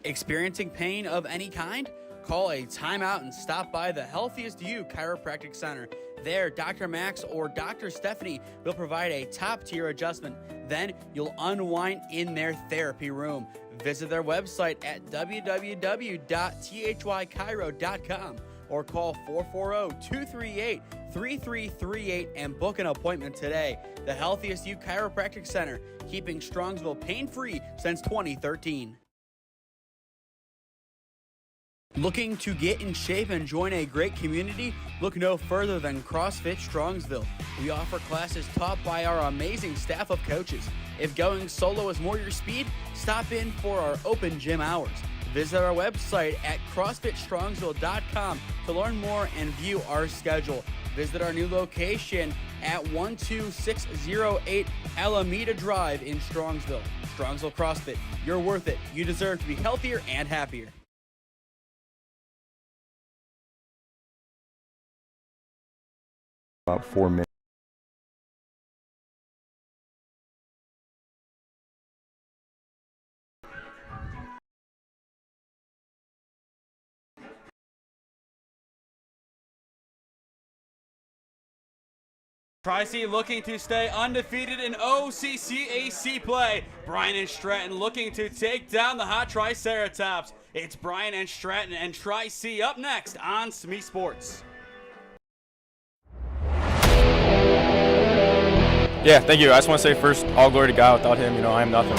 Experiencing pain of any kind? Call a timeout and stop by the Healthiest You Chiropractic Center. There, Dr. Max or Dr. Stephanie will provide a top-tier adjustment. Then you'll unwind in their therapy room. Visit their website at www.thychiro.com or call 440-238-3338 and book an appointment today. The Healthiest You Chiropractic Center, keeping Strongsville pain-free since 2013. Looking to get in shape and join a great community? Look no further than CrossFit Strongsville. We offer classes taught by our amazing staff of coaches. If going solo is more your speed, stop in for our open gym hours. Visit our website at CrossFitStrongsville.com to learn more and view our schedule. Visit our new location at 12608 Alameda Drive in Strongsville. Strongsville CrossFit, you're worth it. You deserve to be healthier and happier. About 4 minutes. Tri-C looking to stay undefeated in OCCAC play. Bryant Stratton looking to take down the hot Triceratops. It's Bryant Stratton and Tri-C up next on SmeeSports. Yeah, thank you. I just want to say first, all glory to God. Without him, I am nothing.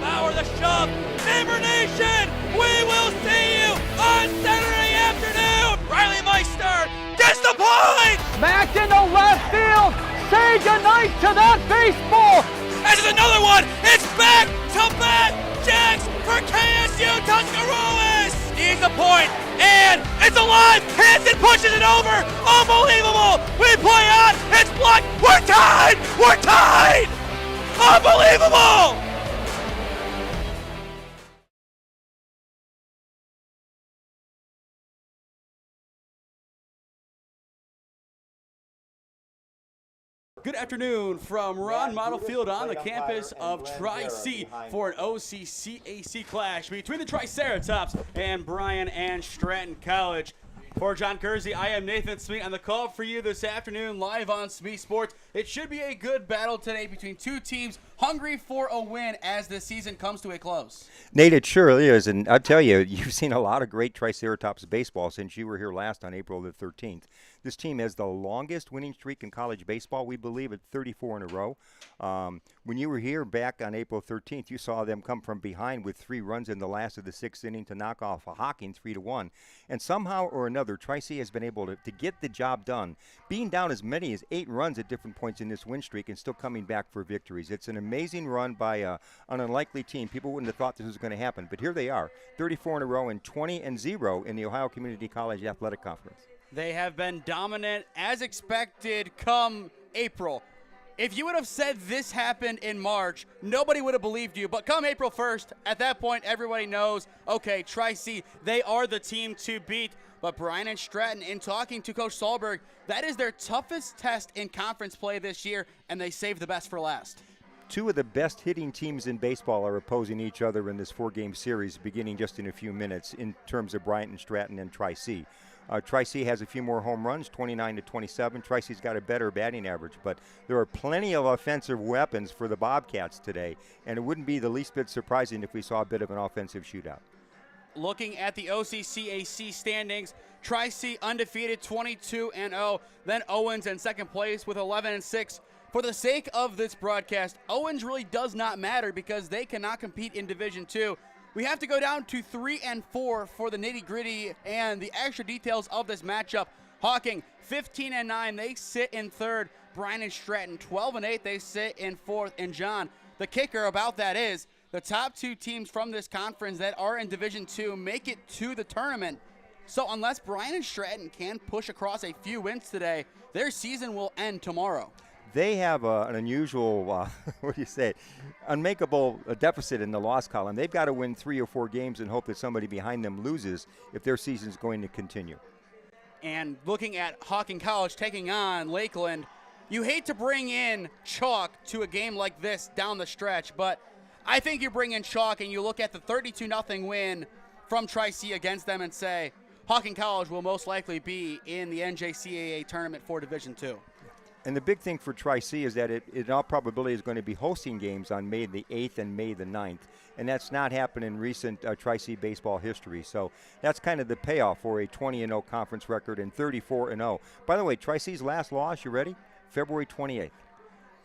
Power the shove, Neighbor Nation. We will see you on Saturday afternoon. Riley Meister gets the point. Back into left field. Say goodnight to that baseball. And there's another one. It's back to back jacks for KSU Tuscarawas. He's the point, and it's alive. Hanson pushes it over. Unbelievable. We play on. It's blocked. We're tied. We're tied. Unbelievable. Good afternoon from Ron Mottl Field on the campus of Tri-C for an OCCAC clash between the Triceratops and Bryant Stratton College. For John Kersey, I am Nathan Smee on the call for you this afternoon live on SmeeSports. It should be a good battle today between two teams hungry for a win as the season comes to a close. Nate, it surely is, and I'll tell you, you've seen a lot of great Triceratops baseball since you were here last on April the 13th. This team has the longest winning streak in college baseball, we believe, at 34 in a row. When you were here back on April 13th, you saw them come from behind with 3 runs in the last of the 6th inning to knock off a Hawking 3-1. And somehow or another, Tri-C has been able to get the job done, being down as many as 8 runs at different points in this win streak and still coming back for victories. It's an amazing run by an unlikely team. People wouldn't have thought this was going to happen, but here they are, 34 in a row and 20-0 in the Ohio Community College Athletic Conference. They have been dominant as expected come April. If you would have said this happened in March, nobody would have believed you. But come April 1st, at that point, everybody knows, okay, Tri-C, they are the team to beat. But Bryant Stratton, in talking to Coach Sahlberg, that is their toughest test in conference play this year, and they saved the best for last. 2 of the best hitting teams in baseball are opposing each other in this 4-game series beginning just in a few minutes in terms of Bryant Stratton and Tri-C. Tri-C has a few more home runs, 29-27. Tri-C's got a better batting average, but there are plenty of offensive weapons for the Bobcats today, and it wouldn't be the least bit surprising if we saw a bit of an offensive shootout. Looking at the OCCAC standings, Tri-C undefeated 22-0, then Owens in second place with 11-6. For the sake of this broadcast, Owens really does not matter because they cannot compete in Division II. We have to go down to 3-4 for the nitty-gritty and the extra details of this matchup. Hawking, 15-9, they sit in third. Bryant Stratton, 12-8, they sit in fourth. And John, the kicker about that is the top 2 teams from this conference that are in Division II make it to the tournament. So unless Bryant Stratton can push across a few wins today, their season will end tomorrow. They have an unusual, unmakeable deficit in the loss column. They've got to win 3 or 4 games and hope that somebody behind them loses if their season's going to continue. And looking at Hawking College taking on Lakeland, you hate to bring in chalk to a game like this down the stretch, but I think you bring in chalk and you look at the 32-0 win from Tri-C against them and say, Hawking College will most likely be in the NJCAA tournament for Division II. And the big thing for Tri-C is that it in all probability is going to be hosting games on May the 8th and May the 9th. And that's not happened in recent Tri-C baseball history. So that's kind of the payoff for a 20-0 conference record and 34-0. By the way, Tri-C's last loss, you ready? February 28th.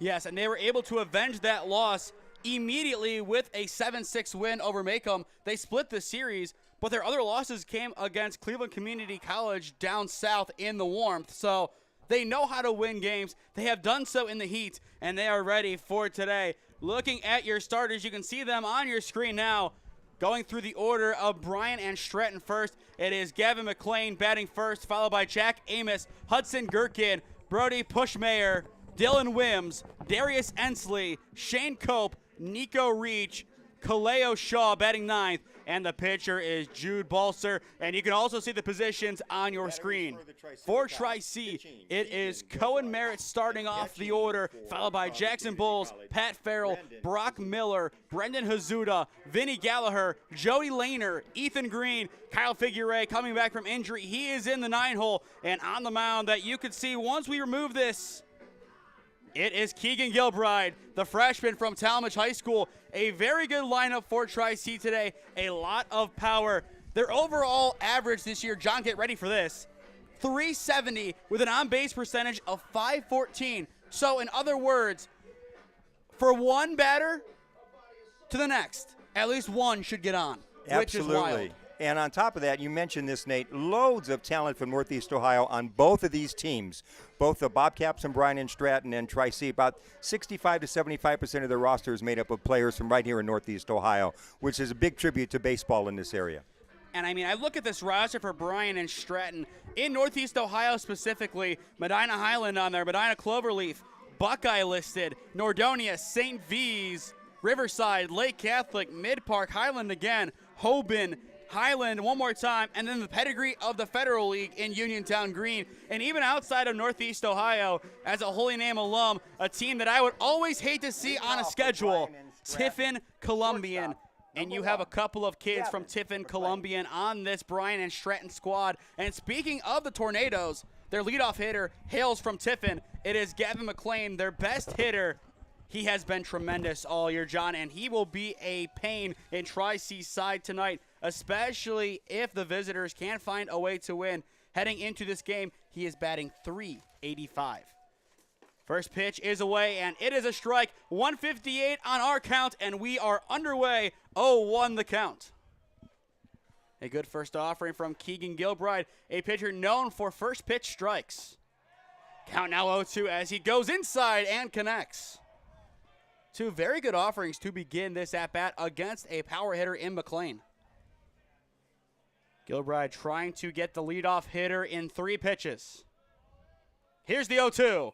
Yes, and they were able to avenge that loss immediately with a 7-6 win over Macomb. They split the series, but their other losses came against Cleveland Community College down south in the warmth. So they know how to win games. They have done so in the heat, and they are ready for today. Looking at your starters, you can see them on your screen now. Going through the order of Bryant and Stratton first, it is Gavin McLean batting first, followed by Jack Amos, Hudson Gherkin, Brody Pushmayer, Dylan Wims, Darius Ensley, Shane Cope, Nico Reach, Kaleo Shaw batting ninth, and the pitcher is Jude Balser. And you can also see the positions on your screen. For Tri-C, it is Cohen Merritt starting off the order, followed by Jackson Bulls, Pat Farrell, Brock Miller, Brendan Hazuda, Vinny Gallagher, Joey Lehner, Ethan Green, Kyle Figueroa coming back from injury. He is in the 9-hole, and on the mound that you could see once we remove this, it is Keegan Gilbride, the freshman from Talmadge High School. A very good lineup for Tri-C today. A lot of power. Their overall average this year, John, get ready for this, 370 with an on-base percentage of 514. So in other words, for one batter to the next, at least one should get on, which is wild. And on top of that, you mentioned this, Nate, loads of talent from Northeast Ohio on both of these teams, both the Bobcats and Bryant Stratton and Tri-C. About 65 to 75% of their roster is made up of players from right here in Northeast Ohio, which is a big tribute to baseball in this area. And I mean, I look at this roster for Bryant and Stratton. In Northeast Ohio specifically, Medina Highland on there, Medina Cloverleaf, Buckeye listed, Nordonia, St. V's, Riverside, Lake Catholic, Mid-Park, Highland again, Hoban, Highland one more time, and then the pedigree of the Federal League in Uniontown Green. And even outside of Northeast Ohio, as a Holy Name alum, a team that I would always hate to see on a schedule, Tiffin Columbian. And you have a couple of kids from Tiffin Columbian on this Bryant and Stratton squad. And speaking of the Tornadoes, their leadoff hitter hails from Tiffin. It is Gavin McLean, their best hitter. He has been tremendous all year, John, and he will be a pain in Tri-C's side tonight, especially if the visitors can't find a way to win. Heading into this game, he is batting .385. First pitch is away, and it is a strike. 158 on our count, and we are underway. 0-1 the count. A good first offering from Keegan Gilbride, a pitcher known for first pitch strikes. Count now 0-2 as he goes inside and connects. Two very good offerings to begin this at-bat against a power hitter in McLean. Gilbride trying to get the leadoff hitter in 3 pitches. Here's the 0-2.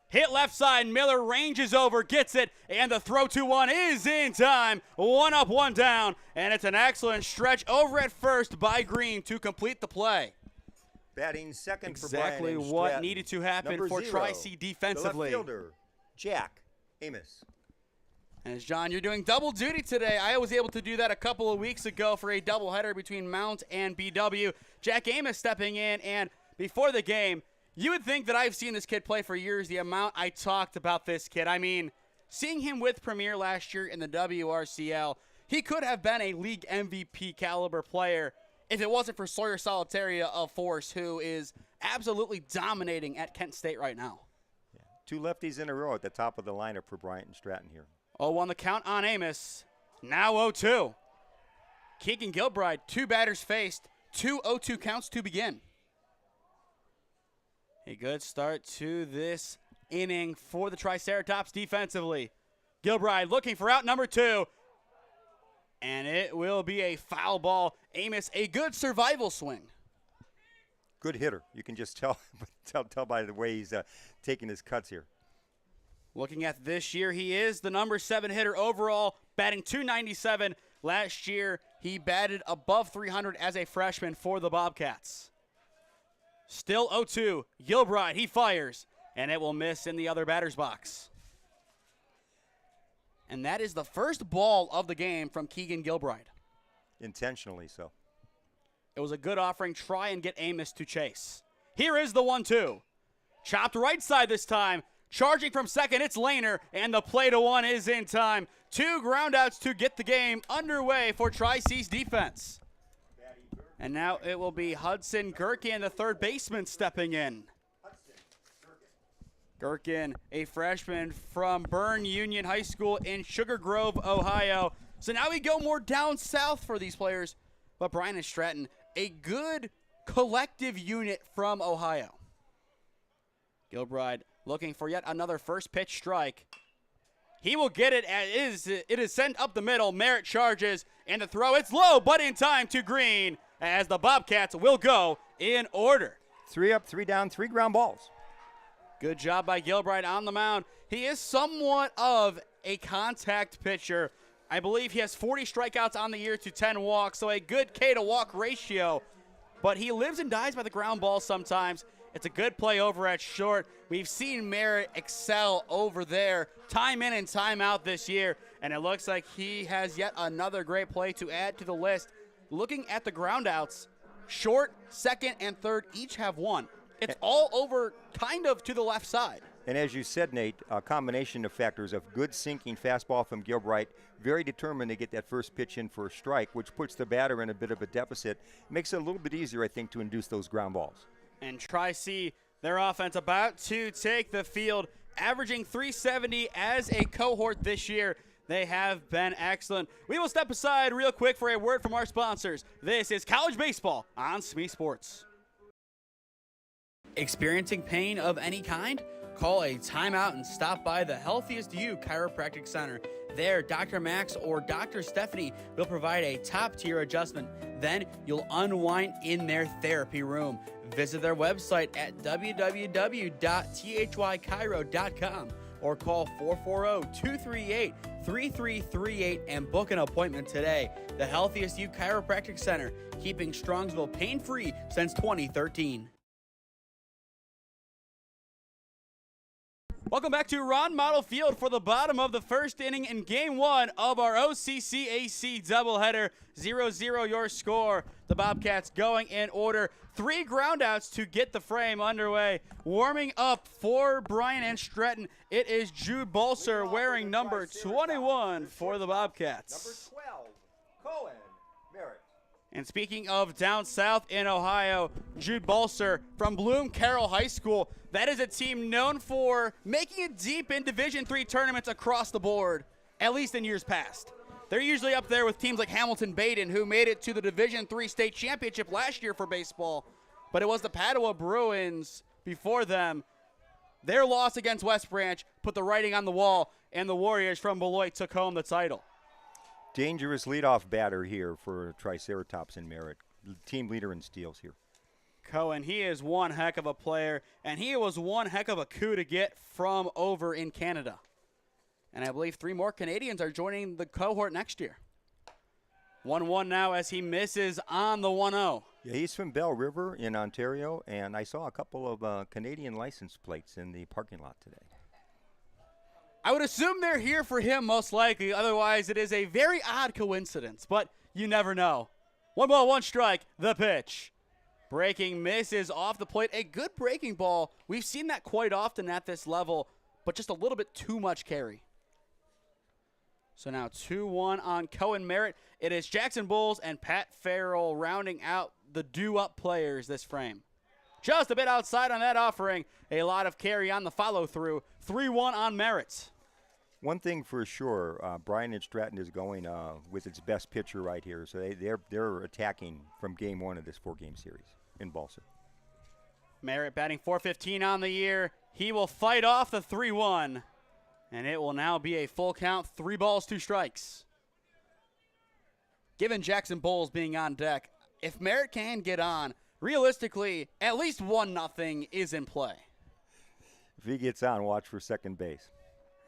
Hit left side, Miller ranges over, gets it, and the throw 2-1 is in time. 1 up, 1 down, and it's an excellent stretch over at first by Green to complete the play. Batting second exactly for Bryant what Stratton. needed to happen Number for 0, Tri-C defensively. the left fielder, Jack Amos. And as John, you're doing double duty today. I was able to do that a couple of weeks ago for a doubleheader between Mount and BW. Jack Amos stepping in, and before the game, you would think that I've seen this kid play for years, the amount I talked about this kid. I mean, seeing him with Premier last year in the WRCL, he could have been a league MVP caliber player if it wasn't for Sawyer Solitaria of Force, who is absolutely dominating at Kent State right now. Yeah. 2 lefties in a row at the top of the lineup for Bryant and Stratton here. 0-1 the count on Amos. Now 0-2. Keegan Gilbride, 2 batters faced, 2 0-2 counts to begin. A good start to this inning for the Triceratops defensively. Gilbride looking for out number 2. And it will be a foul ball. Amos, a good survival swing. Good hitter. You can just tell by the way he's taking his cuts here. Looking at this year, he is the number 7 hitter overall, batting .297. Last year, he batted above .300 as a freshman for the Bobcats. Still 0-2. Gilbride, he fires, and it will miss in the other batter's box. And that is the first ball of the game from Keegan Gilbride. Intentionally so. It was a good offering. Try and get Amos to chase. Here is the 1-2. Chopped right side this time. Charging from second, it's Lehner, and the play to one is in time. 2 groundouts to get the game underway for Tri-C's defense. And now it will be Hudson Gherkin, the third baseman, stepping in. Gherkin, a freshman from Byrne Union High School in Sugar Grove, Ohio. So now we go more down south for these players. But Bryant Stratton, a good collective unit from Ohio. Gilbride looking for yet another first pitch strike. He will get it as it is sent up the middle. Merritt charges, and the throw, it's low, but in time to Green as the Bobcats will go in order. 3 up, 3 down, 3 ground balls. Good job by Gilbride on the mound. He is somewhat of a contact pitcher. I believe he has 40 strikeouts on the year to 10 walks, so a good K to walk ratio. But he lives and dies by the ground ball sometimes. It's a good play over at short. We've seen Merritt excel over there time in and time out this year, and it looks like he has yet another great play to add to the list. Looking at the groundouts, short, second, and third each have one. It's all over kind of to the left side. And as you said, Nate, a combination of factors of good sinking fastball from Gilbride, very determined to get that first pitch in for a strike, which puts the batter in a bit of a deficit. Makes it a little bit easier, I think, to induce those ground balls. And Tri-C, their offense about to take the field, averaging 370 as a cohort this year. They have been excellent. We will step aside real quick for a word from our sponsors. This is College Baseball on SmeeSports. Experiencing pain of any kind? Call a timeout and stop by the Healthiest You Chiropractic Center. There, Dr. Max or Dr. Stephanie will provide a top-tier adjustment. Then you'll unwind in their therapy room. Visit their website at www.thychiro.com or call 440-238-3338 and book an appointment today. The Healthiest You Chiropractic Center, keeping Strongsville pain-free since 2013. Welcome back to Ron Mottl Field for the bottom of the first inning in Game 1 of our OCCAC doubleheader. 0-0 your score. The Bobcats going in order. 3 groundouts to get the frame underway. Warming up for Bryant Stratton, it is Jude Balser wearing number 21 for the Bobcats. Number 12, Cohen Merritt. And speaking of down south in Ohio, Jude Balser from Bloom Carroll High School. That is a team known for making it deep in Division III tournaments across the board, at least in years past. They're usually up there with teams like Hamilton-Baden, who made it to the Division III state championship last year for baseball. But it was the Padua Bruins before them. Their loss against West Branch put the writing on the wall, and the Warriors from Beloit took home the title. Dangerous leadoff batter here for Triceratops and Merritt. Team leader in steals here. Cohen, he is one heck of a player, and he was one heck of a coup to get from over in Canada. And I believe 3 more Canadians are joining the cohort next year. 1-1 now as he misses on the 1-0. Yeah, he's from Bell River in Ontario, and I saw a couple of Canadian license plates in the parking lot today. I would assume they're here for him most likely. Otherwise, it is a very odd coincidence, but you never know. 1 ball, 1 strike, the pitch. Breaking misses off the plate. A good breaking ball. We've seen that quite often at this level, but just a little bit too much carry. So now 2-1 on Cohen Merritt. It is Jackson Bulls and Pat Farrell rounding out the due-up players this frame. Just a bit outside on that offering. A lot of carry on the follow-through. 3-1 on Merritt. One thing for sure, Bryant Stratton is going with its best pitcher right here. So they're attacking from Game 1 of this 4-game series in Balser. Merritt batting .415 on the year. He will fight off the 3-1. And it will now be a full count, 3 balls, 2 strikes. Given Jackson Bulls being on deck, if Merritt can get on, realistically, at least 1-0 is in play. If he gets on, watch for second base.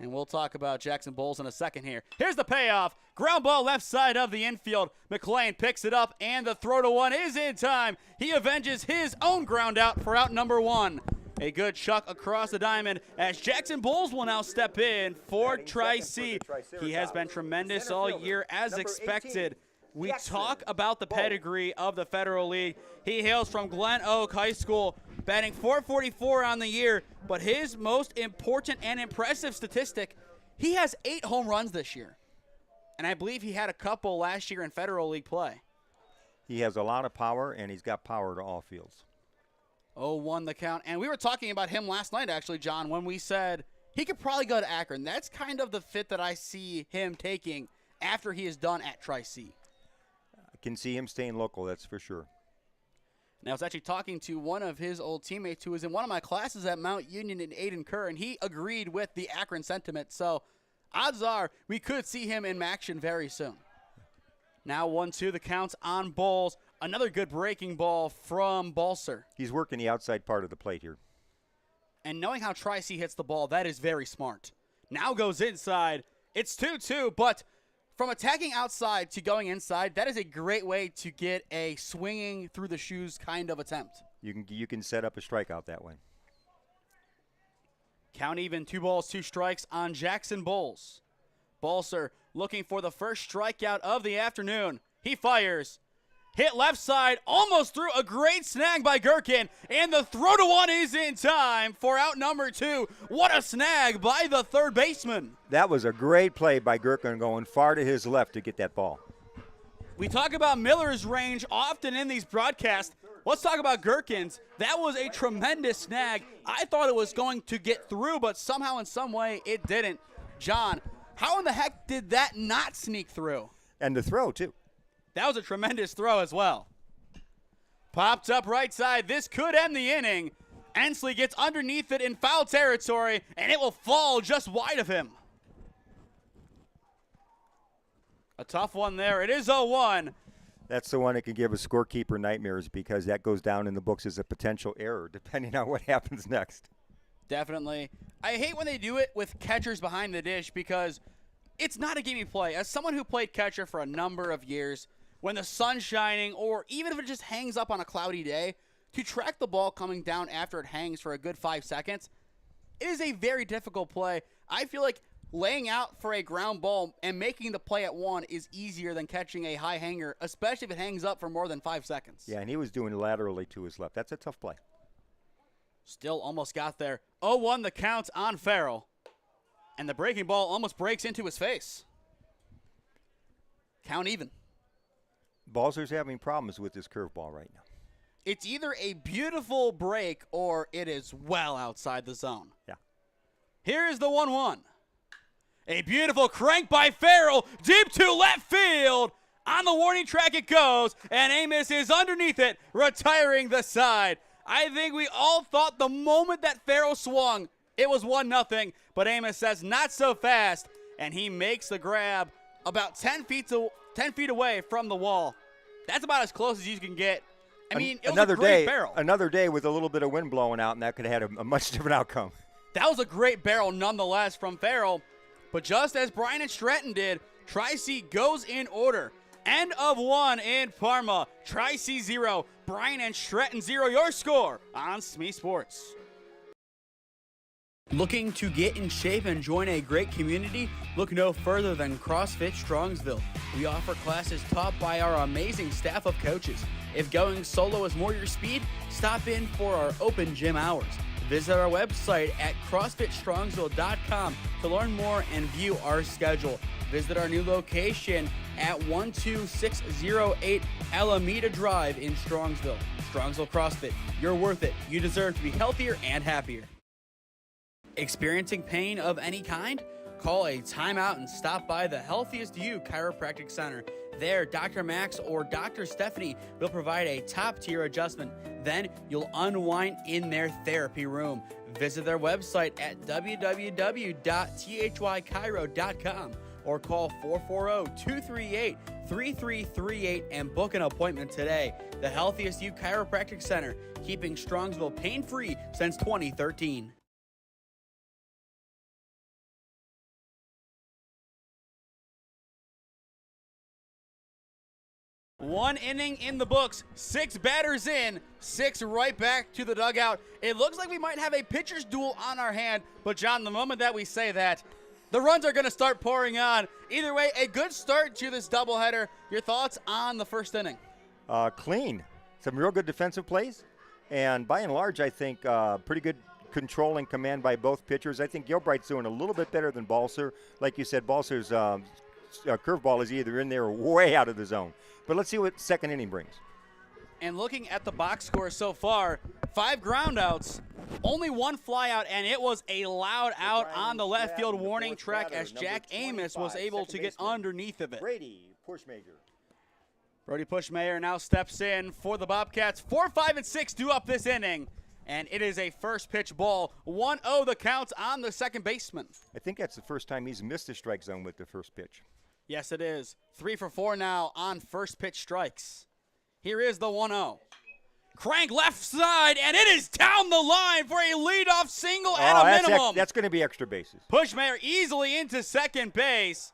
And we'll talk about Jackson Bulls in a second here. Here's the payoff. Ground ball left side of the infield. McLean picks it up, and the throw to 1 is in time. He avenges his own ground out for out number 1. A good chuck across the diamond as Jackson Bowles will now step in for Tri-C. He has been tremendous all year as expected. We talk about the pedigree of the Federal League. He hails from Glen Oak High School, batting .444 on the year, but his most important and impressive statistic, he has 8 home runs this year. And I believe he had a couple last year in Federal League play. He has a lot of power, and he's got power to all fields. 0-1 the count. And we were talking about him last night, actually, John, when we said he could probably go to Akron. That's kind of the fit that I see him taking after he is done at Tri-C. I can see him staying local, that's for sure. Now, I was actually talking to one of his old teammates who was in one of my classes at Mount Union in Aiden Kerr, and he agreed with the Akron sentiment. So odds are we could see him in action very soon. Now 1-2 the counts on Bowles. Another good breaking ball from Balser. He's working the outside part of the plate here. And knowing how Tri-C hits the ball, that is very smart. Now goes inside. It's 2-2, but from attacking outside to going inside, that is a great way to get a swinging through the shoes kind of attempt. You can set up a strikeout that way. Count even, 2 balls, 2 strikes on Jackson Bowles. Balser looking for the first strikeout of the afternoon. He fires. Hit left side, almost through a great snag by Gherkin, and the throw to one is in time for out number 2. What a snag by the third baseman. That was a great play by Gherkin going far to his left to get that ball. We talk about Miller's range often in these broadcasts. Let's talk about Gherkin's. That was a tremendous snag. I thought it was going to get through, but somehow in some way it didn't. John, how in the heck did that not sneak through? And the throw, too. That was a tremendous throw as well. Popped up right side. This could end the inning. Ensley gets underneath it in foul territory, and it will fall just wide of him. A tough one there. It is 0-1. That's the one that can give a scorekeeper nightmares because that goes down in the books as a potential error, depending on what happens next. Definitely. I hate when they do it with catchers behind the dish because it's not a gimme play. As someone who played catcher for a number of years, when the sun's shining or even if it just hangs up on a cloudy day, to track the ball coming down after it hangs for a good 5 seconds, it is a very difficult play. I feel like laying out for a ground ball and making the play at 1 is easier than catching a high hanger, especially if it hangs up for more than 5 seconds. Yeah, and he was doing laterally to his left. That's a tough play. Still almost got there. 0-1 the count on Farrell. And the breaking ball almost breaks into his face. Count even. Balser's having problems with his curveball right now. It's either a beautiful break or it is well outside the zone. Yeah. Here is the 1-1. A beautiful crank by Farrell, deep to left field. On the warning track it goes, and Amos is underneath it, retiring the side. I think we all thought the moment that Farrell swung, it was 1-0, but Amos says not so fast, and he makes the grab about 10 feet away from the wall. That's about as close as you can get. I mean, it was a great barrel. Another day with a little bit of wind blowing out, and that could have had a much different outcome. That was a great barrel nonetheless from Farrell. But just as Bryant Stratton did, Tri-C goes in order. End of 1 in Parma. Tri-C 0, Bryant Stratton 0. Your score on SmeeSports. Looking to get in shape and join a great community? Look no further than CrossFit Strongsville. We offer classes taught by our amazing staff of coaches. If going solo is more your speed, stop in for our open gym hours. Visit our website at CrossFitStrongsville.com to learn more and view our schedule. Visit our new location at 12608 Alameda Drive in Strongsville. Strongsville CrossFit, you're worth it. You deserve to be healthier and happier. Experiencing pain of any kind? Call a timeout and stop by the Healthiest You Chiropractic Center. There, Dr. Max or Dr. Stephanie will provide a top-tier adjustment. Then you'll unwind in their therapy room. Visit their website at www.thychiro.com or call 440-238-3338 and book an appointment today. The Healthiest You Chiropractic Center, keeping Strongsville pain-free since 2013. 1 inning in the books, 6 batters in, 6 right back to the dugout. It looks like we might have a pitcher's duel on our hand, but John, the moment that we say that, the runs are going to start pouring on. Either way, a good start to this doubleheader. Your thoughts on the first inning? Clean. Some real good defensive plays. And by and large, I think pretty good control and command by both pitchers. I think Gilbright's doing a little bit better than Balser. Like you said, Balser's curveball is either in there or way out of the zone. But let's see what second inning brings. And looking at the box score so far, 5 groundouts, only 1 flyout, and it was a loud out on the left field warning track as Jack Amos was able to get underneath of it. Brady Pushmaker. Brody Pushmayer now steps in for the Bobcats. 4, 5, and 6 due up this inning, and it is a first pitch ball. 1-0 the count on the second baseman. I think that's the first time he's missed the strike zone with the first pitch. Yes, it is. 3 for 4 now on first pitch strikes. Here is the 1-0. Crank left side, and it is down the line for a leadoff single at a minimum. That's going to be extra bases. Pushmayer easily into second base,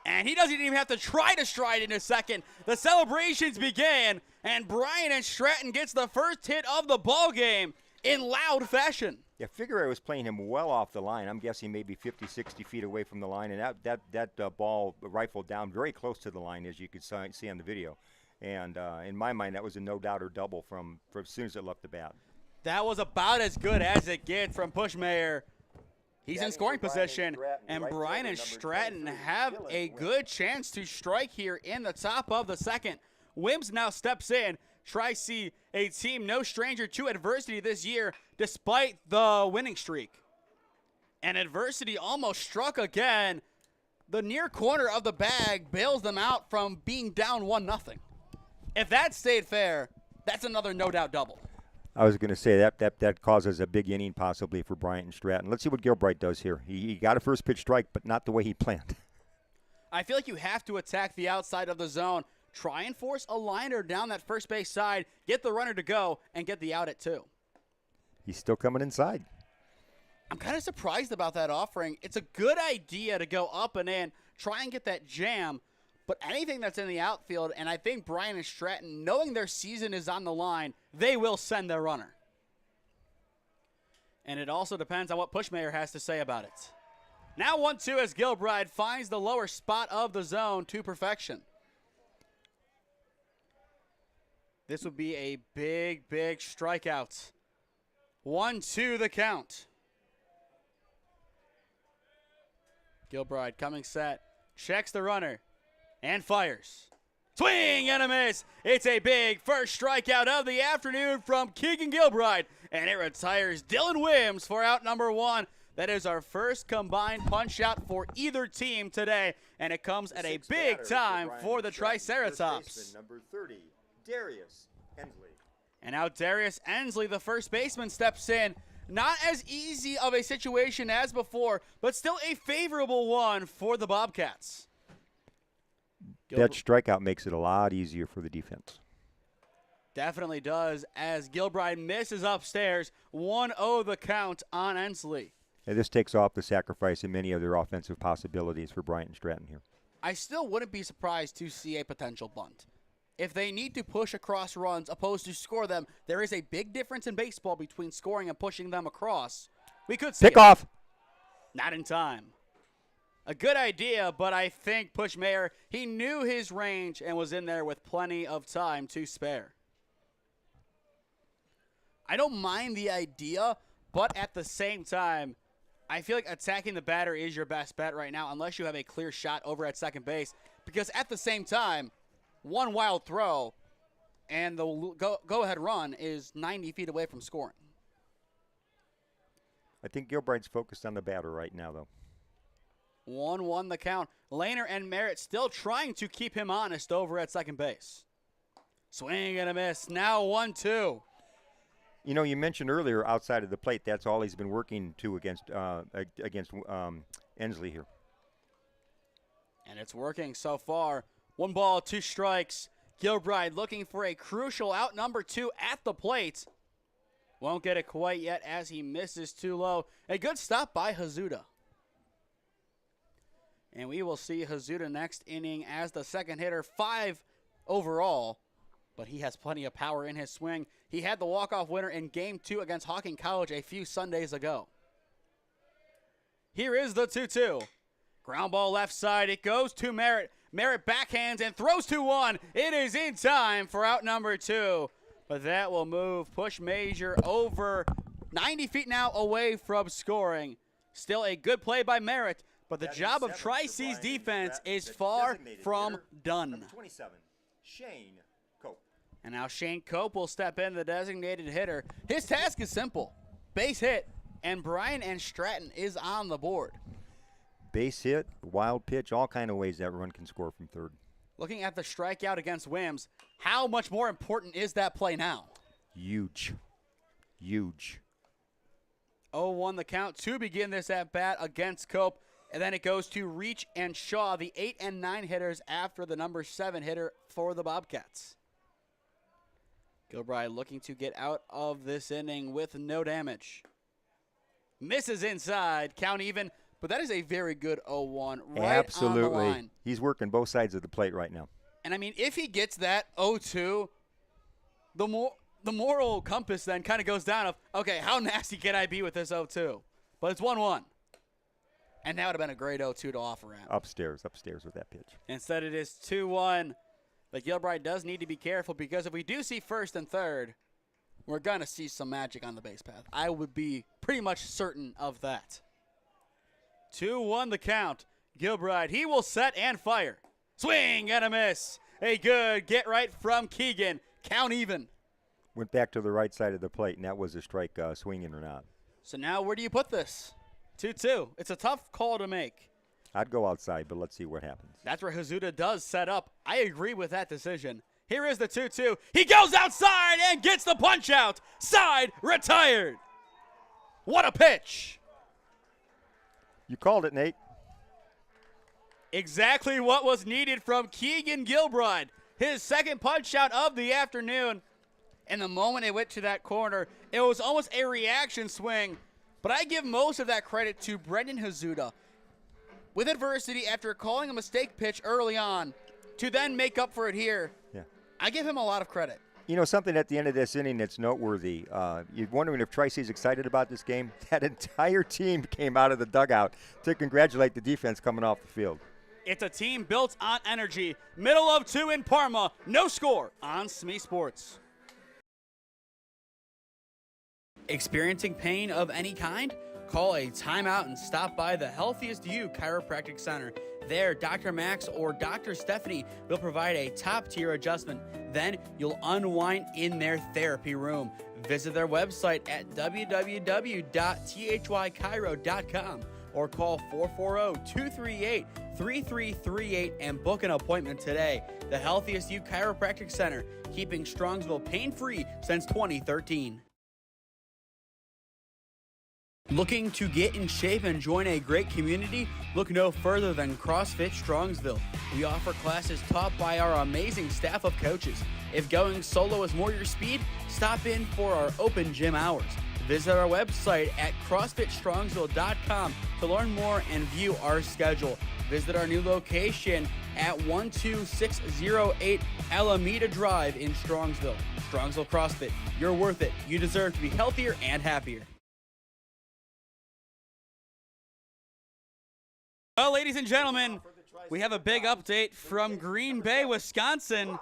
and he doesn't even have to try to stride into second. The celebrations began, and Bryant Stratton gets the first hit of the ball game in loud fashion. Yeah, Figueroa was playing him well off the line. I'm guessing maybe 50, 60 feet away from the line, and that ball rifled down very close to the line, as you could see on the video. And in my mind, that was a no-doubter double from as soon as it left the bat. That was about as good as it gets from Pushmayer. He's in scoring position, and Bryant and Stratton have a good chance to strike here in the top of the second. Wims now steps in. Tri-C, a team no stranger to adversity this year, despite the winning streak. And adversity almost struck again. The near corner of the bag bails them out from being down 1-0. If that stayed fair, that's another no-doubt double. I was going to say that causes a big inning possibly for Bryant and Stratton. Let's see what Gilbright does here. He got a first pitch strike, but not the way he planned. I feel like you have to attack the outside of the zone. Try and force a liner down that first base side, get the runner to go, and get the out at 2. He's still coming inside. I'm kind of surprised about that offering. It's a good idea to go up and in, try and get that jam, but anything that's in the outfield, and I think Bryant and Stratton, knowing their season is on the line, they will send their runner. And it also depends on what Pushmayer has to say about it. Now 1-2 as Gilbride finds the lower spot of the zone to perfection. This would be a big, big strikeout. 1-2 the count. Gilbride coming set, checks the runner, and fires. Swing and a miss. It's a big first strikeout of the afternoon from Keegan Gilbride, and it retires Dylan Wims for out number 1. That is our first combined punch out for either team today, and it comes at a big time for the Triceratops. Number 30. Darius Ensley. And now Darius Ensley, the first baseman, steps in. Not as easy of a situation as before, but still a favorable one for the Bobcats. That strikeout makes it a lot easier for the defense. Definitely does, as Gilbride misses upstairs. 1-0 the count on Ensley. And this takes off the sacrifice and many of their offensive possibilities for Bryant and Stratton here. I still wouldn't be surprised to see a potential bunt. If they need to push across runs opposed to score them, there is a big difference in baseball between scoring and pushing them across. We could see Pick off. Not in time. A good idea, but I think Pushmayer, he knew his range and was in there with plenty of time to spare. I don't mind the idea, but at the same time, I feel like attacking the batter is your best bet right now unless you have a clear shot over at second base, because at the same time, one wild throw, and the go-ahead run is 90 feet away from scoring. I think Gilbride's focused on the batter right now, though. 1-1 the count. Lehner and Merritt still trying to keep him honest over at second base. Swing and a miss. Now 1-2. You know, you mentioned earlier outside of the plate, that's all he's been working to against Ensley here. And it's working so far. 1 ball, 2 strikes. Gilbride looking for a crucial out number 2 at the plate. Won't get it quite yet as he misses too low. A good stop by Hazuda. And we will see Hazuda next inning as the second hitter. 5 overall, but he has plenty of power in his swing. He had the walk-off winner in Game 2 against Hawking College a few Sundays ago. Here is the 2-2. Ground ball left side. It goes to Merritt. Merritt backhands and throws 2-1. It is in time for out number 2. But that will move Push Major over 90 feet now away from scoring. Still a good play by Merritt, but the job of Tri-C's defense is far from done. Number 27, Shane Cope. And now Shane Cope will step in, the designated hitter. His task is simple. Base hit, and Bryant Stratton is on the board. Base hit, wild pitch, all kind of ways that run can score from third. Looking at the strikeout against Wims, how much more important is that play now? Huge. Huge. 0-1 the count to begin this at-bat against Cope. And then it goes to Reach and Shaw, the 8 and 9 hitters after the number 7 hitter for the Bobcats. Gilbride looking to get out of this inning with no damage. Misses inside, count even, but that is a very good 0-1 right Absolutely. on the line. He's working both sides of the plate right now. And, I mean, if he gets that 0-2, the moral compass then kind of goes down of, okay, how nasty can I be with this 0-2? But it's 1-1. And that would have been a great 0-2 to offer at. Upstairs with that pitch. Instead it is 2-1. But Gilbride does need to be careful because if we do see first and third, we're going to see some magic on the base path. I would be pretty much certain of that. 2-1 the count. Gilbride, he will set and fire. Swing and a miss. A good get right from Keegan. Count even. Went back to the right side of the plate, and that was a strike, swinging or not. So now where do you put this? 2-2. It's a tough call to make. I'd go outside, but let's see what happens. That's where Hazuda does set up. I agree with that decision. Here is the 2-2. He goes outside and gets the punch out. Side retired. What a pitch. You called it, Nate. Exactly what was needed from Keegan Gilbride. His second punch out of the afternoon. And the moment it went to that corner, it was almost a reaction swing. But I give most of that credit to Brendan Hazuda. With adversity after calling a mistake pitch early on, to then make up for it here, Yeah. I give him a lot of credit. You know, something at the end of this inning that's noteworthy. You're wondering if Tri-Ci's excited about this game. That entire team came out of the dugout to congratulate the defense coming off the field. It's a team built on energy. Middle of 2 in Parma. No score on SmeeSports. Experiencing pain of any kind? Call a timeout and stop by the Healthiest You Chiropractic Center. There, Dr. Max or Dr. Stephanie will provide a top-tier adjustment. Then you'll unwind in their therapy room. Visit their website at www.thychiro.com or call 440-238-3338 and book an appointment today. The Healthiest You Chiropractic Center, keeping Strongsville pain-free since 2013. Looking to get in shape and join a great community? Look no further than CrossFit Strongsville. We offer classes taught by our amazing staff of coaches. If going solo is more your speed, stop in for our open gym hours. Visit our website at CrossFitStrongsville.com to learn more and view our schedule. Visit our new location at 12608 Alameda Drive in Strongsville. Strongsville CrossFit, you're worth it. You deserve to be healthier and happier. Well, ladies and gentlemen, we have a big update from Green Bay, Wisconsin.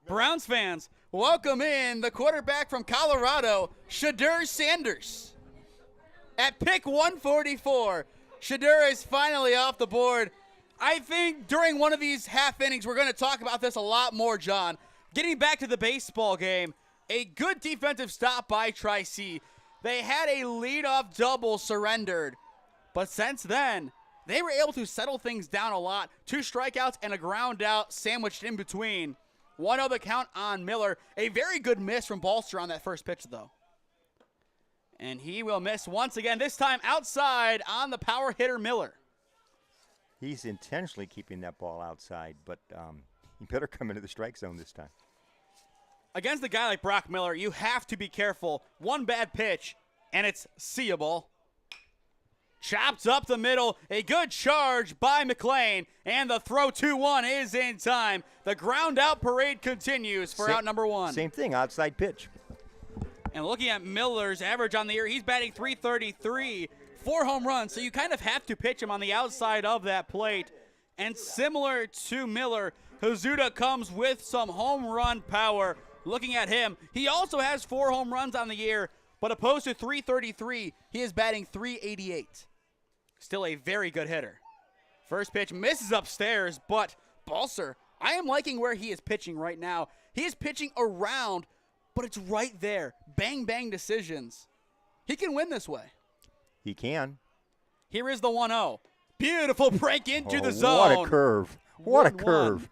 Browns fans, welcome in the quarterback from Colorado, Shedeur Sanders. At pick 144, Shedeur is finally off the board. I think during one of these half innings, we're going to talk about this a lot more, John. Getting back to the baseball game, a good defensive stop by Tri-C. They had a leadoff double surrendered, but since then, they were able to settle things down a lot. 2 strikeouts and a ground out sandwiched in between. 1-0 the count on Miller. A very good miss from Balster on that first pitch, though. And he will miss once again, this time outside on the power hitter Miller. He's intentionally keeping that ball outside, but he better come into the strike zone this time. Against a guy like Brock Miller, you have to be careful. One bad pitch, and it's see-ya ball. chopped up the middle. A good charge by McLean, and the throw 2-1 is in time. The ground out parade continues for out number 1. Same thing, outside pitch. And looking at Miller's average on the year, he's batting .333, 4 home runs, so you kind of have to pitch him on the outside of that plate. And similar to Miller, Hazuda comes with some home run power. Looking at him, he also has 4 home runs on the year, but opposed to .333, he is batting .388. Still a very good hitter. First pitch misses upstairs, but Balser, I am liking where he is pitching right now. He is pitching around, but it's right there. Bang, bang decisions. He can win this way. He can. Here is the 1-0. Beautiful break into the zone. What a curve. What a 1-1. curve.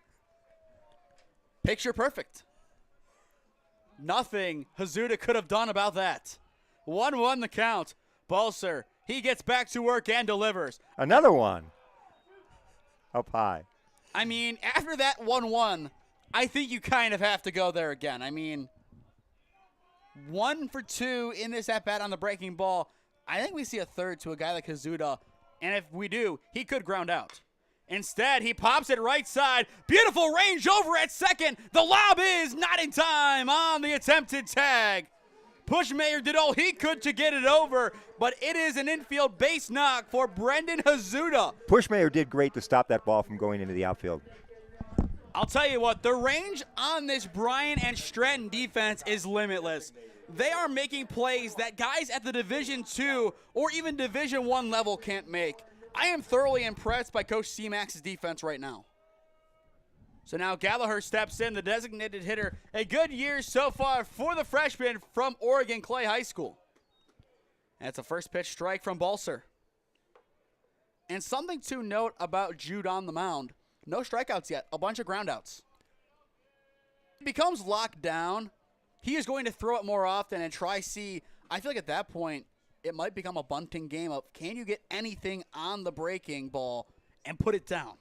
Picture perfect. Nothing Hazuda could have done about that. 1-1 the count. Balser, he gets back to work and delivers. Another one. Up high. I mean, after that 1-1, I think you kind of have to go there again. I mean, 1 for 2 in this at-bat on the breaking ball. I think we see a third to a guy like Hazuda, and if we do, he could ground out. Instead, he pops it right side. Beautiful range over at second. The lob is not in time on the attempted tag. Pushmayer did all he could to get it over, but it is an infield base knock for Brendan Hazuda. Pushmayer did great to stop that ball from going into the outfield. I'll tell you what, the range on this Bryant and Stratton defense is limitless. They are making plays that guys at the Division II or even Division I level can't make. I am thoroughly impressed by Coach C-Max's defense right now. So now Gallagher steps in, the designated hitter. A good year so far for the freshman from Oregon Clay High School. That's a first pitch strike from Balser. And something to note about Jude on the mound. No strikeouts yet, a bunch of groundouts. It becomes locked down. He is going to throw it more often and try see. I feel like at that point, it might become a bunting game of can you get anything on the breaking ball and put it down?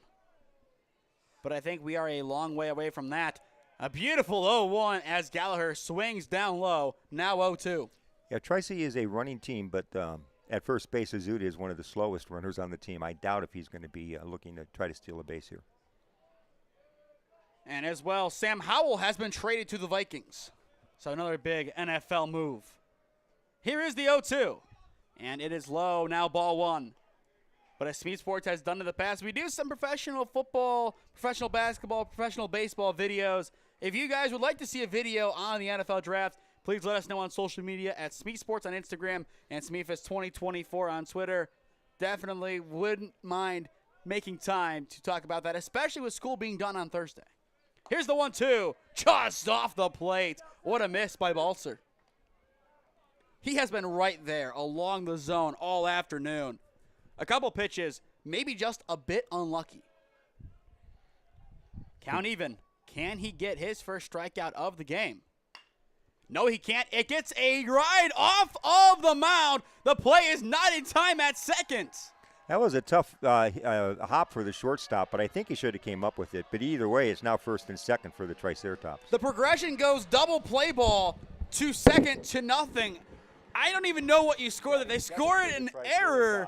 But I think we are a long way away from that. A beautiful 0-1 as Gallagher swings down low, now 0-2. Yeah, Tri-C is a running team, but at first base, Hazuda is one of the slowest runners on the team. I doubt if he's going to be looking to try to steal a base here. And as well, Sam Howell has been traded to the Vikings. So another big NFL move. Here is the 0-2. And it is low, now ball 1. But as SmeeSports has done in the past, we do some professional football, professional basketball, professional baseball videos. If you guys would like to see a video on the NFL draft, please let us know on social media at SmeeSports on Instagram and SmeeFest2024 on Twitter. Definitely wouldn't mind making time to talk about that, especially with school being done on Thursday. Here's the 1-2, just off the plate. What a miss by Balser. He has been right there along the zone all afternoon. A couple pitches, maybe just a bit unlucky. Count even. Can he get his first strikeout of the game? No, he can't. It gets a ride off of the mound. The play is not in time at second. That was a tough hop for the shortstop, but I think he should have came up with it. But either way, it's now first and second for the Triceratops. The progression goes double play ball to second to nothing. I don't even know what you score that. They score it an error,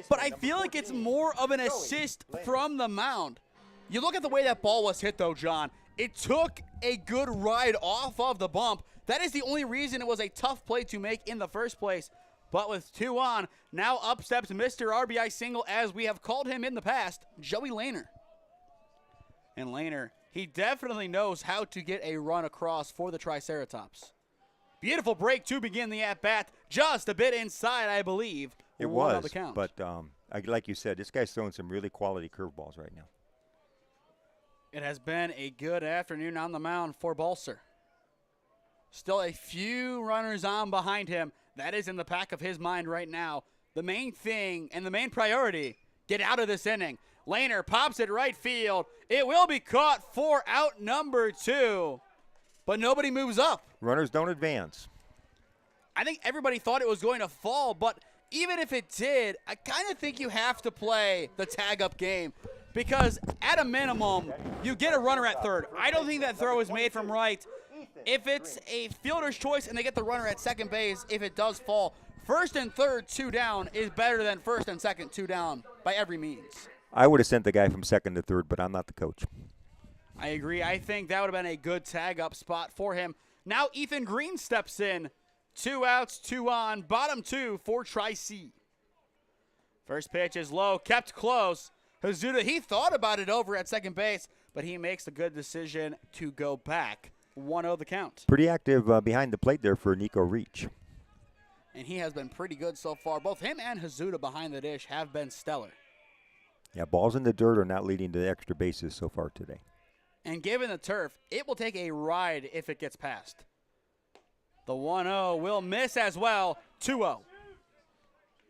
but I feel like it's more of an assist from the mound. You look at the way that ball was hit, though, John. It took a good ride off of the bump. That is the only reason it was a tough play to make in the first place. But with 2 on, now up steps Mr. RBI single, as we have called him in the past, Joey Lehner. And Lehner, he definitely knows how to get a run across for the Triceratops. Beautiful break to begin the at-bat. Just a bit inside, I believe. It was, but like you said, this guy's throwing some really quality curveballs right now. It has been a good afternoon on the mound for Balser. Still a few runners on behind him. That is in the back of his mind right now. The main thing and the main priority, get out of this inning. Lehner pops it right field. It will be caught for out number 2. But nobody moves up. Runners don't advance. I think everybody thought it was going to fall, but even if it did, I kind of think you have to play the tag-up game because at a minimum, you get a runner at third. I don't think that throw is made from right. If it's a fielder's choice and they get the runner at second base, if it does fall, First and third, 2 down is better than first and second, 2 down by every means. I would have sent the guy from second to third, but I'm not the coach. I agree. I think that would have been a good tag-up spot for him. Now Ethan Green steps in. 2 outs, 2 on, bottom 2 for Tri-C. First pitch is low, kept close. Hazuda, he thought about it over at second base, but he makes the good decision to go back. 1-0 the count. Pretty active behind the plate there for Nico Reach. And he has been pretty good so far. Both him and Hazuda behind the dish have been stellar. Yeah, balls in the dirt are not leading to extra bases so far today. And given the turf, it will take a ride if it gets past. The 1-0 will miss as well. 2-0.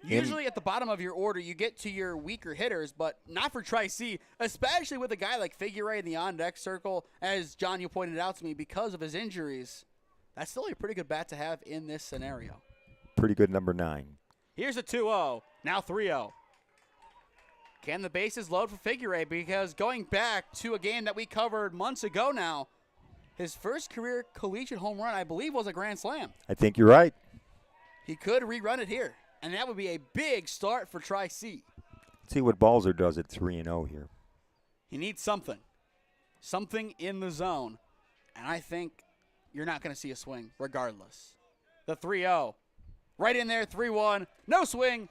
Usually at the bottom of your order, you get to your weaker hitters, but not for Tri-C, especially with a guy like Figure in the on-deck circle, as John, you pointed out to me, because of his injuries. That's still a pretty good bat to have in this scenario. Pretty good number 9. Here's a 2-0, now 3-0. Can the bases load for Figure? Because going back to a game that we covered months ago now, his first career collegiate home run, I believe, was a grand slam. I think you're right. He could rerun it here, and that would be a big start for Tri-C. Let's see what Balzer does at 3-0 here. He needs something in the zone, and I think you're not going to see a swing regardless. The 3-0, right in there, 3-1, no swing.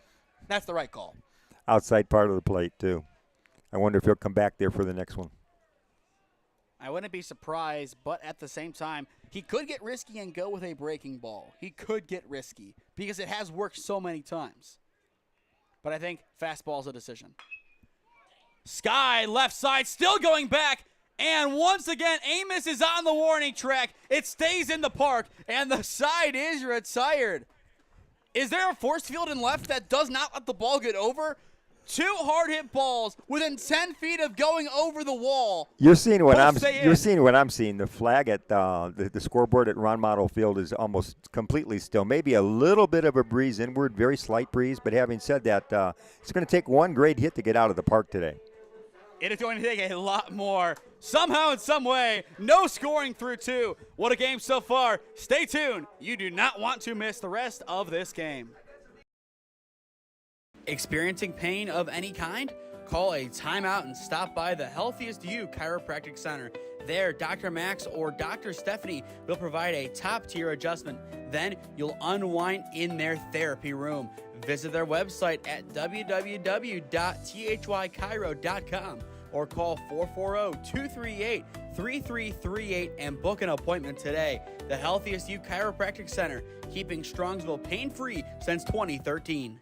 That's the right call. Outside part of the plate, too. I wonder if he'll come back there for the next one. I wouldn't be surprised, but at the same time, he could get risky and go with a breaking ball. He could get risky because it has worked so many times. But I think fastball's a decision. Sky, left side, still going back. And once again, Amos is on the warning track. It stays in the park, and the side is retired. Is there a force field in left that does not let the ball get over? 2 hard hit balls within 10 feet of going over the wall. You're seeing what I'm seeing. The flag at the scoreboard at Ron Mottl Field is almost completely still. Maybe a little bit of a breeze inward, very slight breeze. But having said that, it's going to take one great hit to get out of the park today. It is going to take a lot more. Somehow, in some way, no scoring through 2. What a game so far. Stay tuned. You do not want to miss the rest of this game. Experiencing pain of any kind? Call a timeout and stop by the Healthiest You Chiropractic Center. There, Dr. Max or Dr. Stephanie will provide a top-tier adjustment. Then you'll unwind in their therapy room. Visit their website at www.thychiro.com or call 440-238-3338 and book an appointment today. The Healthiest You Chiropractic Center, keeping Strongsville pain-free since 2013.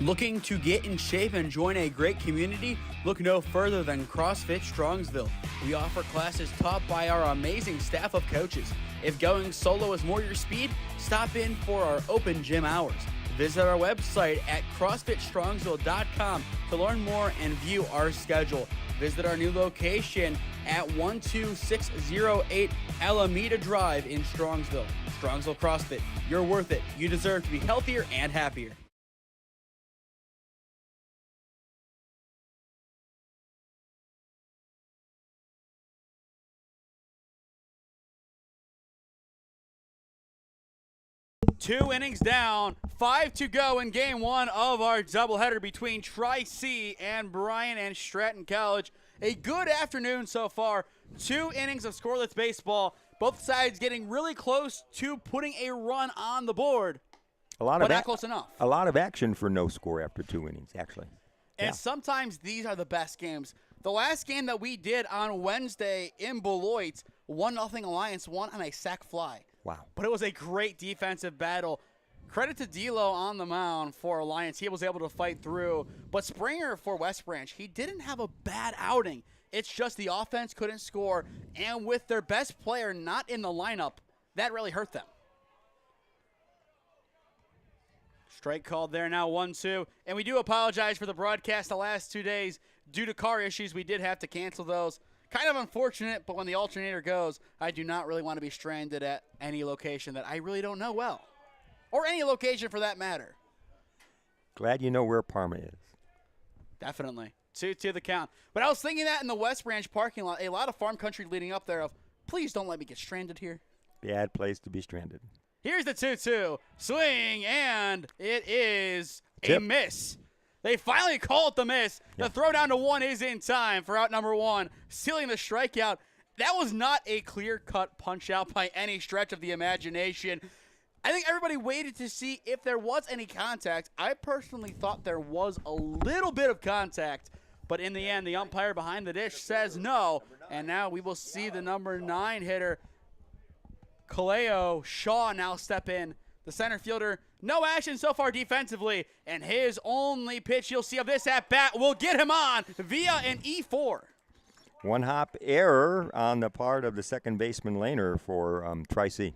Looking to get in shape and join a great community? Look no further than CrossFit Strongsville. We offer classes taught by our amazing staff of coaches. If going solo is more your speed, stop in for our open gym hours. Visit our website at CrossFitStrongsville.com to learn more and view our schedule. Visit our new location at 12608 Alameda Drive in Strongsville. Strongsville CrossFit, you're worth it. You deserve to be healthier and happier. Two innings down, 5 to go in game 1 of our doubleheader between Tri-C and Bryant Stratton College. A good afternoon so far. 2 innings of scoreless baseball. Both sides getting really close to putting a run on the board. But not close enough. A lot of action for no score after 2 innings, actually. And sometimes these are the best games. The last game that we did on Wednesday in Beloit, 1-0 Alliance won on a sac fly. Wow. But it was a great defensive battle. Credit to D'Lo on the mound for Alliance. He was able to fight through. But Springer for West Branch, he didn't have a bad outing. It's just the offense couldn't score. And with their best player not in the lineup, that really hurt them. Strike called there now, 1-2. And we do apologize for the broadcast the last 2 days. Due to car issues, we did have to cancel those. Kind of unfortunate, but when the alternator goes, I do not really want to be stranded at any location that I really don't know well. Or any location for that matter. Glad you know where Parma is. Definitely. 2-2 the count. But I was thinking that in the West Branch parking lot, a lot of farm country leading up there of, please don't let me get stranded here. Bad place to be stranded. Here's the 2-2. Swing, and it is a Tip. miss. They finally call it the miss. The throw down to 1 is in time for out number 1, sealing the strikeout. That was not a clear-cut punch-out by any stretch of the imagination. I think everybody waited to see if there was any contact. I personally thought there was a little bit of contact, but in the end, the umpire behind the dish says no, and now we will see the number 9 hitter, Kaleo Shaw, now step in. The center fielder, no action so far defensively, and his only pitch you'll see of this at-bat will get him on via an E4. One hop error on the part of the second baseman Lehner for Tri-C.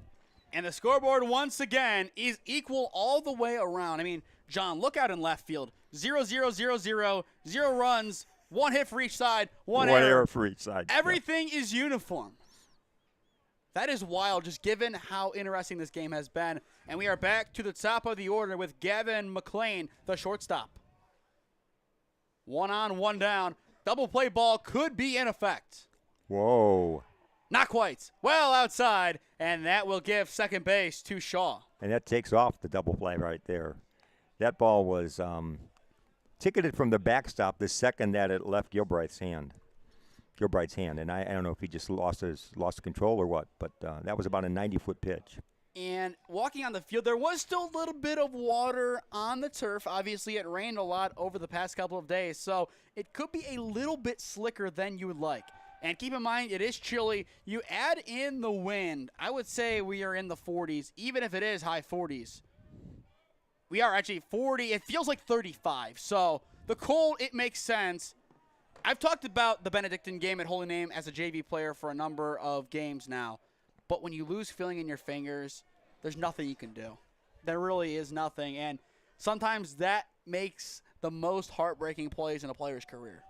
And the scoreboard once again is equal all the way around. I mean, John, look out in left field. 0-0-0-0, 0 runs, 1 hit for each side, one error for each side. Everything is uniform. That is wild, just given how interesting this game has been. And we are back to the top of the order with Gavin McLean, the shortstop. 1 on, 1 down. Double play ball could be in effect. Whoa. Not quite. Well outside, and that will give second base to Shaw. And that takes off the double play right there. That ball was ticketed from the backstop the second that it left Gilbright's hand. And I don't know if he just lost control or what, but that was about a 90-foot pitch. And walking on the field, there was still a little bit of water on the turf. Obviously, it rained a lot over the past couple of days, so it could be a little bit slicker than you would like. And keep in mind, it is chilly. You add in the wind, I would say we are in the 40s, even if it is high 40s. We are actually 40. It feels like 35. So the cold, it makes sense. I've talked about the Benedictine game at Holy Name as a JV player for a number of games now. But when you lose feeling in your fingers, there's nothing you can do. There really is nothing. And sometimes that makes the most heartbreaking plays in a player's career.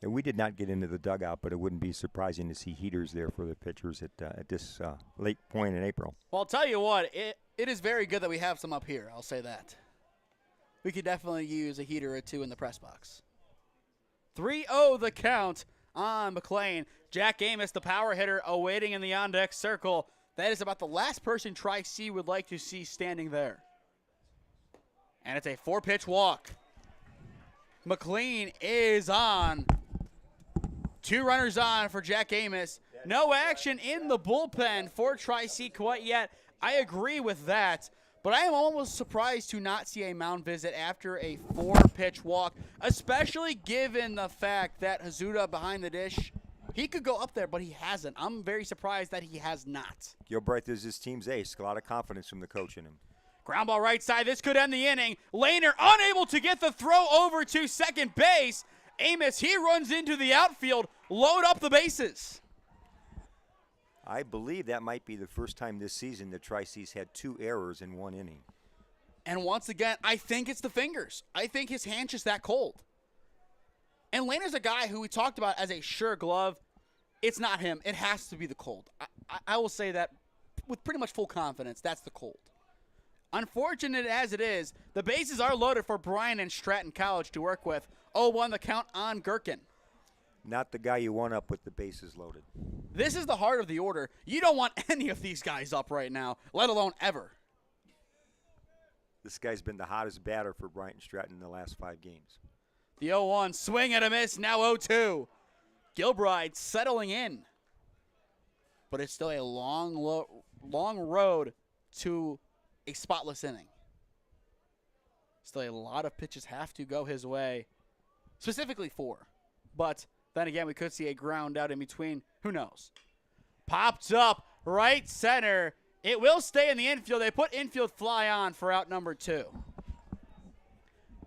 And we did not get into the dugout, but it wouldn't be surprising to see heaters there for the pitchers at this late point in April. Well, I'll tell you what, it is very good that we have some up here. I'll say that. We could definitely use a heater or two in the press box. 3-0 the count on McLean. Jack Amos, the power hitter, awaiting in the on-deck circle. That is about the last person Tri-C would like to see standing there. And it's a 4-pitch walk. McLean is on. 2 runners on for Jack Amos. No action in the bullpen for Tri-C quite yet. I agree with that. But I am almost surprised to not see a mound visit after a 4-pitch walk, especially given the fact that Hazuda behind the dish, he could go up there, but he hasn't. I'm very surprised that he has not. Gilbreth is his team's ace. A lot of confidence from the coach in him. Ground ball right side. This could end the inning. Lehner unable to get the throw over to second base. Amos, he runs into the outfield. Load up the bases. I believe that might be the first time this season that Tri-C's had 2 errors in 1 inning. And once again, I think it's the fingers. I think his hand's just that cold. And Lehner's a guy who we talked about as a sure glove. It's not him. It has to be the cold. I will say that with pretty much full confidence. That's the cold. Unfortunate as it is, the bases are loaded for Bryant Stratton College to work with. 0-1 the count on Gherkin. Not the guy you want up with the bases loaded. This is the heart of the order. You don't want any of these guys up right now, let alone ever. This guy's been the hottest batter for Bryant Stratton in the last 5 games. The 0-1 swing and a miss, now 0-2. Gilbride settling in. But it's still a long road to a spotless inning. Still a lot of pitches have to go his way, specifically 4. But then again, we could see a ground out in between. Who knows? Popped up right center. It will stay in the infield. They put infield fly on for out number 2.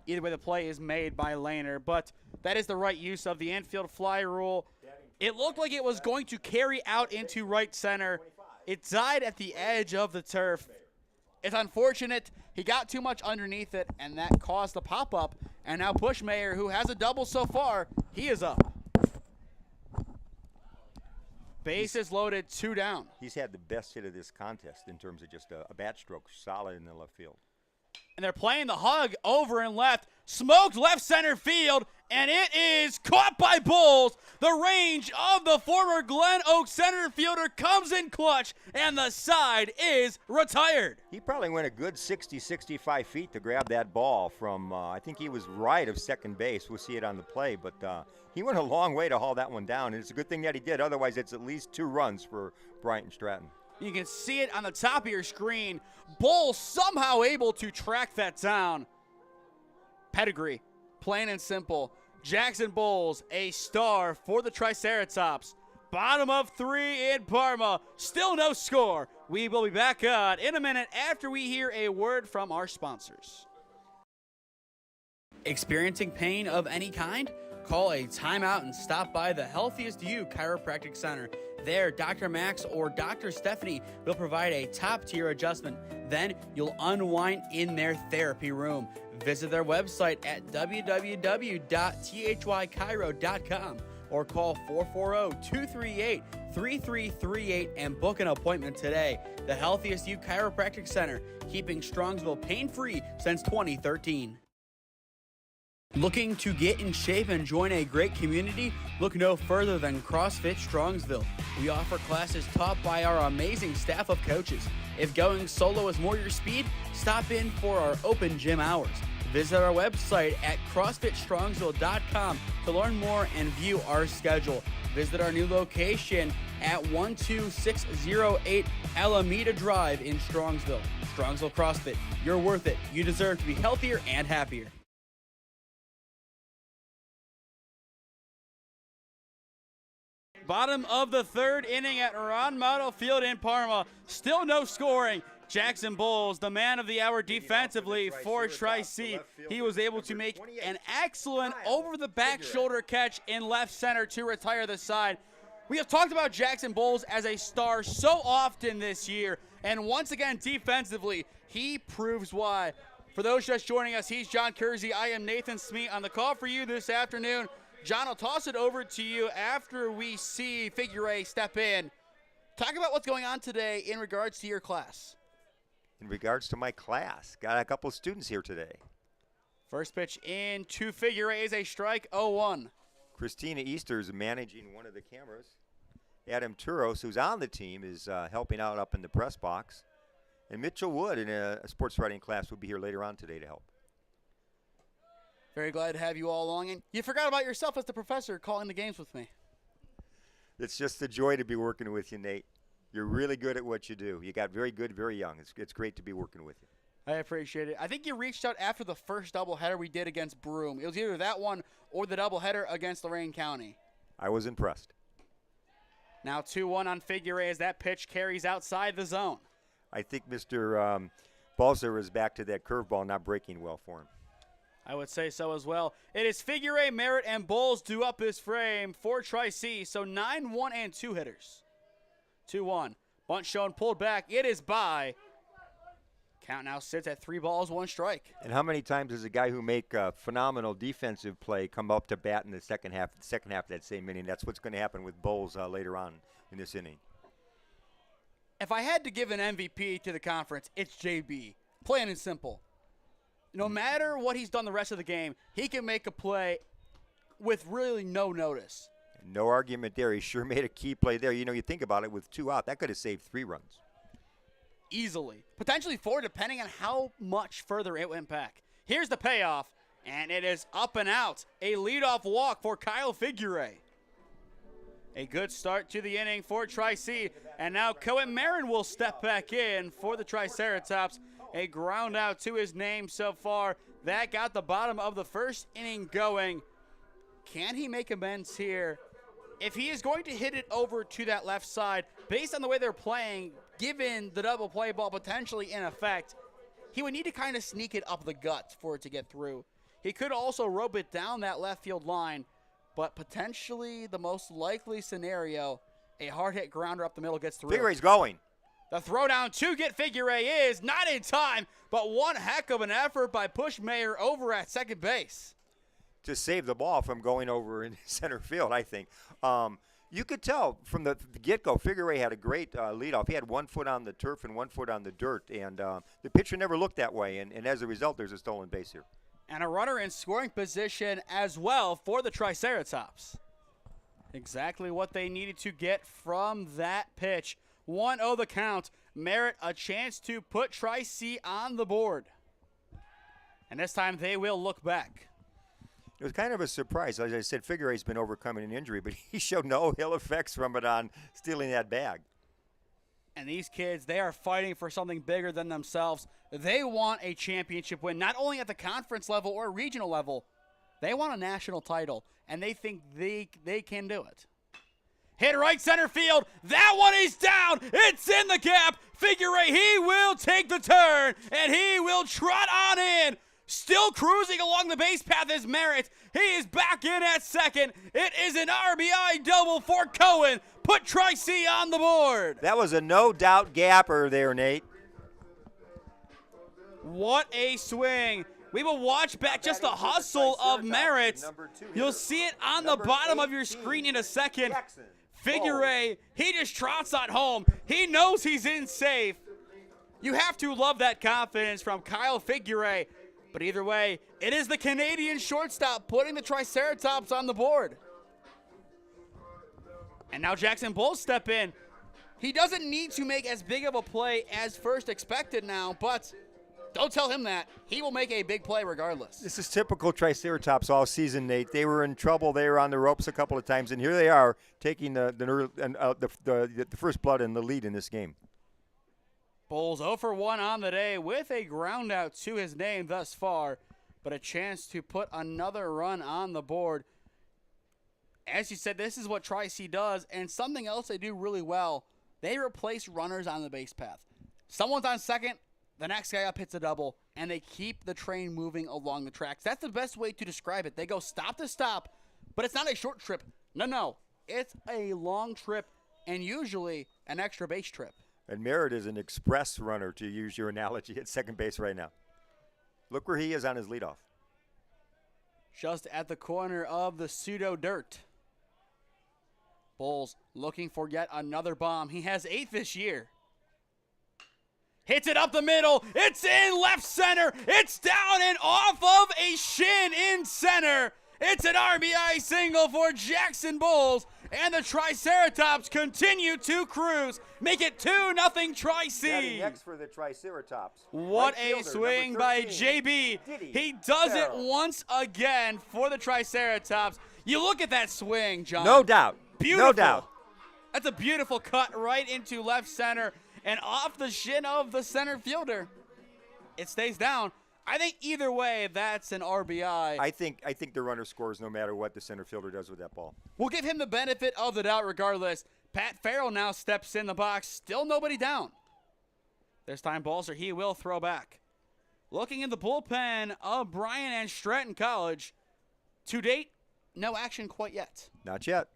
Either way, the play is made by Lehner, but that is the right use of the infield fly rule. It looked like it was going to carry out into right center. It died at the edge of the turf. It's unfortunate. He got too much underneath it, and that caused the pop-up. And now Bushmayer, who has a double so far, he is up. Bases loaded, 2 down. He's had the best hit of this contest in terms of just a bat stroke, solid in the left field. And they're playing the hug over and left. smoked left center field, and it is caught by Bowles. The range of the former Glen Oaks center fielder comes in clutch, and the side is retired. He probably went a good 60, 65 feet to grab that ball from, I think he was right of second base. We'll see it on the play, but he went a long way to haul that one down, and it's a good thing that he did. Otherwise, it's at least 2 runs for Bryant Stratton. You can see it on the top of your screen. Bowles somehow able to track that down. Pedigree, plain and simple. Jackson Bowles, a star for the Triceratops. Bottom of 3 in Parma. Still no score. We will be back on in a minute after we hear a word from our sponsors. Experiencing pain of any kind? Call a timeout and stop by the Healthiest You Chiropractic Center. There, Dr. Max or Dr. Stephanie will provide a top-tier adjustment. Then you'll unwind in their therapy room. Visit their website at www.thychiro.com or call 440-238-3338 and book an appointment today. The Healthiest You Chiropractic Center, keeping Strongsville pain-free since 2013. Looking to get in shape and join a great community? Look no further than CrossFit Strongsville. We offer classes taught by our amazing staff of coaches. If going solo is more your speed, stop in for our open gym hours. Visit our website at CrossFitStrongsville.com to learn more and view our schedule. Visit our new location at 12608 Alameda Drive in Strongsville. Strongsville CrossFit, you're worth it. You deserve to be healthier and happier. Bottom of the 3rd inning at Ron Mottl Field in Parma. Still no scoring. Jackson Bowles, the man of the hour defensively for Tri-C. He was able to make an excellent over-the-back shoulder catch in left center to retire the side. We have talked about Jackson Bowles as a star so often this year, and once again defensively, he proves why. For those just joining us, he's John Kersey. I am Nathan Smee on the call for you this afternoon. John, I'll toss it over to you after we see Figueroa step in. Talk about what's going on today in regards to your class. In regards to my class, got a couple of students here today. First pitch in to Figueroa is a strike, 0-1. Christina Easter is managing one of the cameras. Adam Turos, who's on the team, is helping out up in the press box. And Mitchell Wood in a sports writing class will be here later on today to help. Very glad to have you all along. And you forgot about yourself as the professor calling the games with me. It's just a joy to be working with you, Nate. You're really good at what you do. You got very good, very young. It's great to be working with you. I appreciate it. I think you reached out after the first doubleheader we did against Broome. It was either that one or the doubleheader against Lorain County. I was impressed. Now 2-1 on Figueroa as that pitch carries outside the zone. I think Mr. Balzer is back to that curveball not breaking well for him. I would say so as well. It is Figueroa, Merritt, and Bowles due up this frame for Tri-C. So 9-1 and 2 hitters. 2-1. Bunt shown, pulled back. It is by. Count now sits at 3 balls, 1 strike. And how many times does a guy who make a phenomenal defensive play come up to bat in the second half of that same inning? That's what's going to happen with Bowles later on in this inning. If I had to give an MVP to the conference, it's JB. Plain and simple. No matter what he's done the rest of the game, he can make a play with really no notice. No argument there. He sure made a key play there. You know, you think about it, with 2 out, that could have saved 3 runs. Easily. Potentially 4, depending on how much further it went back. Here's the payoff, and it is up and out. A leadoff walk for Kyle Figueroa. A good start to the inning for Tri-C, and now Cohen Marin will step back in for the Triceratops. A ground out to his name so far. That got the bottom of the first inning going. Can he make amends here? If he is going to hit it over to that left side, based on the way they're playing, given the double play ball potentially in effect, he would need to kind of sneak it up the gut for it to get through. He could also rope it down that left field line, but potentially the most likely scenario, a hard hit grounder up the middle gets through. Figueroa's going. The throwdown to get Figueroa is not in time, but one heck of an effort by Pushmayer over at second base. To save the ball from going over in center field, I think. You could tell from the get-go, Figueroa had a great leadoff. He had 1 foot on the turf and 1 foot on the dirt, and the pitcher never looked that way, and as a result, there's a stolen base here. And a runner in scoring position as well for the Triceratops. Exactly what they needed to get from that pitch. 1-0 the count. Merritt a chance to put Tri-C on the board. And this time they will look back. It was kind of a surprise. As I said, Figuere's been overcoming an injury, but he showed no ill effects from it on stealing that bag. And these kids, they are fighting for something bigger than themselves. They want a championship win, not only at the conference level or regional level. They want a national title, and they think they can do it. Hit right center field. That one is down. It's in the gap. Figure he will take the turn, and he will trot on in. Still cruising along the base path is Merritt. He is back in at second. It is an RBI double for Cohen. Put Tri-C on the board. That was a no-doubt gapper there, Nate. What a swing. We will watch back just the hustle of Merritt. You'll see it on the bottom of your screen in a second. Figure, he just trots on home. He knows he's in safe. You have to love that confidence from Kyle Figure. But either way, it is the Canadian shortstop putting the Triceratops on the board. And now Jackson Bowles step in. He doesn't need to make as big of a play as first expected now, but don't tell him that. He will make a big play regardless. This is typical Triceratops all season, Nate. They were in trouble. They were on the ropes a couple of times, and here they are taking the first blood and the lead in this game. Bowles 0 for 1 on the day with a ground out to his name thus far, but a chance to put another run on the board. As you said, this is what Tri-C does, and something else they do really well. They replace runners on the base path. Someone's on second, the next guy up hits a double, and they keep the train moving along the tracks. That's the best way to describe it. They go stop to stop, but it's not a short trip. No. It's a long trip, and usually an extra base trip. And Merritt is an express runner, to use your analogy, at second base right now. Look where he is on his leadoff. Just at the corner of the pseudo dirt. Bowles looking for yet another bomb. He has 8 this year. Hits it up the middle. It's in left center. It's down and off of a shin in center. It's an RBI single for Jackson Bowles, and the Triceratops continue to cruise. Make it 2-0 Tri-C. Next for the Triceratops. What a swing by JB. He does it once again for the Triceratops. You look at that swing, John. No doubt. Beautiful. No doubt. That's a beautiful cut right into left center and off the shin of the center fielder. It stays down. I think either way, that's an RBI. I think the runner scores no matter what the center fielder does with that ball. We'll give him the benefit of the doubt regardless. Pat Farrell now steps in the box. Still nobody down. This time, Balser, he will throw back. Looking in the bullpen of Bryant Stratton College. To date, no action quite yet. Not yet.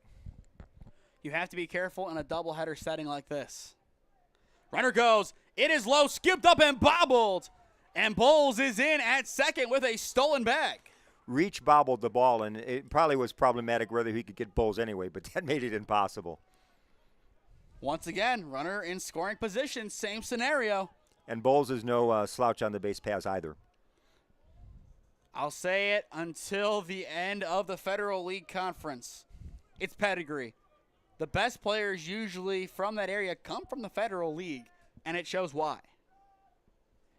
You have to be careful in a doubleheader setting like this. Runner goes. It is low, skipped up and bobbled. And Bowles is in at second with a stolen bag. Reach bobbled the ball, and it probably was problematic whether he could get Bowles anyway, but that made it impossible. Once again, runner in scoring position, same scenario. And Bowles is no slouch on the base paths either. I'll say it until the end of the Federal League Conference. It's pedigree. The best players usually from that area come from the Federal League, and it shows why.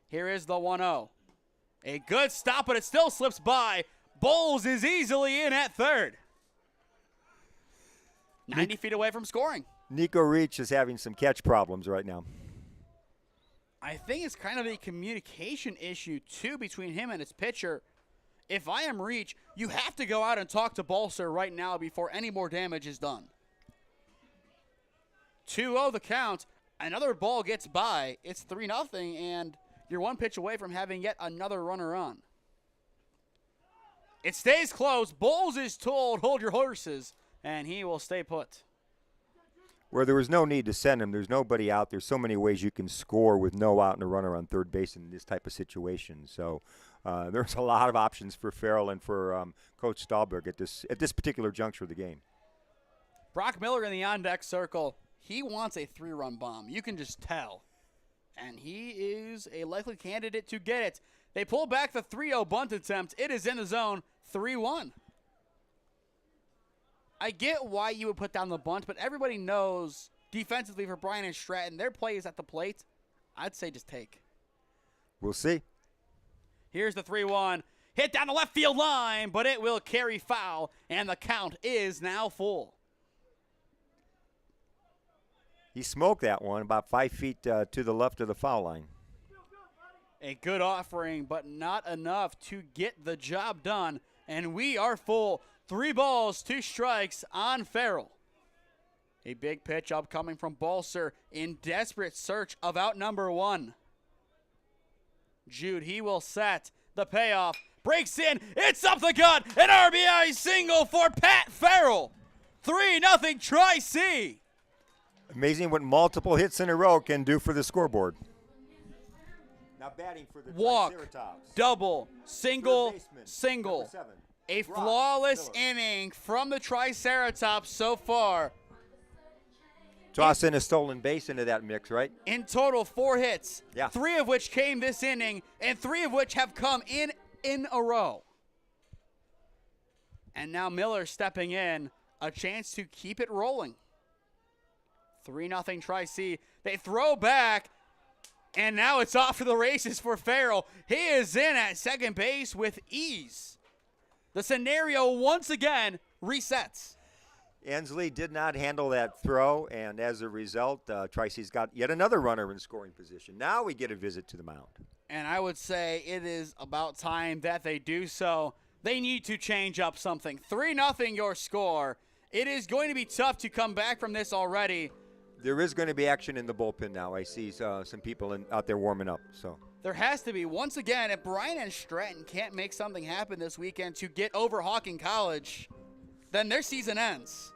Here is the 1-0. A good stop, but it still slips by. Bowles is easily in at third. 90 feet away from scoring. Nico Reach is having some catch problems right now. I think it's kind of a communication issue, too, between him and his pitcher. If I am Reach, you have to go out and talk to Balser right now before any more damage is done. 2-0 the count. Another ball gets by. It's 3-0, and you're one pitch away from having yet another runner on. It stays close. Bowles is told, hold your horses, and he will stay put. Where there was no need to send him, there's nobody out. There's so many ways you can score with no out and a runner on third base in this type of situation. So there's a lot of options for Farrell and for Coach Stahlberg at this particular juncture of the game. Brock Miller in the on-deck circle. He wants a 3-run bomb. You can just tell. and he is a likely candidate to get it. They pull back the 3-0 bunt attempt. It is in the zone, 3-1. I get why you would put down the bunt, but everybody knows defensively for Bryant Stratton, their play is at the plate. I'd say just take. We'll see. Here's the 3-1. Hit down the left field line, but it will carry foul, and the count is now full. He smoked that one about 5 feet to the left of the foul line. A good offering, but not enough to get the job done. And we are full. 3 balls, 2 strikes on Farrell. A big pitch upcoming from Balser in desperate search of out number 1. Jude, he will set the payoff. Breaks in. It's up the gut. An RBI single for Pat Farrell. 3-0 Tri-C. Amazing what multiple hits in a row can do for the scoreboard. Now batting for the Walk, Triceratops. double, single, Third baseman, single. number 7. A Brock flawless Miller. inning from the Triceratops so far. Toss in a stolen base into that mix, right? In total, 4 hits, Yeah. 3 of which came this inning, and 3 of which have come in a row. And now Miller stepping in, a chance to keep it rolling. 3-0 Tri-C. They throw back, and now it's off to the races for Farrell. He is in at second base with ease. The scenario once again resets. Ensley did not handle that throw, and as a result, Tri-Ci's got yet another runner in scoring position. Now we get a visit to the mound. And I would say it is about time that they do so. They need to change up something. 3-0 your score. It is going to be tough to come back from this already. There is going to be action in the bullpen now. I see some people out there warming up. So There has to be. Once again, if Bryant Stratton can't make something happen this weekend to get over Hawking College, then their season ends.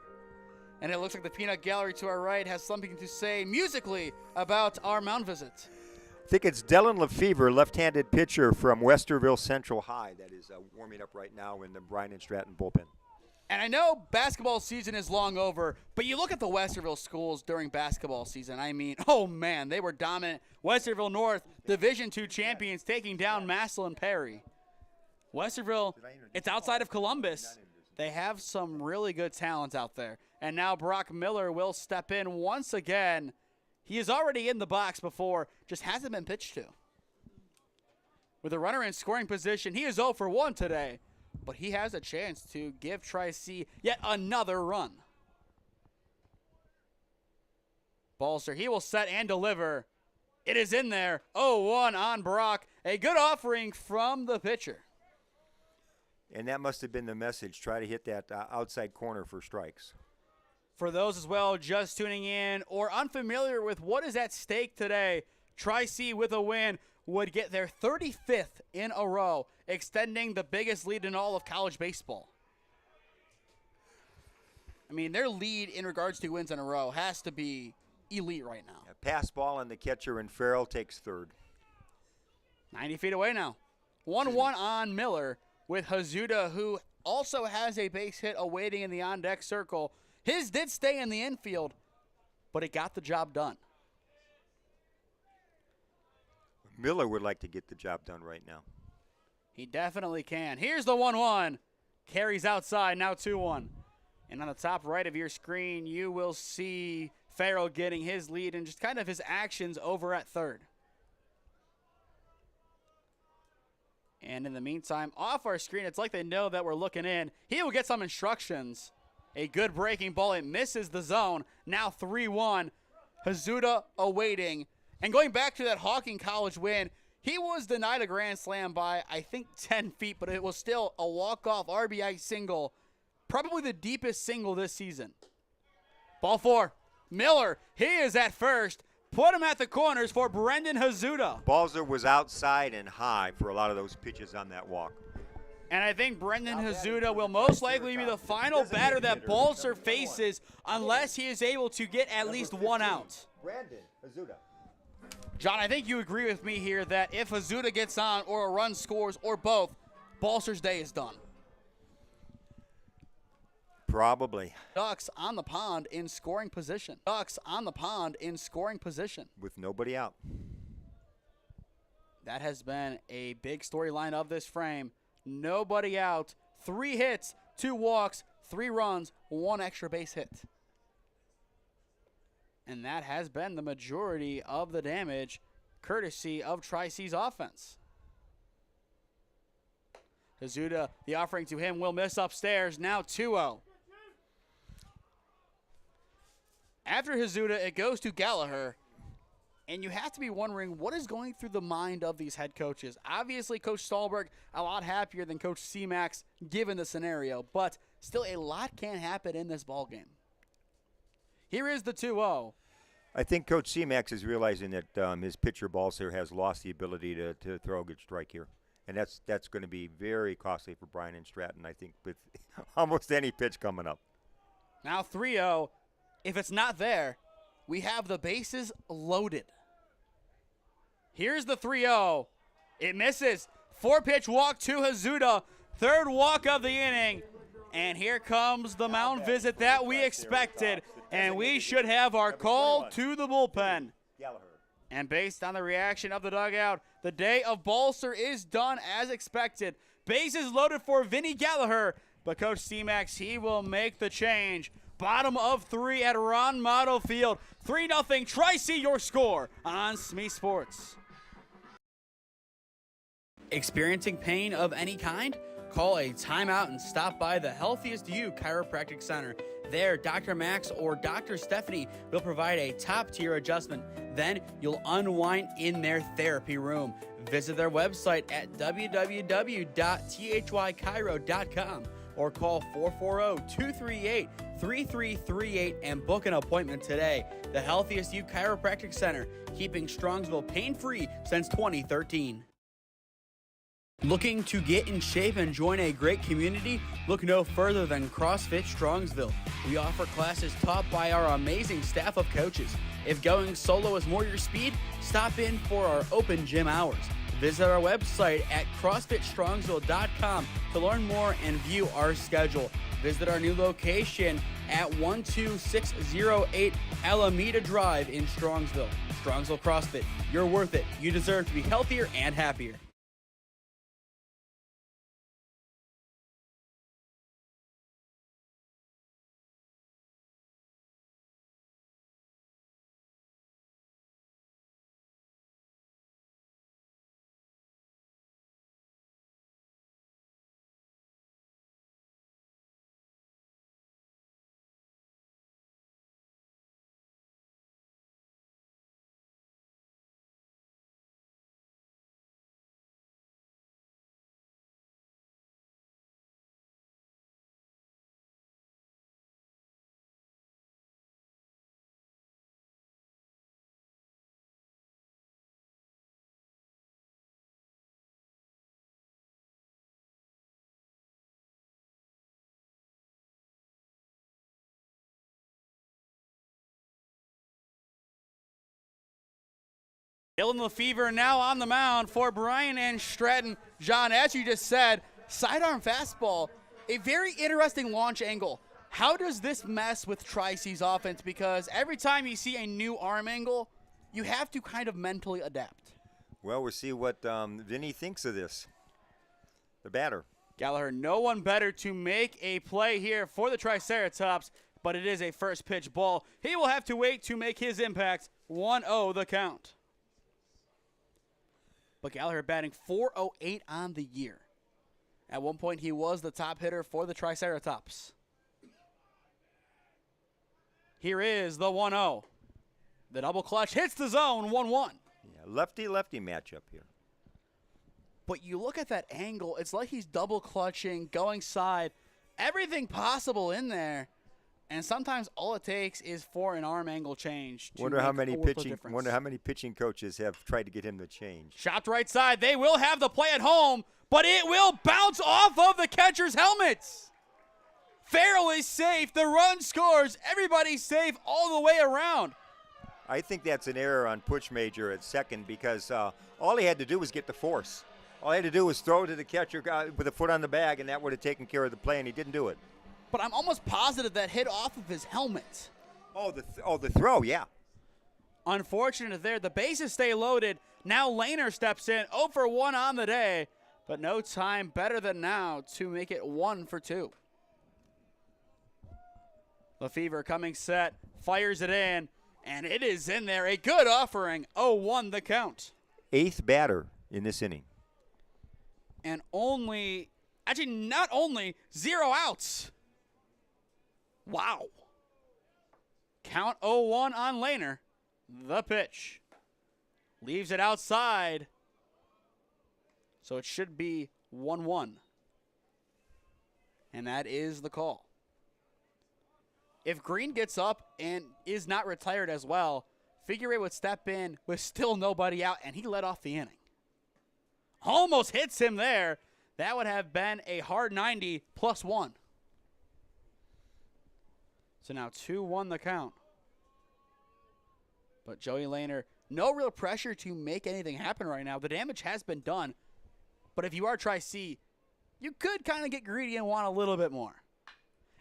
And it looks like the Peanut Gallery to our right has something to say musically about our mound visit. I think it's Dylan Lefevre, left-handed pitcher from Westerville Central High, that is warming up right now in the Bryant Stratton bullpen. And I know basketball season is long over, but you look at the Westerville schools during basketball season. I mean, oh man, they were dominant. Westerville North, Division II champions, taking down Massillon Perry. Westerville, it's outside of Columbus. They have some really good talent out there. And now Brock Miller will step in once again. He is already in the box before, just hasn't been pitched to. With a runner in scoring position, he is 0 for 1 today. But he has a chance to give Tri-C yet another run. Balser, he will set and deliver. It is in there. 0-1 on Brock. A good offering from the pitcher. And that must have been the message. Try to hit that outside corner for strikes. For those as well just tuning in or unfamiliar with what is at stake today, Tri-C with a win would get their 35th in a row, extending the biggest lead in all of college baseball. I mean, their lead in regards to wins in a row has to be elite right now. A pass ball on the catcher, and Farrell takes third. 90 feet away now. 1-1 on Miller with Hazuda, who also has a base hit awaiting in the on-deck circle. His did stay in the infield, but it got the job done. Miller would like to get the job done right now. He definitely can. Here's the 1-1. Carries outside, now 2-1. And on the top right of your screen, you will see Farrell getting his lead and just kind of his actions over at third. And in the meantime, off our screen, it's like they know that we're looking in. He will get some instructions. A good breaking ball. It misses the zone. Now 3-1. Hazuda awaiting. And going back to that Hawking College win, he was denied a grand slam by, I think, 10 feet, but it was still a walk-off RBI single. Probably the deepest single this season. Ball 4. Miller, he is at first. Put him at the corners for Brendan Hazuda. Balzer was outside and high for a lot of those pitches on that walk. And I think Brendan Hazuda will most likely be the final batter that Balser faces unless he is able to get at least one out. Brandon Hazuda. John, I think you agree with me here that if Hazuda gets on or a run scores or both, Balser's day is done. Probably. Ducks on the pond in scoring position. Ducks on the pond in scoring position. With nobody out. That has been a big storyline of this frame. Nobody out. 3 hits, 2 walks, 3 runs, 1 extra base hit. And that has been the majority of the damage, courtesy of Tri-C's offense. Hazuda, the offering to him, will miss upstairs. Now 2-0. After Hazuda, it goes to Gallagher. And you have to be wondering what is going through the mind of these head coaches. Obviously, Coach Stallberg a lot happier than Coach C-Max given the scenario, but still a lot can happen in this ballgame. Here is the 2-0. I think Coach C-Max is realizing that his pitcher Balser has lost the ability to throw a good strike here. And that's going to be very costly for Bryant Stratton, I think, with almost any pitch coming up. Now 3-0. If it's not there, we have the bases loaded. Here's the 3-0. It misses. 4-pitch walk to Hazuda. 3rd walk of the inning. And here comes the mound visit that we expected. And we should have our call to the bullpen. And based on the reaction of the dugout, the day of Balser is done as expected. Bases loaded for Vinny Gallagher. But Coach C-Max, he will make the change. Bottom of 3 at Ron Mottl Field. 3-0 Tri-C your score on SmeeSports. Experiencing pain of any kind? Call a timeout and stop by the Healthiest You Chiropractic Center. There, Dr. Max or Dr. Stephanie will provide a top-tier adjustment. Then you'll unwind in their therapy room. Visit their website at www.thychiro.com or call 440-238-3338 and book an appointment today. The Healthiest You Chiropractic Center, keeping Strongsville pain-free since 2013. Looking to get in shape and join a great community? Look no further than CrossFit Strongsville. We offer classes taught by our amazing staff of coaches. If going solo is more your speed, stop in for our open gym hours. Visit our website at CrossFitStrongsville.com to learn more and view our schedule. Visit our new location at 12608 Alameda Drive in Strongsville. Strongsville CrossFit, you're worth it. You deserve to be healthier and happier. Dylan LeFever now on the mound for Bryant Stratton. John, as you just said, sidearm fastball, a very interesting launch angle. How does this mess with Tri-C's offense? Because every time you see a new arm angle, you have to kind of mentally adapt. Well, we'll see what Vinny thinks of this. The batter. Gallagher, no one better to make a play here for the Triceratops, but it is a first pitch ball. He will have to wait to make his impact. 1-0 the count. But Gallagher batting .408 on the year. At one point, he was the top hitter for the Triceratops. Here is the 1-0. The double clutch hits the zone, 1-1. Yeah, lefty-lefty matchup here. But you look at that angle, it's like he's double clutching, going side, everything possible in there. And sometimes all it takes is for an arm angle change. Wonder how many pitching coaches have tried to get him to change. Shot right side. They will have the play at home, but it will bounce off of the catcher's helmets. Farrell is safe. The run scores. Everybody's safe all the way around. I think that's an error on Puchmajor at second because all he had to do was get the force. All he had to do was throw to the catcher with a foot on the bag, and that would have taken care of the play, and he didn't do it. But I'm almost positive that hit off of his helmet. Oh, the throw, yeah. Unfortunate there. The bases stay loaded. Now Lehner steps in. 0 for 1 on the day, but no time better than now to make it 1 for 2. Lefevre coming set, fires it in, and it is in there. A good offering. 0-1 the count. 8th batter in this inning. And not only 0 outs. Wow. Count 0-1 on Lehner. The pitch. Leaves it outside. So it should be 1-1. And that is the call. If Green gets up and is not retired as well, Figure would step in with still nobody out, and he led off the inning. Almost hits him there. That would have been a hard 90 plus 1. So now 2-1 the count. But Joey Lehner, no real pressure to make anything happen right now. The damage has been done. But if you are Tri-C, you could kind of get greedy and want a little bit more.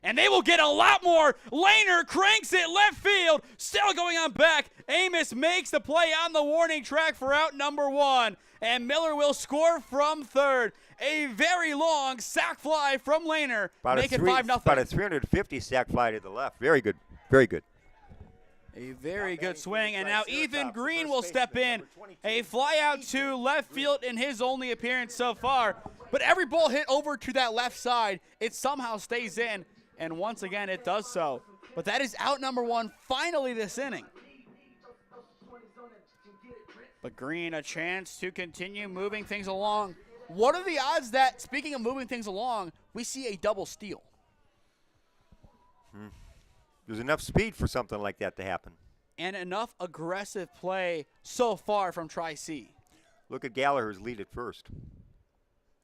And they will get a lot more. Lehner cranks it left field. Still going on back. Amos makes the play on the warning track for out number 1. And Miller will score from third. A very long sac fly from Lehner. Make it 5-0. About a 350 sac fly to the left. Very good. Very good. A very good swing. And now Ethan Green will step in. A fly out to left field in his only appearance so far. But every ball hit over to that left side, it somehow stays in. And once again, it does so. But that is out number 1 finally this inning. But Green, a chance to continue moving things along. What are the odds that, speaking of moving things along, we see a double steal? There's enough speed for something like that to happen. And enough aggressive play so far from Tri-C. Look at Gallagher's lead at first.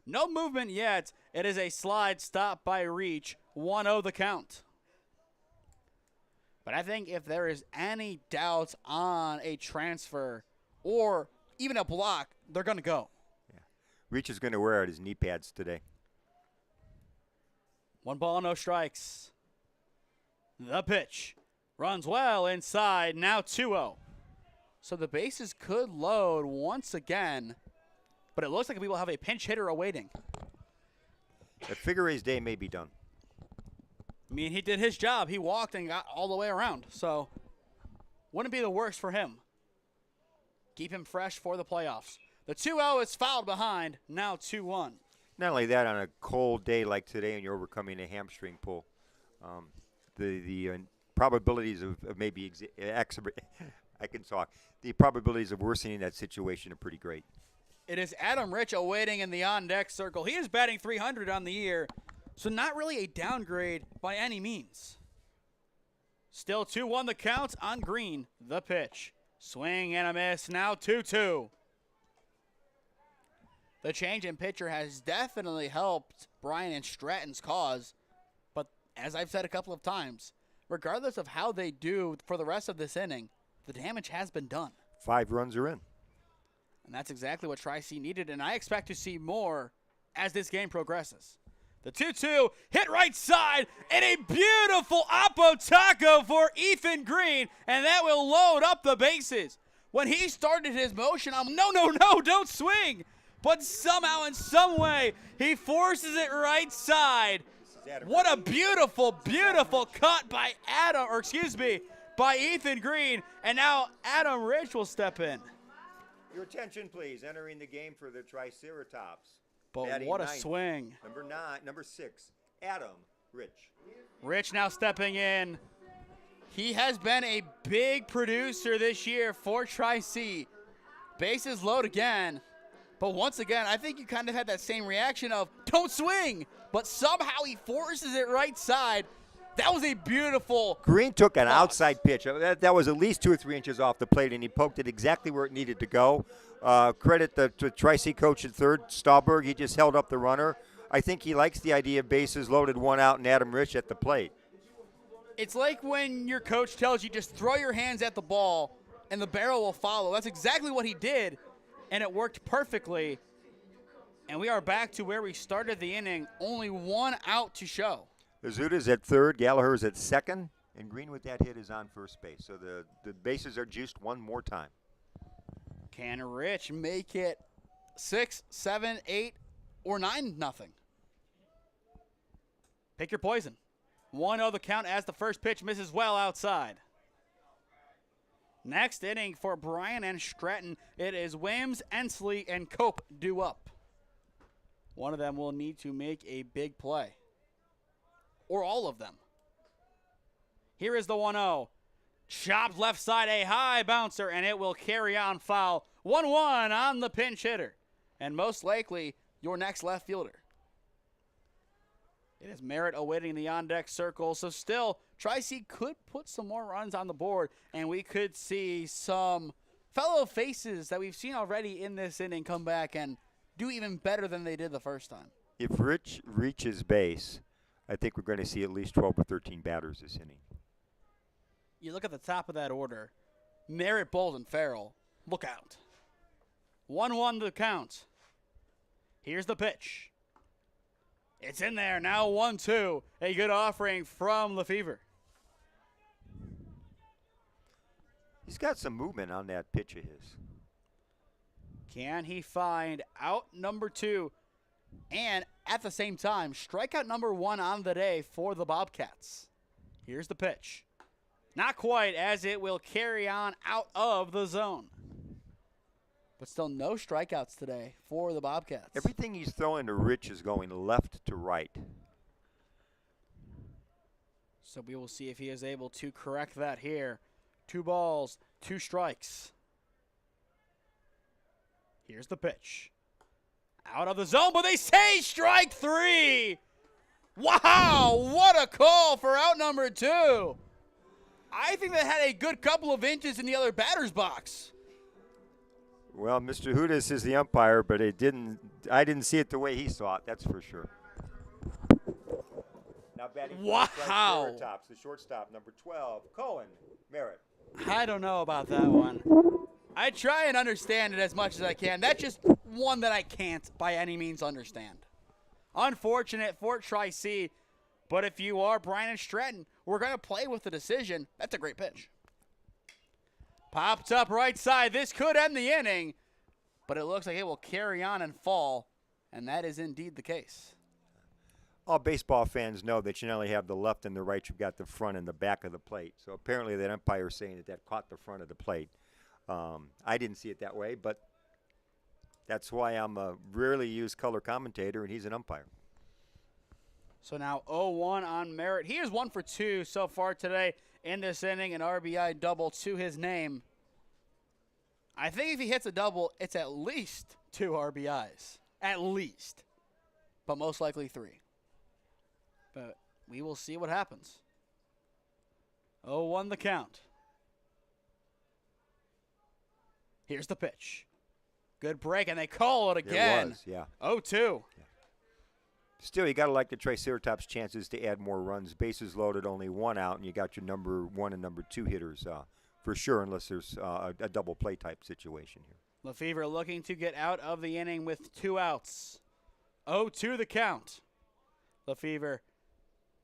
No movement yet. It is a slide stop by Reach. 1-0 the count. But I think if there is any doubt on a transfer or even a block, they're going to go. Yeah. Reach is going to wear out his knee pads today. 1 ball, no strikes. The pitch. Runs well inside. Now 2-0. So the bases could load once again. But it looks like we will have a pinch hitter awaiting. That Figuere's day may be done. I mean, he did his job. He walked and got all the way around. So, wouldn't be the worst for him. Keep him fresh for the playoffs. The 2-0 is fouled behind. Now 2-1. Not only that, on a cold day like today and you're overcoming a hamstring pull, the probabilities of maybe I can talk. The probabilities of worsening that situation are pretty great. It is Adam Rich awaiting in the on-deck circle. He is batting .300 on the year. So not really a downgrade by any means. Still 2-1 the count on Green. The pitch. Swing and a miss. Now 2-2. The change in pitcher has definitely helped Bryant Stratton's cause. But as I've said a couple of times, regardless of how they do for the rest of this inning, the damage has been done. 5 runs are in. And that's exactly what Tri-C needed. And I expect to see more as this game progresses. The 2-2 hit right side, and a beautiful Oppo Taco for Ethan Green, and that will load up the bases. When he started his motion, no, don't swing. But somehow, in some way, he forces it right side. What a beautiful, beautiful cut by by Ethan Green, and now Adam Rich will step in. Your attention, please. Entering the game for the Triceratops. But Batting what a ninth. swing. Number 6, Adam Rich. Rich now stepping in. He has been a big producer this year for Tri-C. Bases load again. But once again, I think you kind of had that same reaction of, don't swing. But somehow he forces it right side. That was a beautiful Green took an toss. outside pitch. That was at least 2 or 3 inches off the plate, and he poked it exactly where it needed to go. Credit to Tri-C coach at third, Stahlberg. He just held up the runner. I think he likes the idea of bases loaded, 1 out, and Adam Rich at the plate. It's like when your coach tells you just throw your hands at the ball and the barrel will follow. That's exactly what he did, and it worked perfectly. And we are back to where we started the inning, only 1 out to show. Azuda's at third, Gallagher's at second, And Green with that hit is on first base. So the bases are juiced one more time. Can Rich make it 6, 7, 8, or 9-0? Pick your poison. 1-0 the count as the first pitch misses well outside. Next inning for Bryant and Stratton, it is Wims, Ensley, and Cope due up. One of them will need to make a big play. Or all of them. Here is the 1-0. Chopped left side, a high bouncer, and it will carry on foul. 1-1 on the pinch hitter. And most likely, your next left fielder. It is Merritt awaiting the on-deck circle. So still, Tri-C could put some more runs on the board, and we could see some fellow faces that we've seen already in this inning come back and do even better than they did the first time. If Rich reaches base, I think we're going to see at least 12 or 13 batters this inning. You look at the top of that order, Merritt, Bowles, and Farrell. Look out. 1-1 the count. Here's the pitch. It's in there. Now 1-2. A good offering from Lefevre. He's got some movement on that pitch of his. Can he find out number 2 and at the same time strikeout number 1 on the day for the Bobcats? Here's the pitch. Not quite, as it will carry on out of the zone. But still no strikeouts today for the Bobcats. Everything he's throwing to Rich is going left to right. So we will see if he is able to correct that here. 2 balls, 2 strikes. Here's the pitch. Out of the zone, but they say strike 3. Wow, what a call for out number 2. I think that had a good couple of inches in the other batter's box. Well, Mr. Hudas is the umpire, but I didn't see it the way he saw it, that's for sure. Now batting wow. tops, the shortstop, number 12, Cohen, Merritt. I don't know about that one. I try and understand it as much as I can. That's just one that I can't by any means understand. Unfortunate for Tri-C, but if you are Bryant Stratton, we're going to play with the decision. That's a great pitch. Popped up right side. This could end the inning, but it looks like it will carry on and fall, and that is indeed the case. All baseball fans know that you not only have the left and the right, you've got the front and the back of the plate. So apparently that umpire is saying that caught the front of the plate. I didn't see it that way, but that's why I'm a rarely used color commentator, and he's an umpire. So now 0-1 on Merritt. He is 1 for 2 so far today in this inning, an RBI double to his name. I think if he hits a double, it's at least 2 RBIs. At least. But most likely 3. But we will see what happens. 0-1 the count. Here's the pitch. Good break, and they call it again. It was, yeah. 0-2. Yeah. Still, you got to like the Triceratops' chances to add more runs. Bases loaded, only 1 out, and you got your number 1 and number 2 hitters for sure, unless there's a double play type situation here. Lefevre looking to get out of the inning with 2 outs. 0-2 the count. Lefevre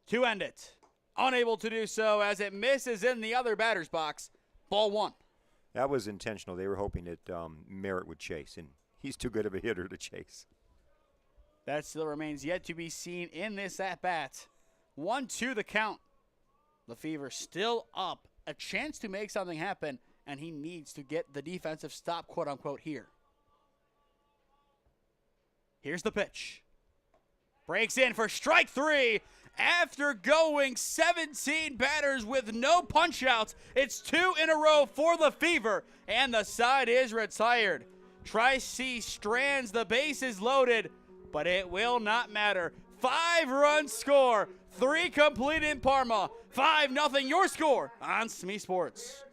to end it. Unable to do so as it misses in the other batter's box. Ball 1. That was intentional. They were hoping that Merritt would chase, and he's too good of a hitter to chase. That still remains yet to be seen in this at-bat. 1-2 the count. Lefevre still up. A chance to make something happen, and he needs to get the defensive stop, quote-unquote, here. Here's the pitch. Breaks in for strike 3. After going 17 batters with no punch-outs, it's 2 in a row for Lefevre, and the side is retired. Tri-C strands, the bases loaded, but it will not matter. 5-run score, 3 complete in Parma, 5-0 your score on SmeeSports.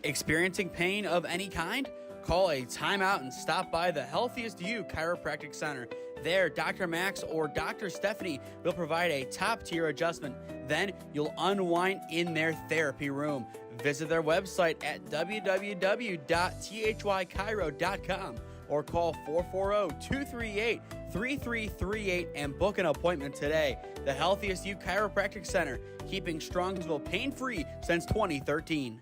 Experiencing pain of any kind? Call a timeout and stop by the Healthiest You Chiropractic Center. There, Dr. Max or Dr. Stephanie will provide a top-tier adjustment. Then you'll unwind in their therapy room. Visit their website at www.thychiro.com or call 440-238-3338 and book an appointment today. The Healthiest You Chiropractic Center, keeping Strongsville pain-free since 2013.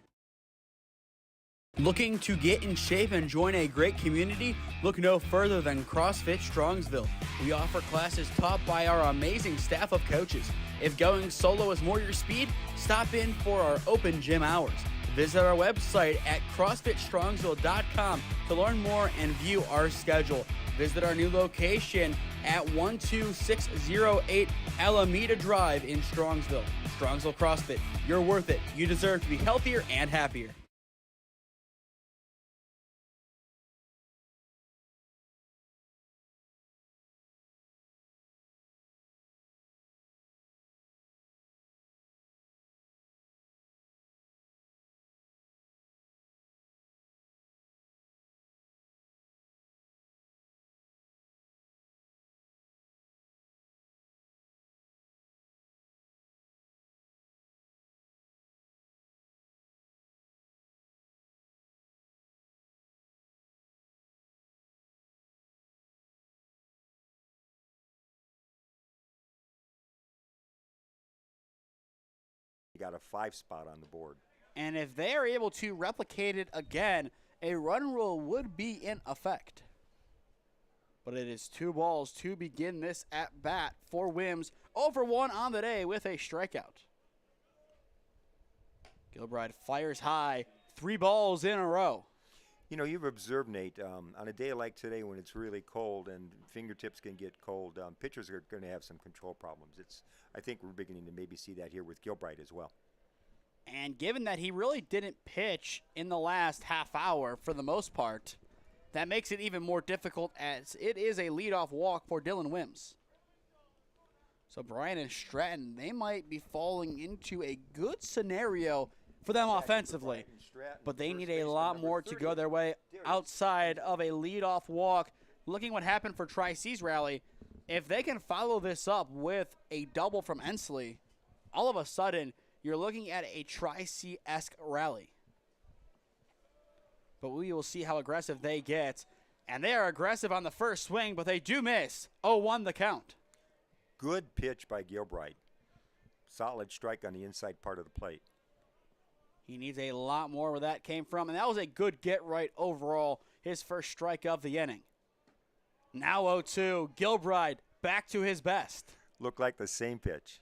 Looking to get in shape and join a great community? Look no further than CrossFit Strongsville. We offer classes taught by our amazing staff of coaches. If going solo is more your speed, stop in for our open gym hours. Visit our website at CrossFitStrongsville.com to learn more and view our schedule. Visit our new location at 12608 Alameda Drive in Strongsville. Strongsville CrossFit, you're worth it. You deserve to be healthier and happier. You got a 5 spot on the board. And if they are able to replicate it again, a run rule would be in effect. But it is 2 balls to begin this at bat for Wims. 0-for-1 on the day with a strikeout. Gilbride fires high. 3 balls in a row. You know, you've observed, Nate, on a day like today when it's really cold and fingertips can get cold, pitchers are going to have some control problems. I think we're beginning to maybe see that here with Gilbride as well. And given that he really didn't pitch in the last half hour for the most part, that makes it even more difficult as it is a leadoff walk for Dylan Wims. So Bryant and Stratton, they might be falling into a good scenario for them offensively, but they need a lot more to go their way outside of a leadoff walk. Looking what happened for Tri-C's rally, if they can follow this up with a double from Ensley, all of a sudden you're looking at a Tri-C-esque rally. But we will see how aggressive they get. And they are aggressive on the first swing, but they do miss. 0-1 the count. Good pitch by Gilbride. Solid strike on the inside part of the plate. He needs a lot more where that came from, and that was a good get-right overall, his first strike of the inning. Now 0-2, Gilbride back to his best. Looked like the same pitch.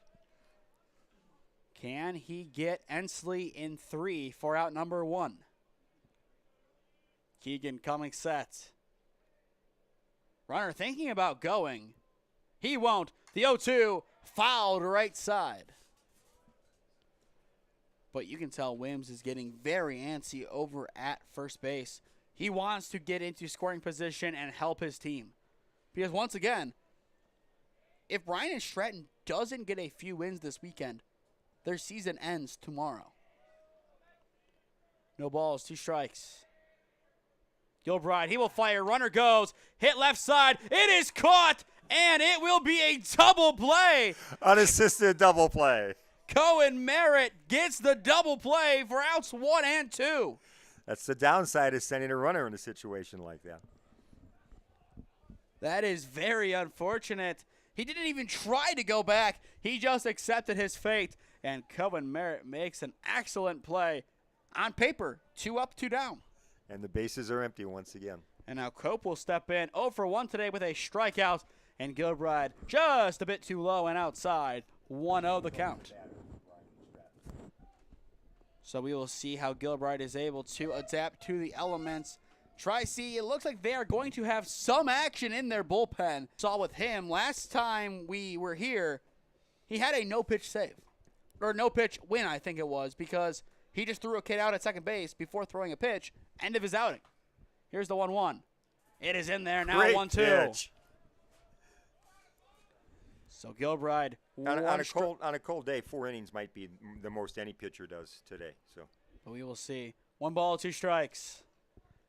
Can he get Ensley in 3 for out number 1? Keegan coming set. Runner thinking about going. He won't. The 0-2 fouled right side. But you can tell Wims is getting very antsy over at first base. He wants to get into scoring position and help his team. Because once again, if Bryant Stratton doesn't get a few wins this weekend, their season ends tomorrow. No balls, 2 strikes. Gilbride, he will fire. Runner goes. Hit left side. It is caught, and it will be a double play. Unassisted double play. Cohen Merritt gets the double play for outs 1 and 2. That's the downside of sending a runner in a situation like that. That is very unfortunate. He didn't even try to go back. He just accepted his fate. And Cohen Merritt makes an excellent play. On paper, 2 up, 2 down. And the bases are empty once again. And now Cope will step in 0-for-1 today with a strikeout. And Gilbride just a bit too low and outside. 1-0 the count. So we will see how Gilbride is able to adapt to the elements. Tri-C, it looks like they are going to have some action in their bullpen. Saw with him last time we were here, he had a no-pitch save. Or no-pitch win, I think it was, because he just threw a kid out at second base before throwing a pitch. End of his outing. Here's the 1-1. It is in there now, 1-2. So Gilbride, on a cold day, 4 innings might be the most any pitcher does today. So we will see. 1 ball, 2 strikes.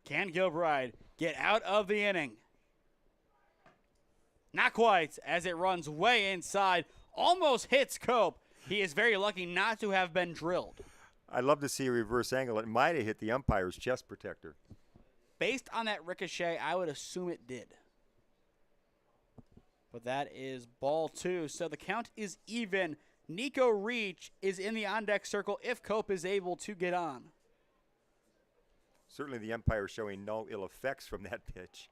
Can Gilbride get out of the inning? Not quite, as it runs way inside. Almost hits Cope. He is very lucky not to have been drilled. I'd love to see a reverse angle. It might have hit the umpire's chest protector. Based on that ricochet, I would assume it did. But that is ball 2. So the count is even. Nico Reach is in the on-deck circle if Cope is able to get on. Certainly the umpire showing no ill effects from that pitch.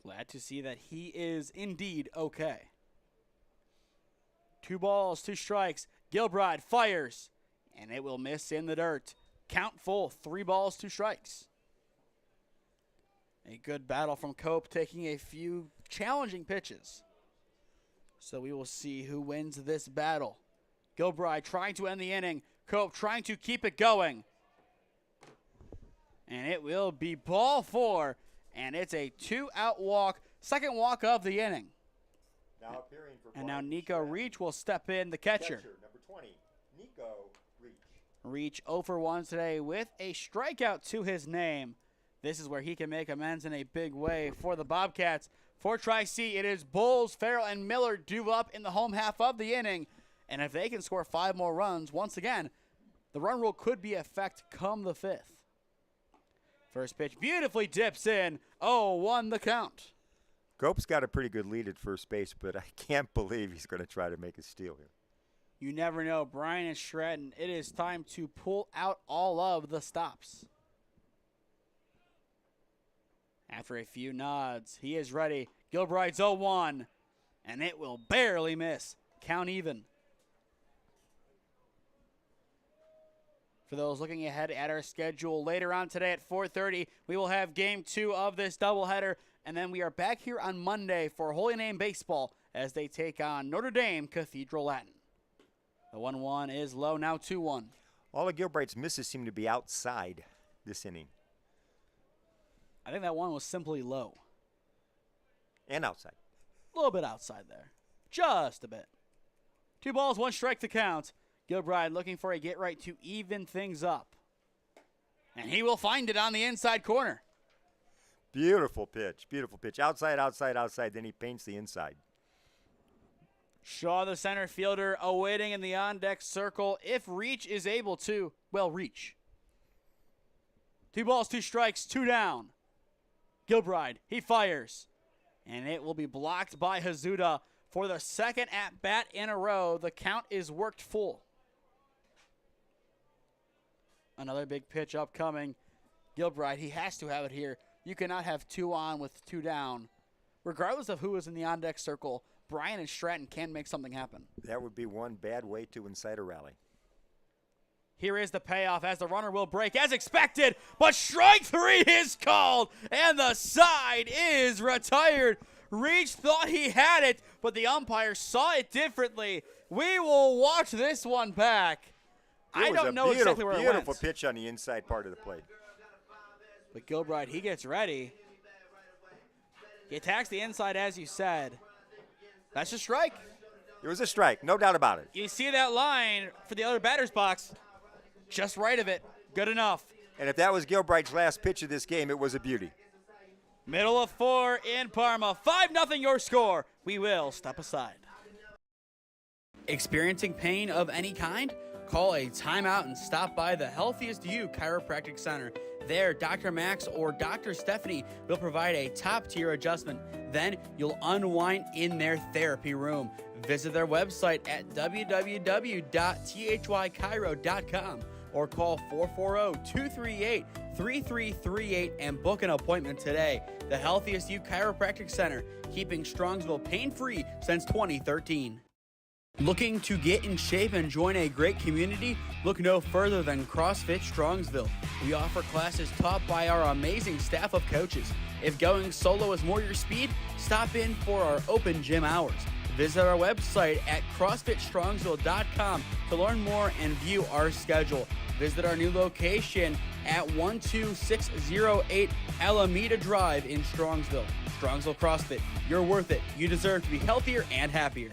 Glad to see that he is indeed okay. 2 balls, 2 strikes. Gilbride fires, and it will miss in the dirt. Count full, 3 balls, 2 strikes. A good battle from Cope, taking a few challenging pitches. So we will see who wins this battle. Gilbride trying to end the inning. Cope trying to keep it going. And it will be ball 4, and it's a 2-out walk, second walk of the inning. Now appearing for and now Nico Reach will step in, the catcher. Number 20, Nico Reach. Reach 0 for 1 today with a strikeout to his name. This is where he can make amends in a big way for the Bobcats. For Tri-C, it is Bulls, Farrell, and Miller due up in the home half of the inning. And if they can score 5 more runs, once again, the run rule could be in effect come the 5th. First pitch beautifully dips in. 0-1 the count. Cope's got a pretty good lead at first base, but I can't believe he's going to try to make a steal here. You never know. Bryant Stratton, it is time to pull out all of the stops. After a few nods, he is ready. Gilbride's 0-1, and it will barely miss. Count even. For those looking ahead at our schedule, later on today at 4:30, we will have Game 2 of this doubleheader, and then we are back here on Monday for Holy Name Baseball as they take on Notre Dame Cathedral Latin. The 1-1 is low, now 2-1. All of Gilbride's misses seem to be outside this inning. I think that one was simply low. And outside. A little bit outside there. Just a bit. 2 balls, 1 strike to count. Gilbride looking for a get right to even things up. And he will find it on the inside corner. Beautiful pitch. Beautiful pitch. Outside, outside, outside. Then he paints the inside. Shaw, the center fielder, awaiting in the on-deck circle if Reach is able to, well, reach. 2 balls, 2 strikes, 2 down. Gilbride, he fires. And it will be blocked by Hazuda for the second at-bat in a row. The count is worked full. Another big pitch upcoming. Gilbride, he has to have it here. You cannot have 2 on with 2 down. Regardless of who is in the on-deck circle, Bryant and Stratton can make something happen. That would be one bad way to incite a rally. Here is the payoff as the runner will break as expected, but strike 3 is called, and the side is retired. Reach thought he had it, but the umpire saw it differently. We will watch this one back. I don't know exactly where it went. Beautiful pitch on the inside part of the plate. But Gilbride, he gets ready. He attacks the inside, as you said. That's a strike. It was a strike, no doubt about it. You see that line for the other batter's box. Just right of it. Good enough. And if that was Gilbride's last pitch of this game, it was a beauty. Middle of 4 in Parma. 5-0 your score. We will step aside. Experiencing pain of any kind? Call a timeout and stop by the Healthiest You Chiropractic Center. There, Dr. Max or Dr. Stephanie will provide a top-tier adjustment. Then you'll unwind in their therapy room. Visit their website at www.thychiro.com or call 440-238-3338 and book an appointment today. The Healthiest You Chiropractic Center, keeping Strongsville pain-free since 2013. Looking to get in shape and join a great community? Look no further than CrossFit Strongsville. We offer classes taught by our amazing staff of coaches. If going solo is more your speed, stop in for our open gym hours. Visit our website at CrossFitStrongsville.com to learn more and view our schedule. Visit our new location at 12608 Alameda Drive in Strongsville. Strongsville CrossFit, you're worth it. You deserve to be healthier and happier.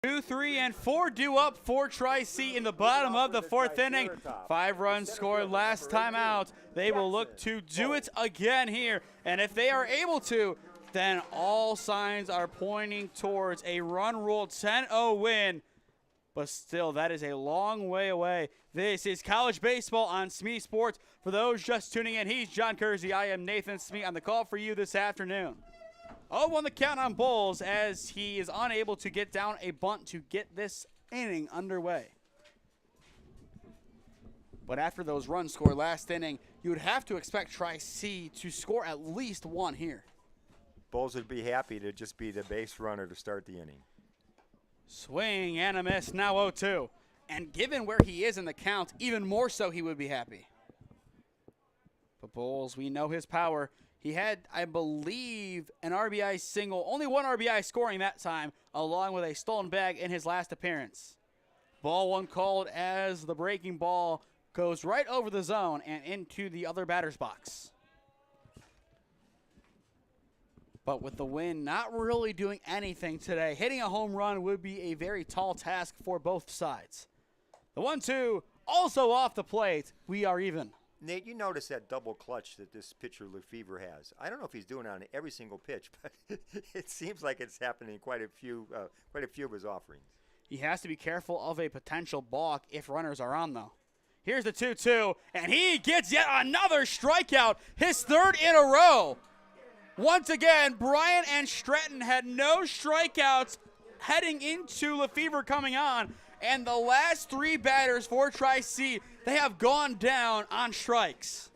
2, 3, and 4 due up for Tri-C in the bottom of the 4th inning. 5 runs scored last time out. They will look to do it again here. And if they are able to, then all signs are pointing towards a run-ruled 10-0 win. But still, that is a long way away. This is college baseball on SmeeSports. For those just tuning in, he's John Kersey. I am Nathan Smee on the call for you this afternoon. 0-1 the count on Bulls as he is unable to get down a bunt to get this inning underway. But after those runs scored last inning, you would have to expect Tri-C to score at least one here. Bulls would be happy to just be the base runner to start the inning. Swing and a miss, now 0-2. And given where he is in the count, even more so he would be happy. But Bulls, we know his power. He had, I believe, an RBI single, only one RBI scoring that time, along with a stolen bag in his last appearance. Ball one called as the breaking ball goes right over the zone and into the other batter's box. But with the wind not really doing anything today, hitting a home run would be a very tall task for both sides. The 1-2 also off the plate. We are even. Nate, you notice that double clutch that this pitcher Lefevre has. I don't know if he's doing it on every single pitch, but it seems like it's happening quite a few of his offerings. He has to be careful of a potential balk if runners are on, though. Here's the 2-2, and he gets yet another strikeout, his 3rd in a row. Once again, Bryant and Stratton had no strikeouts heading into Lefevre coming on. And the last 3 batters for Tri-C, they have gone down on strikes.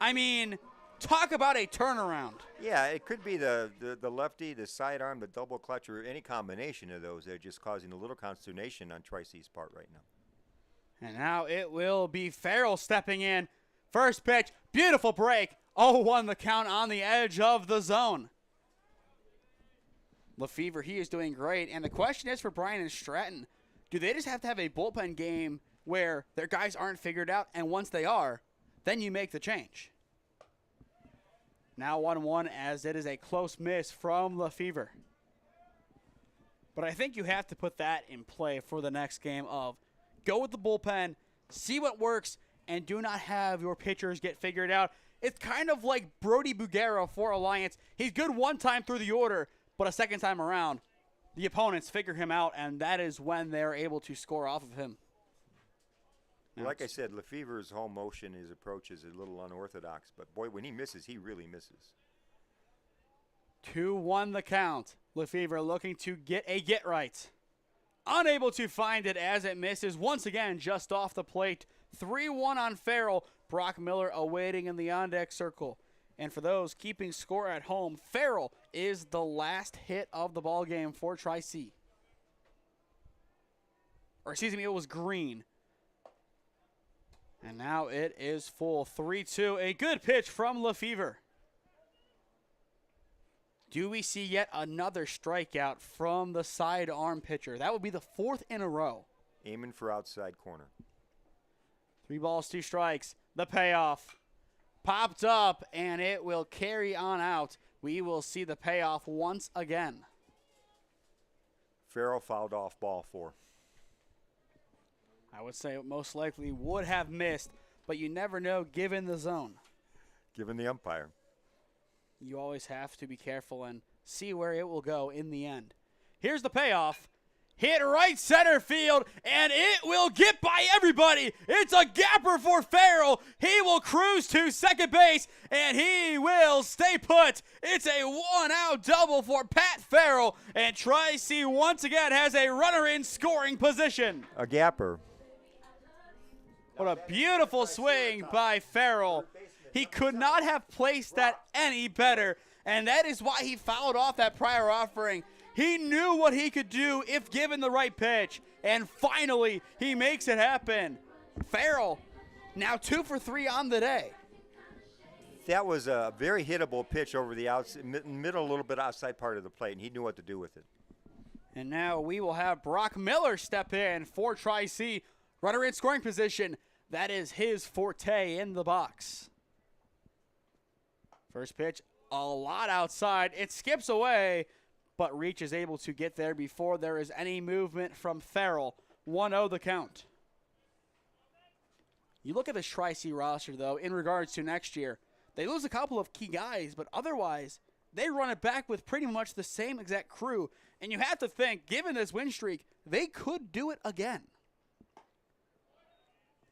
I mean, talk about a turnaround. Yeah, it could be the lefty, the sidearm, the double clutch, or any combination of those. They're just causing a little consternation on Tri-C's part right now. And now it will be Farrell stepping in. First pitch, beautiful break. 0-1 the count on the edge of the zone. Lefevre, he is doing great. And the question is for Bryant and Stratton, do they just have to have a bullpen game where their guys aren't figured out, and once they are, then you make the change? Now 1-1 as it is a close miss from Lefevre. But I think you have to put that in play for the next game of go with the bullpen, see what works, and do not have your pitchers get figured out. It's kind of like Brody Bugera for Alliance. He's good one time through the order, but a second time around, the opponents figure him out, and that is when they're able to score off of him. Like I said, Lefevre's whole motion, his approach is a little unorthodox, but boy, when he misses, he really misses. 2-1 the count. Lefevre looking to get a get right. Unable to find it as it misses once again just off the plate. 3-1 on Farrell. Brock Miller awaiting in the on-deck circle. And for those keeping score at home, Farrell is the last hit of the ball game for Tri-C. Or excuse me, it was Green. And now it is full. 3-2. A good pitch from Lefevre. Do we see yet another strikeout from the sidearm pitcher? That would be the 4th in a row. Aiming for outside corner. 3 balls, 2 strikes. The payoff. Popped up, and it will carry on out. We will see the payoff once again. Farrell fouled off ball 4. I would say it most likely would have missed, but you never know given the zone. Given the umpire. You always have to be careful and see where it will go in the end. Here's the payoff. Hit right center field, and it will get by everybody. It's a gapper for Farrell. He will cruise to second base, and he will stay put. It's a 1-out double for Pat Farrell, and Tri-C once again has a runner in scoring position. A gapper. What a beautiful swing by Farrell. He could not have placed that any better, and that is why he fouled off that prior offering. He knew what he could do if given the right pitch, and finally he makes it happen. Farrell now 2 for 3 on the day. That was a very hittable pitch over the outside, middle, a little bit outside part of the plate, and he knew what to do with it. And now we will have Brock Miller step in for Tri-C. Runner in scoring position. That is his forte in the box. First pitch, a lot outside. It skips away, but Reach is able to get there before there is any movement from Farrell. 1-0 the count. You look at this Tri-C roster, though, in regards to next year. They lose a couple of key guys, but otherwise, they run it back with pretty much the same exact crew. And you have to think, given this win streak, they could do it again.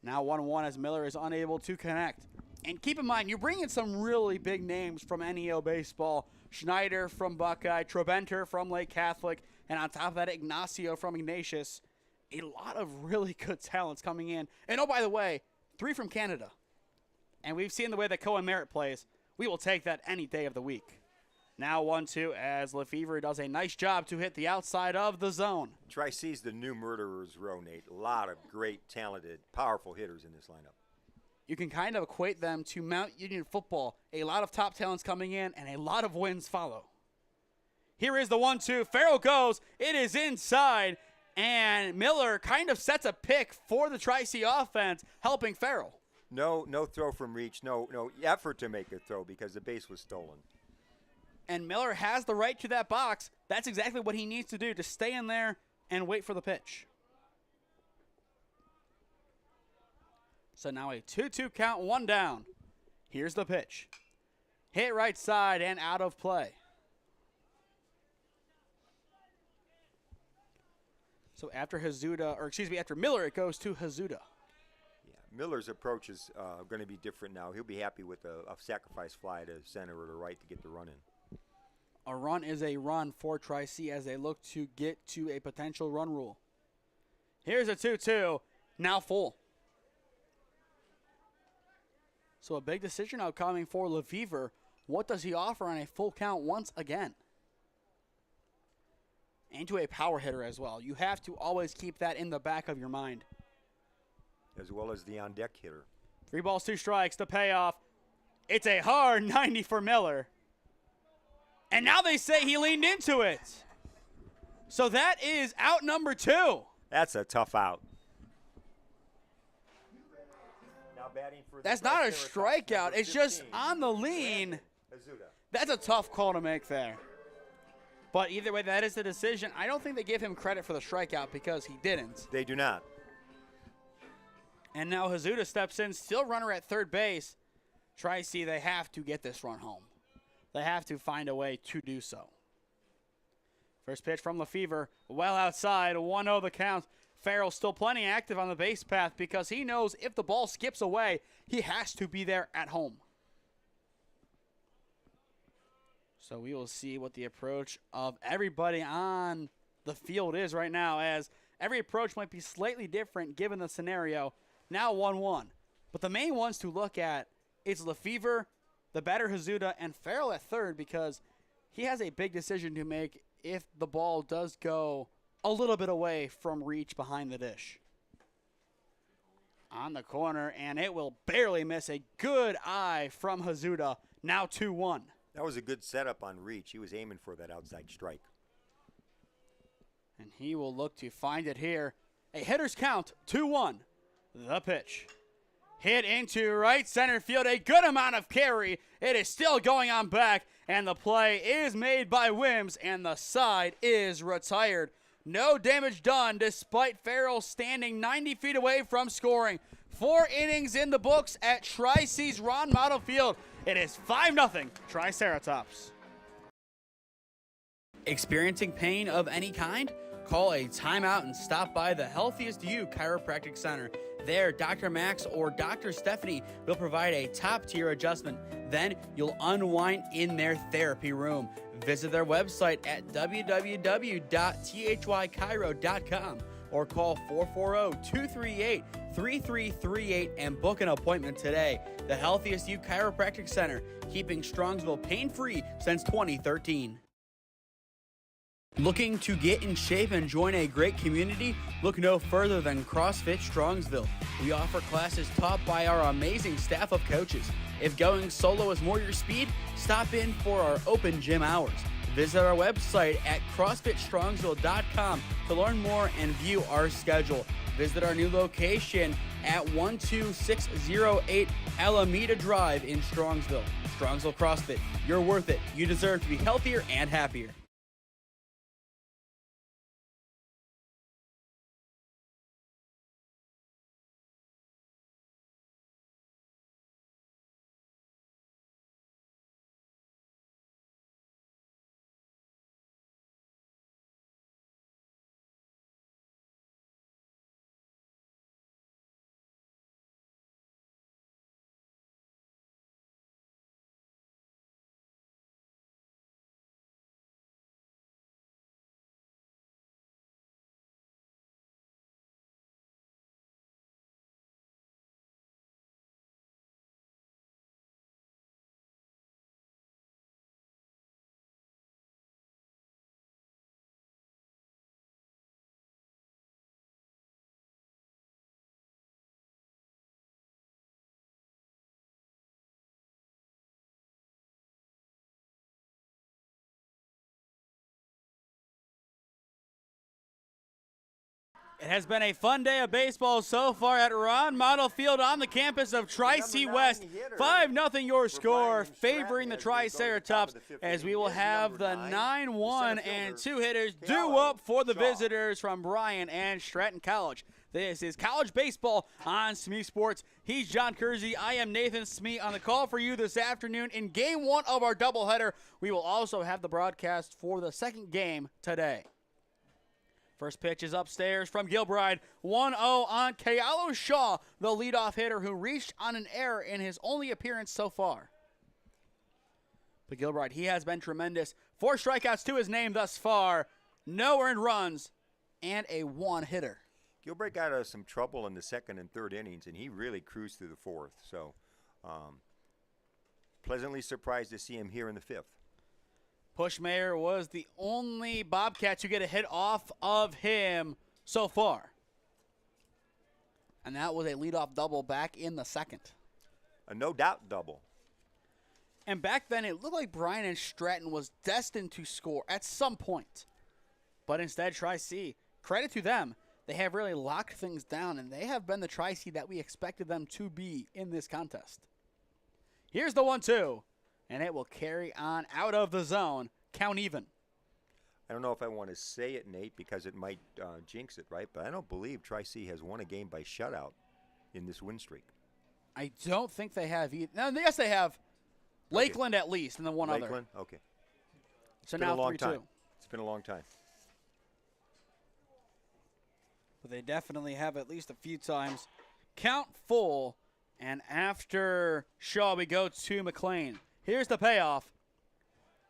Now 1-1 as Miller is unable to connect. And keep in mind, you're bringing some really big names from NEO baseball. Schneider from Buckeye, Trebenter from Lake Catholic, and on top of that, Ignacio from Ignatius. A lot of really good talents coming in. And oh, by the way, 3 from Canada. And we've seen the way that Cohen Merritt plays. We will take that any day of the week. Now 1-2 as Lefevre does a nice job to hit the outside of the zone. Tri-C's the new murderer's row, Nate. A lot of great, talented, powerful hitters in this lineup. You can kind of equate them to Mount Union football. A lot of top talents coming in and a lot of wins follow. Here is the 1-2. Farrell goes. It is inside. And Miller kind of sets a pick for the Tri-C offense, helping Farrell. No throw from Reach. No effort to make a throw because the base was stolen. And Miller has the right to that box. That's exactly what he needs to do, to stay in there and wait for the pitch. So now a 2-2 count, 1 down. Here's the pitch. Hit right side and out of play. So after Miller, it goes to Hazuda. Yeah, Miller's approach is going to be different now. He'll be happy with a sacrifice fly to center or to right to get the run in. A run is a run for Tri-C as they look to get to a potential run rule. Here's a 2-2, now full. So a big decision now coming for Lefevre. What does he offer on a full count once again? And to a power hitter as well. You have to always keep that in the back of your mind. As well as the on-deck hitter. 3 balls, 2 strikes, the payoff. It's a hard 90 for Miller. And now they say he leaned into it. So that is out number 2. That's a tough out. Now batting for That's not a strikeout. It's just on the lean. That's a tough call to make there. But either way, that is the decision. I don't think they give him credit for the strikeout because he didn't. They do not. And now Hazuda steps in, still runner at third base. Tri-C, they have to get this run home. They have to find a way to do so. First pitch from Lefevre, well outside, 1-0 the count. Farrell still plenty active on the base path because he knows if the ball skips away, he has to be there at home. So we will see what the approach of everybody on the field is right now, as every approach might be slightly different given the scenario. Now 1-1. But the main ones to look at is Lefevre, the batter Hazuda, and Farrell at third, because he has a big decision to make if the ball does go a little bit away from Reach behind the dish. On the corner, and it will barely miss. A good eye from Hazuda. Now 2-1. That was a good setup on Reach. He was aiming for that outside strike. And he will look to find it here. A hitter's count, 2-1. The pitch. Hit into right center field. A good amount of carry. It is still going on back. And the play is made by Wims. And the side is retired. No damage done despite Farrell standing 90 feet away from scoring. 4 innings in the books at Tri-C's Ron Mottl Field. It is 5-0 Triceratops. Experiencing pain of any kind? Call a timeout and stop by the Healthiest You Chiropractic Center. There, Dr. Max or Dr. Stephanie will provide a top-tier adjustment. Then you'll unwind in their therapy room. Visit their website at www.thychiro.com or call 440-238-3338 and book an appointment today. The Healthiest You Chiropractic Center, keeping Strongsville pain-free since 2013. Looking to get in shape and join a great community? Look no further than CrossFit Strongsville. We offer classes taught by our amazing staff of coaches. If going solo is more your speed, stop in for our open gym hours. Visit our website at CrossFitStrongsville.com to learn more and view our schedule. Visit our new location at 12608 Alameda Drive in Strongsville. Strongsville CrossFit, you're worth it. You deserve to be healthier and happier. It has been a fun day of baseball so far at Ron Mottl Field on the campus of Tri-C West. 5-0 your score, favoring the Triceratops, as we will have the 9-1 and 2 hitters due up for the visitors from Bryant and Stratton College. This is college baseball on SmeeSports. He's John Kersey. I am Nathan Smee on the call for you this afternoon in Game 1 of our doubleheader. We will also have the broadcast for the second game today. First pitch is upstairs from Gilbride. 1-0 on Kealo Shaw, the leadoff hitter who reached on an error in his only appearance so far. But Gilbride, he has been tremendous. 4 strikeouts to his name thus far. No earned runs and a 1-hitter. Gilbride got us some trouble in the second and third innings, and he really cruised through the fourth. So pleasantly surprised to see him here in the fifth. Pushmayer was the only Bobcat to get a hit off of him so far. And that was a leadoff double back in the second. A no-doubt double. And back then, it looked like Bryant Stratton was destined to score at some point. But instead, Tri-C, credit to them, they have really locked things down, and they have been the Tri-C that we expected them to be in this contest. Here's the 1-2. And it will carry on out of the zone. Count even. I don't know if I want to say it, Nate, because it might jinx it, right? But I don't believe Tri-C has won a game by shutout in this win streak. I don't think they have either. No, yes, they have. Lakeland at least, and then one Lakeland? other. Okay. So now 3-2. It's been a long time. But they definitely have at least a few times. Count full, and after Shaw, we go to McLean. Here's the payoff,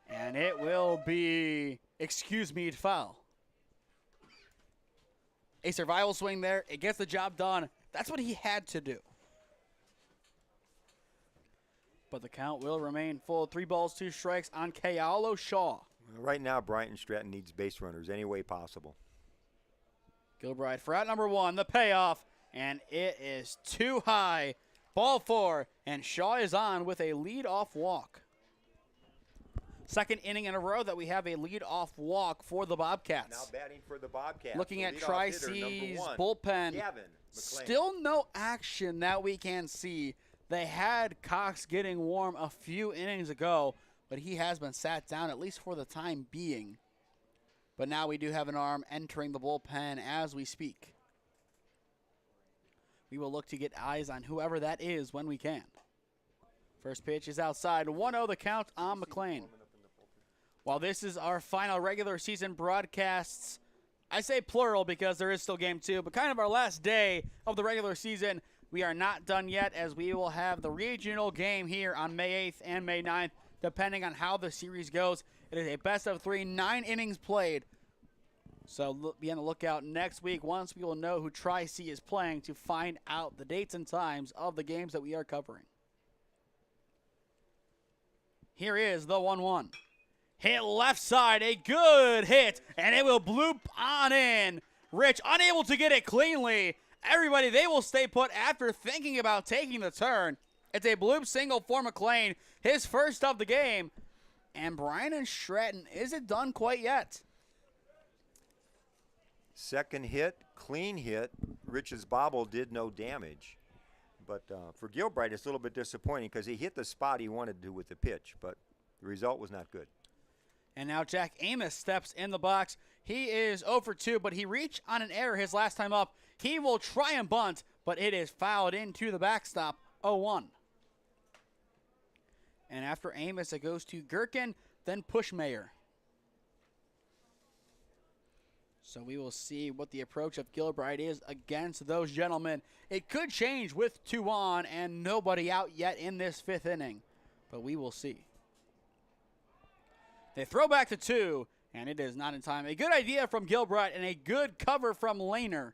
and it will be, excuse me, foul. A survival swing there. It gets the job done. That's what he had to do. But the count will remain full. 3 balls, 2 strikes on Kealo Shaw. Right now, Bryant Stratton needs base runners any way possible. Gilbride for out number 1, the payoff, and it is too high. Ball 4, and Shaw is on with a lead-off walk. Second inning in a row that we have a lead-off walk for the Bobcats. Now batting for the Bobcats. Looking at Tri-C's bullpen, still no action that we can see. They had Cox getting warm a few innings ago, but he has been sat down at least for the time being. But now we do have an arm entering the bullpen as we speak. We will look to get eyes on whoever that is when we can. First pitch is outside. 1-0 the count on McLean. While this is our final regular season broadcasts, I say plural because there is still game 2, but kind of our last day of the regular season. We are not done yet, as we will have the regional game here on May 8th and May 9th, depending on how the series goes. It is a best of 3, 9 innings played. So be on the lookout next week once we will know who Tri-C is playing to find out the dates and times of the games that we are covering. Here is the 1-1. Hit left side, a good hit, and it will bloop on in. Rich unable to get it cleanly. Everybody, they will stay put after thinking about taking the turn. It's a bloop single for McLean, his first of the game. And Bryant Stratton isn't done quite yet. Second hit, clean hit. Rich's bobble did no damage. But for Gilbride, it's a little bit disappointing because he hit the spot he wanted to with the pitch, but the result was not good. And now Jack Amos steps in the box. He is 0 for 2, but he reached on an error his last time up. He will try and bunt, but it is fouled into the backstop, 0-1. And after Amos, it goes to Gherkin, then Pushmayer. So we will see what the approach of Gilbride is against those gentlemen. It could change with 2 on and nobody out yet in this 5th inning, but we will see. They throw back to 2, and it is not in time. A good idea from Gilbride and a good cover from Lehner,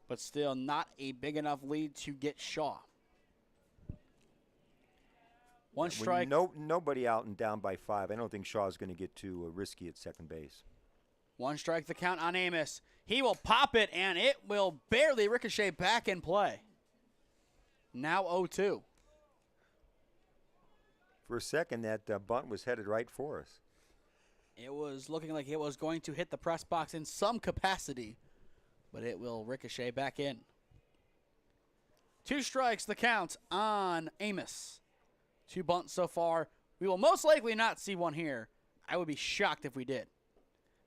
but still not a big enough lead to get Shaw. One strike. Nobody out and down by 5. I don't think Shaw's going to get too risky at second base. 1 strike the count on Amos. He will pop it, and it will barely ricochet back in play. Now 0-2. For a second, that bunt was headed right for us. It was looking like it was going to hit the press box in some capacity, but it will ricochet back in. 2 strikes, the count on Amos. 2 bunts so far. We will most likely not see one here. I would be shocked if we did.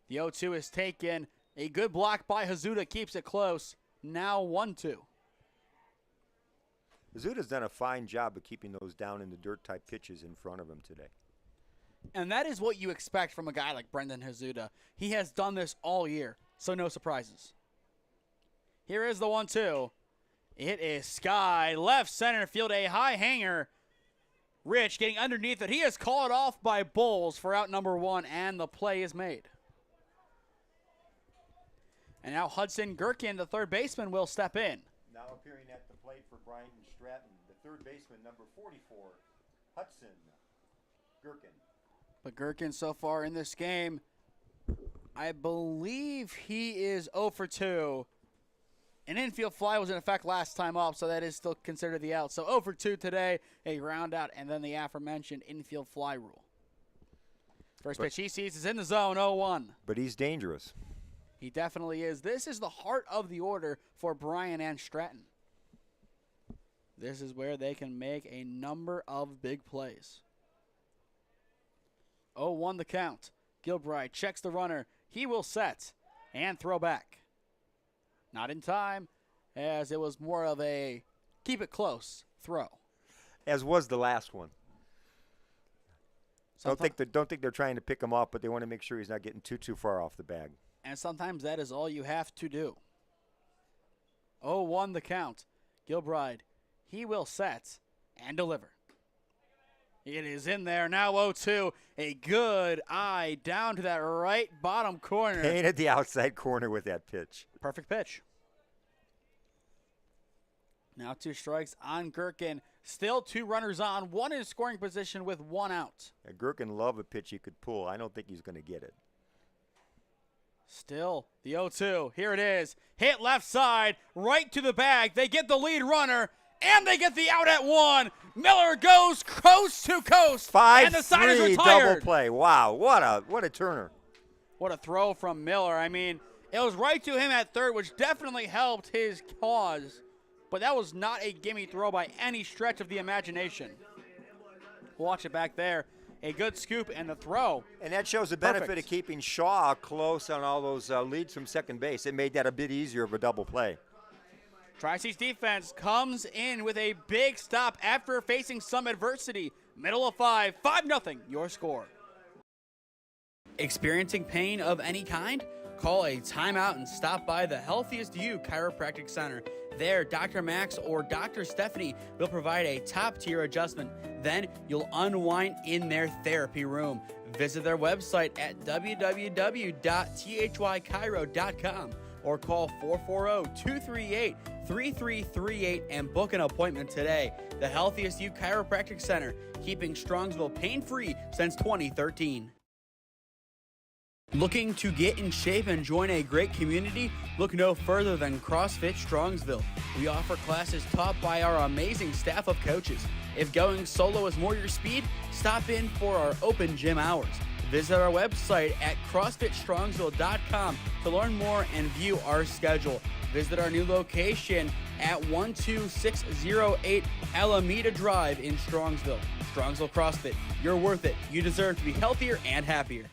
The 0-2 is taken. A good block by Hazuda keeps it close. Now 1-2. Hazuda's done a fine job of keeping those down in the dirt type pitches in front of him today. And that is what you expect from a guy like Brendan Hazuda. He has done this all year, so no surprises. Here is the 1-2. It is Sky, left center field, a high hanger. Rich getting underneath it. He is called off by Bowles for out number 1, and the play is made. And now Hudson Gherkin, the third baseman, will step in. Now appearing at the plate for Bryant Stratton, the third baseman, number 44, Hudson Gherkin. But Gherkin so far in this game, I believe he is 0 for 2. An infield fly was in effect last time up, so that is still considered the out. So 0 for 2 today, a ground out, and then the aforementioned infield fly rule. First pitch he sees is in the zone, 0-1. But he's dangerous. He definitely is. This is the heart of the order for Bryant and Stratton. This is where they can make a number of big plays. 0-1 the count. Gilbride checks the runner. He will set and throw back. Not in time, as it was more of a keep it close throw. As was the last one. Don't think they're trying to pick him off, but they want to make sure he's not getting too far off the bag. And sometimes that is all you have to do. 0-1 the count. Gilbride, he will set and deliver. It is in there. Now 0-2. A good eye down to that right bottom corner. Painted the outside corner with that pitch. Perfect pitch. Now 2 strikes on Gherkin. Still 2 runners on. 1 in scoring position with 1 out. Gherkin loved a pitch he could pull. I don't think he's going to get it. Still the 0-2. Here it is. Hit left side. Right to the bag. They get the lead runner. And they get the out at 1. Miller goes coast to coast. 5-3 and the side is retired. Double play. Wow, what a turner. What a throw from Miller. I mean, it was right to him at third, which definitely helped his cause. But that was not a gimme throw by any stretch of the imagination. Watch it back there. A good scoop and the throw. And that shows the benefit of keeping Shaw close on all those leads from second base. It made that a bit easier of a double play. Tri-City's defense comes in with a big stop after facing some adversity. Middle of 5, 5-0, your score. Experiencing pain of any kind? Call a timeout and stop by the Healthiest You Chiropractic Center. There, Dr. Max or Dr. Stephanie will provide a top-tier adjustment. Then you'll unwind in their therapy room. Visit their website at www.thychiro.com or call 440-238-3338 and book an appointment today. The Healthiest You Chiropractic Center, keeping Strongsville pain-free since 2013. Looking to get in shape and join a great community? Look no further than CrossFit Strongsville. We offer classes taught by our amazing staff of coaches. If going solo is more your speed, stop in for our open gym hours. Visit our website at CrossFitStrongsville.com to learn more and view our schedule. Visit our new location at 12608 Alameda Drive in Strongsville. Strongsville CrossFit, you're worth it. You deserve to be healthier and happier.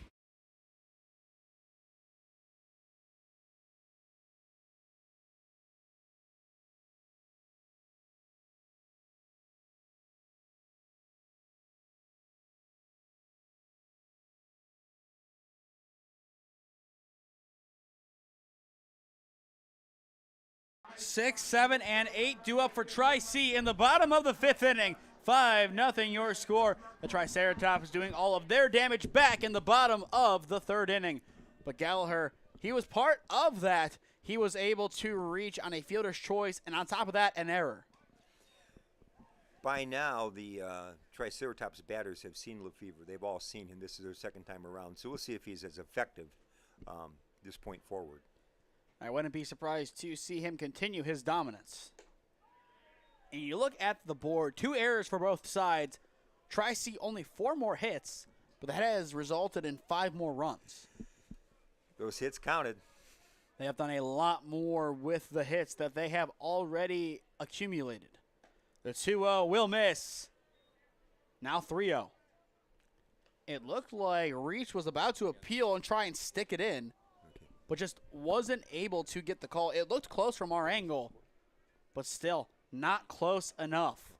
Six, 7, and 8 due up for Tri-C in the bottom of the 5th inning. 5-0 your score. The Triceratops doing all of their damage back in the bottom of the 3rd inning. But Gallagher, he was part of that. He was able to reach on a fielder's choice, and on top of that, an error. By now, the Triceratops batters have seen Lefevre. They've all seen him. This is their 2nd time around. So we'll see if he's as effective this point forward. I wouldn't be surprised to see him continue his dominance. And you look at the board, 2 errors for both sides. Tri-C only 4 more hits, but that has resulted in 5 more runs. Those hits counted. They have done a lot more with the hits that they have already accumulated. The 2-0 will miss. Now 3-0. It looked like Reach was about to appeal and try and stick it in, but just wasn't able to get the call. It looked close from our angle, but still not close enough.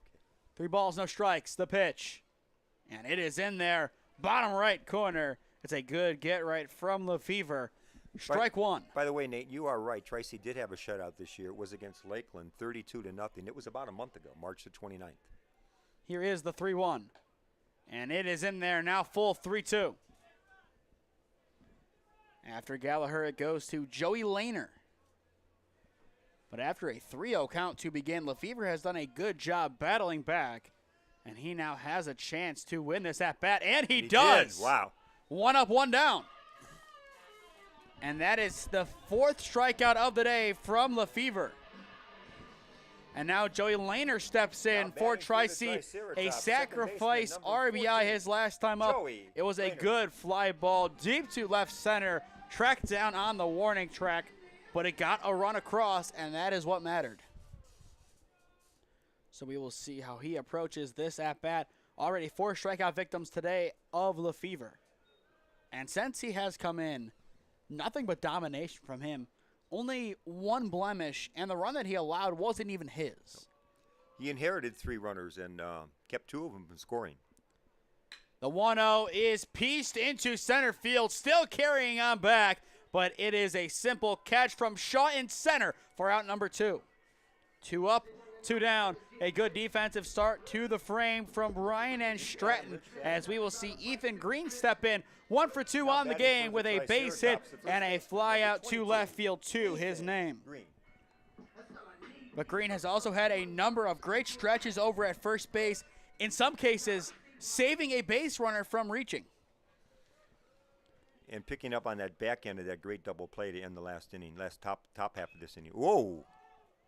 3 balls, no strikes, the pitch. And it is in there, bottom right corner. It's a good get right from Lefevre. Strike one. By the way, Nate, you are right. Tracy did have a shutout this year. It was against Lakeland, 32-0. It was about a month ago, March the 29th. Here is the 3-1. And it is in there now, full 3-2. After Gallagher, it goes to Joey Lehner. But after a 3-0 count to begin, Lefevre has done a good job battling back. And he now has a chance to win this at-bat, and he does. Did. Wow. 1 up, 1 down. And that is the 4th strikeout of the day from Lefevre. And now Joey Lehner steps in for Tri-C, a sacrifice RBI his last time up. It was a good fly ball deep to left center, tracked down on the warning track, but it got a run across, and that is what mattered. So we will see how he approaches this at-bat. Already 4 strikeout victims today of Lefevre. And since he has come in, nothing but domination from him. Only 1 blemish, and the run that he allowed wasn't even his. He inherited 3 runners and kept 2 of them from scoring. The 1-0 is pieced into center field, still carrying on back, but it is a simple catch from Shaw in center for out number 2. 2 up, 2 down. A good defensive start to the frame from Bryant Stratton, as we will see Ethan Green step in. 1 for 2 on the game with a base hit and a fly out to left field to his name. But Green has also had a number of great stretches over at first base, in some cases saving a base runner from reaching. And picking up on that back end of that great double play to end the last inning, top half of this inning. Whoa!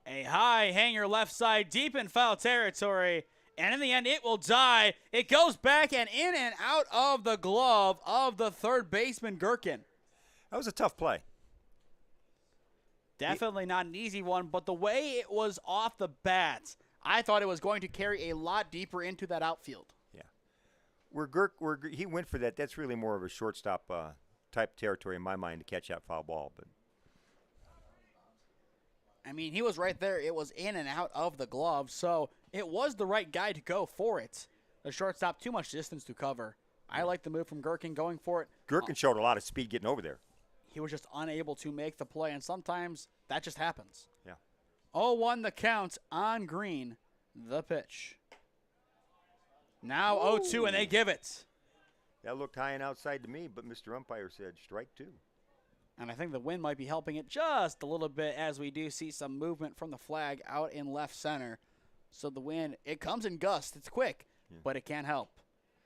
A high hanger left side, deep in foul territory. And in the end, it will die. It goes back and in and out of the glove of the third baseman, Gherkin. That was a tough play. Definitely not an easy one, but the way it was off the bat, I thought it was going to carry a lot deeper into that outfield. Yeah. He went for that. That's really more of a shortstop type territory in my mind to catch that foul ball. But I mean, he was right there. It was in and out of the glove, so it was the right guy to go for it. The shortstop, too much distance to cover. I like the move from Gherkin going for it. Gherkin showed a lot of speed getting over there. He was just unable to make the play, and sometimes that just happens. Yeah. 0-1 the count on Green, the pitch. Now 0-2, and they give it. That looked high and outside to me, but Mr. Umpire said strike 2. And I think the wind might be helping it just a little bit, as we do see some movement from the flag out in left center. So the wind, it comes in gusts. It's quick, but it can't help.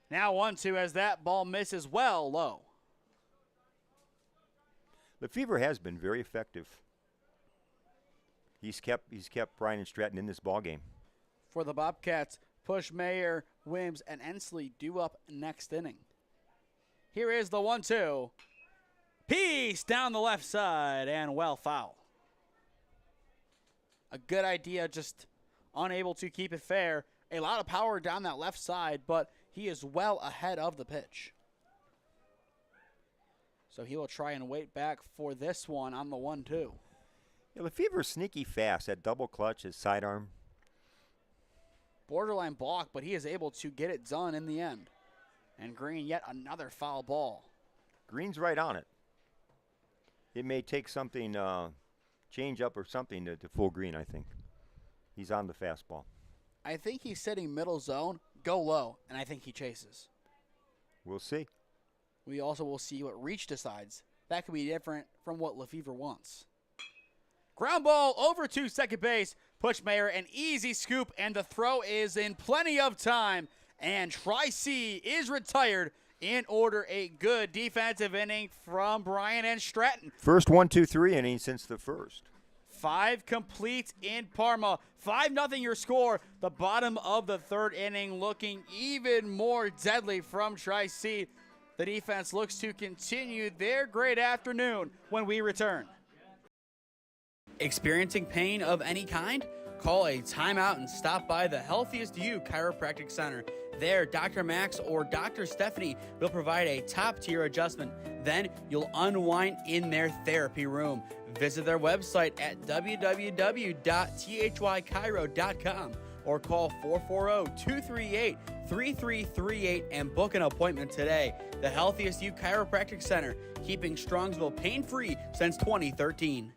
Now 1-2 as that ball misses well low. Lefevre has been very effective. He's kept Bryant Stratton in this ball game. For the Bobcats, Push, Mayer, Wims, and Ensley due up next inning. Here is the 1-2. Piece down the left side and well foul. A good idea, just unable to keep it fair. A lot of power down that left side, but he is well ahead of the pitch. So he will try and wait back for this one on the 1-2. Yeah, Lefevre's sneaky fast. That double clutch, his sidearm. Borderline block, but he is able to get it done in the end. And Green, yet another foul ball. Green's right on it. It may take something, change up or something to fool Green, I think. He's on the fastball. I think he's sitting middle zone, go low, and I think he chases. We'll see. We also will see what Reach decides. That could be different from what Lefevre wants. Ground ball over to second base. Pushmayer, an easy scoop, and the throw is in plenty of time. And Tri-C is retired in order. A good defensive inning from Bryant Stratton. First 1-2-3 inning since the first. 5 complete in Parma. 5-0 your score. The bottom of the third inning looking even more deadly from Tri-C. The defense looks to continue their great afternoon when we return. Experiencing pain of any kind? Call a timeout and stop by the Healthiest You Chiropractic Center. There, Dr. Max or Dr. Stephanie will provide a top-tier adjustment. Then you'll unwind in their therapy room. Visit their website at www.thychiro.com or call 440-238-3338 and book an appointment today. The Healthiest You Chiropractic Center, keeping Strongsville pain-free since 2013.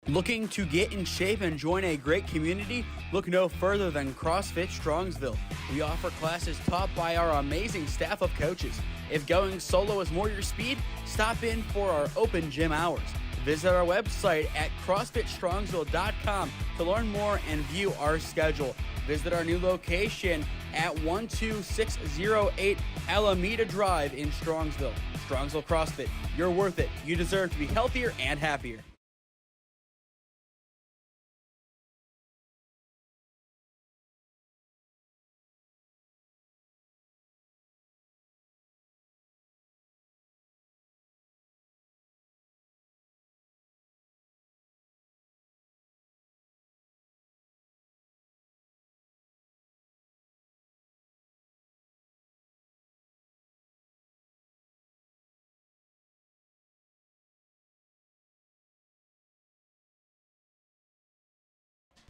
Looking to get in shape and join a great community? Look no further than CrossFit Strongsville. We offer classes taught by our amazing staff of coaches. If going solo is more your speed, stop in for our open gym hours. Visit our website at CrossFitStrongsville.com to learn more and view our schedule. Visit our new location at 12608 Alameda Drive in Strongsville. Strongsville CrossFit, you're worth it. You deserve to be healthier and happier.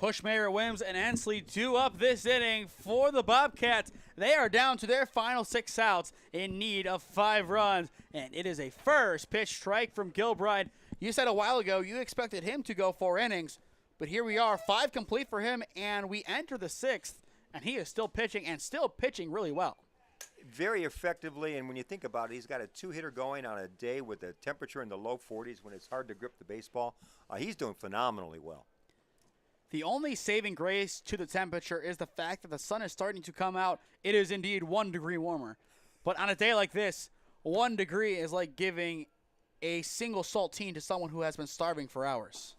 Pushmayer, Wims, and Ensley do up this inning for the Bobcats. They are down to their final 6 outs in need of 5 runs, and it is a first pitch strike from Gilbride. You said a while ago you expected him to go 4 innings, but here we are, 5 complete for him, and we enter the 6th, and he is still pitching and still pitching really well. Very effectively, and when you think about it, he's got a 2-hitter going on a day with a temperature in the low 40s when it's hard to grip the baseball. He's doing phenomenally well. The only saving grace to the temperature is the fact that the sun is starting to come out. It is indeed 1 degree warmer. But on a day like this, 1 degree is like giving a single saltine to someone who has been starving for hours.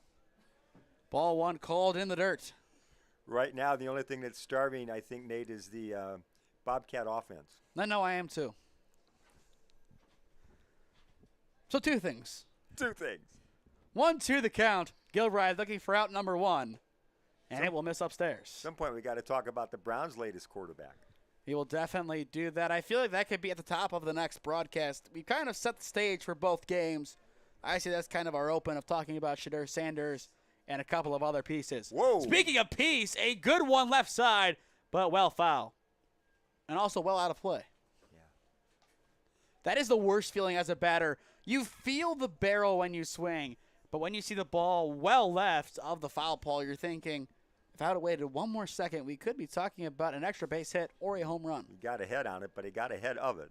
Ball 1 called in the dirt. Right now, the only thing that's starving, I think, Nate, is the Bobcat offense. No, I am too. So 2 things. 2 things. 1-2 the count. Gilbride looking for out number 1. And it will miss upstairs. At some point, we got to talk about the Browns' latest quarterback. He will definitely do that. I feel like that could be at the top of the next broadcast. We kind of set the stage for both games. I see that's kind of our open of talking about Shadur Sanders and a couple of other pieces. Whoa. Speaking of piece, a good one left side, but well foul. And also well out of play. Yeah. That is the worst feeling as a batter. You feel the barrel when you swing, but when you see the ball well left of the foul pole, you're thinking, if I had waited 1 more second, we could be talking about an extra base hit or a home run. He got ahead on it, but he got ahead of it.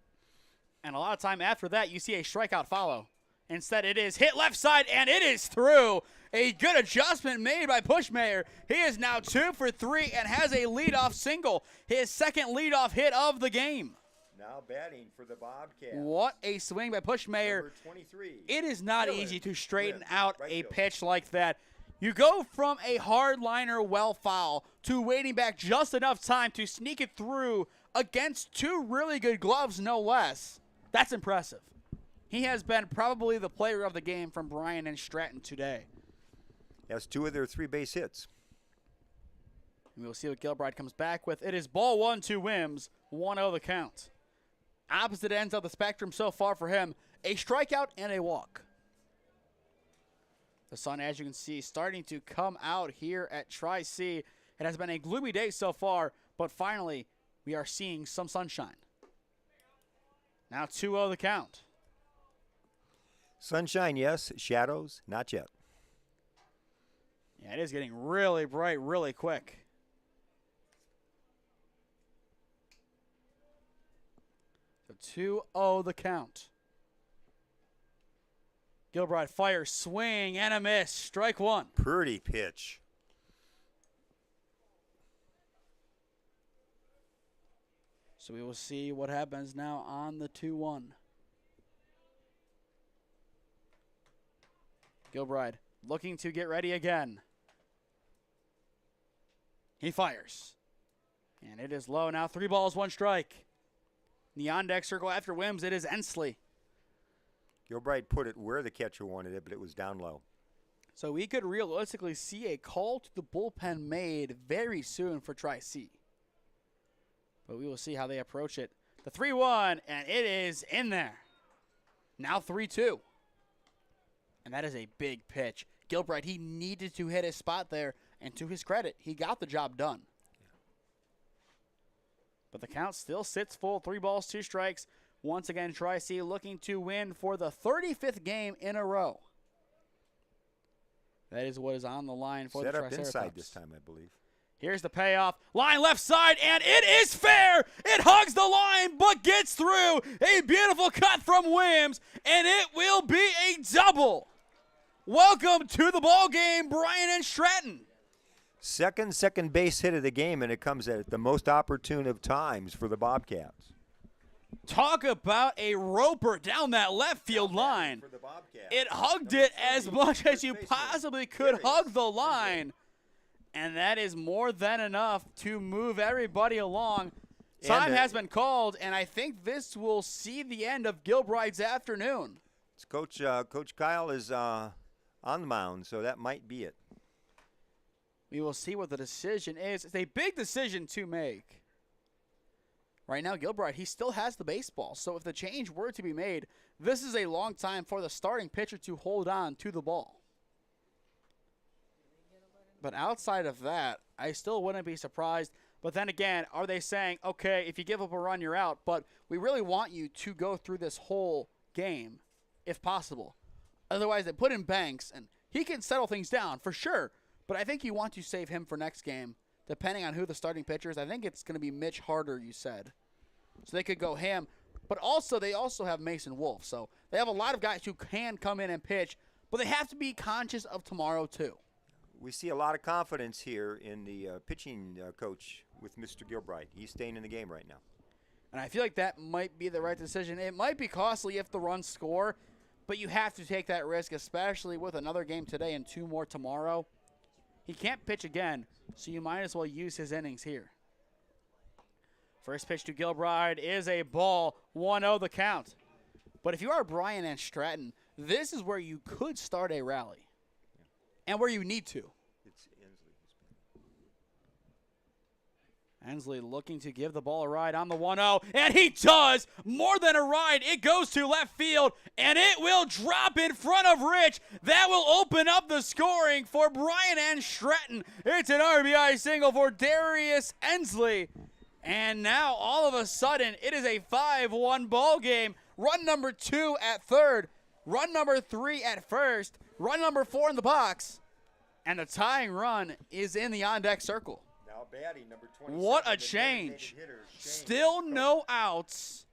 And a lot of time after that, you see a strikeout follow. Instead, it is hit left side, and it is through. A good adjustment made by Pushmayer. He is now 2 for 3 and has a leadoff single, his second leadoff hit of the game. Now batting for the Bobcats. What a swing by Pushmayer. Number 23. It is not Dylan easy to straighten Smith, out right a field. pitch like that. You go from a hard liner well foul to waiting back just enough time to sneak it through against 2 really good gloves, no less. That's impressive. He has been probably the player of the game from Bryant and Stratton today. Has 2 of their 3 base hits. And we'll see what Gilbride comes back with. It is ball 1 to Wims, 1-0 the count. Opposite ends of the spectrum so far for him. A strikeout and a walk. The sun, as you can see, starting to come out here at Tri-C. It has been a gloomy day so far, but finally we are seeing some sunshine. Now 2-0 the count. Sunshine, yes. Shadows, not yet. Yeah, it is getting really bright really quick. So 2-0 the count. Gilbride fires, swing, and a miss. Strike 1. Pretty pitch. So we will see what happens now on the 2-1. Gilbride looking to get ready again. He fires. And it is low now. 3 balls, 1 strike. In the on-deck circle after Wims, it is Ensley. Gilbride put it where the catcher wanted it, but it was down low. So we could realistically see a call to the bullpen made very soon for Tri-C. But we will see how they approach it. The 3-1, and it is in there. Now 3-2. And that is a big pitch. Gilbride, he needed to hit his spot there, and to his credit, he got the job done. But the count still sits full. 3 balls, 2 strikes. Once again, Tri-C looking to win for the 35th game in a row. That is what is on the line for the Triceratops. Set up inside this time, I believe. Here's the payoff. Line left side, and it is fair. It hugs the line, but gets through. A beautiful cut from Williams, and it will be a double. Welcome to the ball game, Bryant and Stratton. Second base hit of the game, and it comes at the most opportune of times for the Bobcats. Talk about a roper down that left field line. It hugged it as much as you possibly could hug the line. And that is more than enough to move everybody along. Time has been called, and I think this will see the end of Gilbride's afternoon. Coach Kyle is on the mound, so that might be it. We will see what the decision is. It's a big decision to make. Right now, Gilbride, he still has the baseball. So if the change were to be made, this is a long time for the starting pitcher to hold on to the ball. But outside of that, I still wouldn't be surprised. But then again, are they saying, okay, if you give up a run, you're out, but we really want you to go through this whole game, if possible. Otherwise, they put in Banks, and he can settle things down for sure. But I think you want to save him for next game, depending on who the starting pitcher is. I think it's going to be Mitch Harder, you said. So they could go him. But also, they also have Mason Wolf. So they have a lot of guys who can come in and pitch, but they have to be conscious of tomorrow too. We see a lot of confidence here in the pitching coach with Mr. Gilbride. He's staying in the game right now. And I feel like that might be the right decision. It might be costly if the runs score, but you have to take that risk, especially with another game today and 2 more tomorrow. He can't pitch again, so you might as well use his innings here. First pitch to Gilbride is a ball, 1-0 the count. But if you are Bryant and Stratton, this is where you could start a rally. And where you need to. It's Ensley looking to give the ball a ride on the 1-0, and he does! More than a ride, it goes to left field, and it will drop in front of Rich. That will open up the scoring for Bryant and Stratton. It's an RBI single for Darius Ensley. And now, all of a sudden, it is a 5-1 ball game. Run number 2 at third, run number 3 at first, run number 4 in the box, and the tying run is in the on-deck circle. now batting number 27. What a change. Still no outs.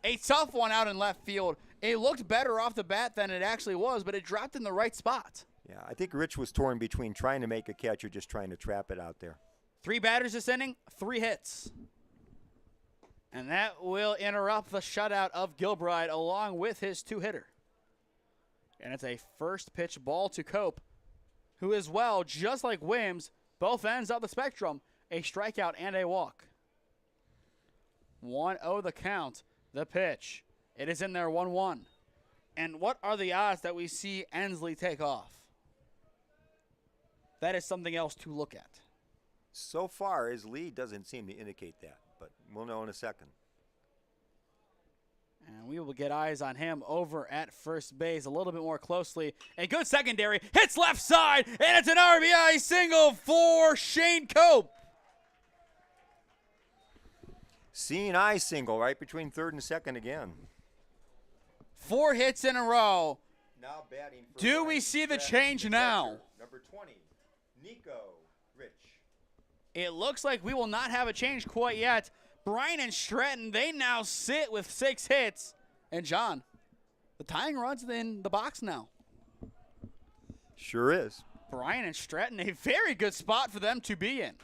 A tough one out in left field. It looked better off the bat than it actually was, but it dropped in the right spot. Yeah, I think Rich was torn between trying to make a catch or just trying to trap it out there. 3 batters this inning, 3 hits. And that will interrupt the shutout of Gilbride along with his 2-hitter. And it's a first pitch ball to Cope, who is, well, just like Wims, both ends of the spectrum, a strikeout and a walk. 1-0 the count, the pitch. It is in there 1-1. And what are the odds that we see Ensley take off? That is something else to look at. So far, his lead doesn't seem to indicate that, but we'll know in a second. And we will get eyes on him over at first base a little bit more closely. A good secondary, hits left side, and it's an RBI single for Shane Cope. Seeing eye single right between third and second again. 4 hits in a row. Now batting for Do we see the change now? Number 20, Nico Rich. It looks like we will not have a change quite yet. Bryant and Stratton, they now sit with 6 hits. And John, the tying run's in the box now. Sure is. Bryant and Stratton, a very good spot for them to be in.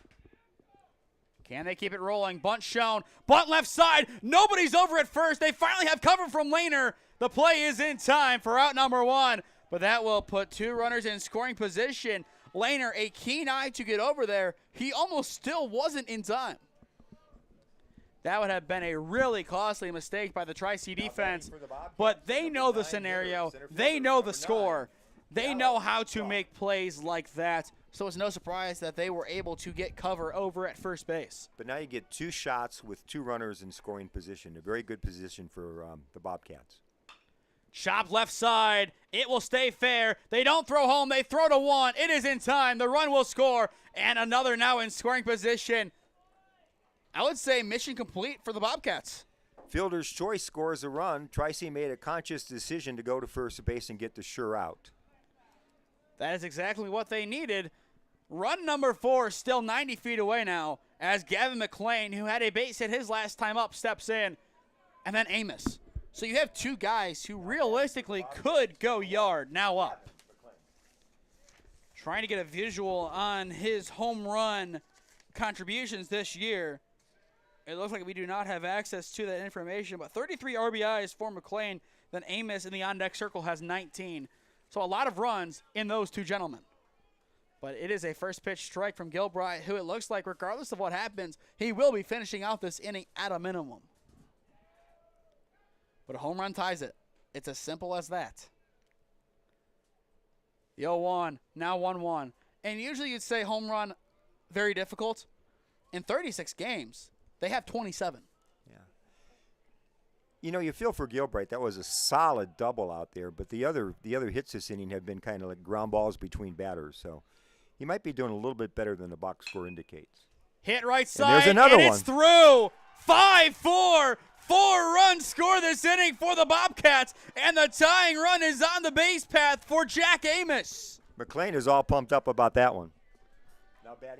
Can they keep it rolling? Bunt shown. Bunt left side. Nobody's over at first. They finally have cover from Lehner. The play is in time for out number 1. But that will put 2 runners in scoring position. Lehner, a keen eye to get over there. He almost still wasn't in time. That would have been a really costly mistake by the Tri-C defense. But they know the scenario. They know the score. They know how to make plays like that, so it's no surprise that they were able to get cover over at first base. But now you get 2 shots with 2 runners in scoring position. A very good position for the Bobcats. Chop left side. It will stay fair. They don't throw home. They throw to 1. It is in time. The run will score. And another now in scoring position. I would say mission complete for the Bobcats. Fielder's choice scores a run. Tri-C made a conscious decision to go to first base and get the sure out. That is exactly what they needed. Run number 4 still 90 feet away now as Gavin McLean, who had a base hit his last time up, steps in. And then Amos. So you have 2 guys who realistically could go yard now up. Trying to get a visual on his home run contributions this year. It looks like we do not have access to that information, but 33 RBIs for McLean. Then Amos in the on-deck circle has 19. So a lot of runs in those 2 gentlemen. But it is a first pitch strike from Gilbride, who it looks like, regardless of what happens, he will be finishing out this inning at a minimum. But a home run ties it. It's as simple as that. The 0-1, now 1-1. And usually you'd say home run, very difficult. In 36 games, they have 27. Yeah. You know, you feel for Gilbride. That was a solid double out there, but the other hits this inning have been kind of like ground balls between batters. So he might be doing a little bit better than the box score indicates. Hit right side, and there's another one. It's through. 5-4. 4-run score this inning for the Bobcats, and the tying run is on the base path for Jack Amos. McLean is all pumped up about that one.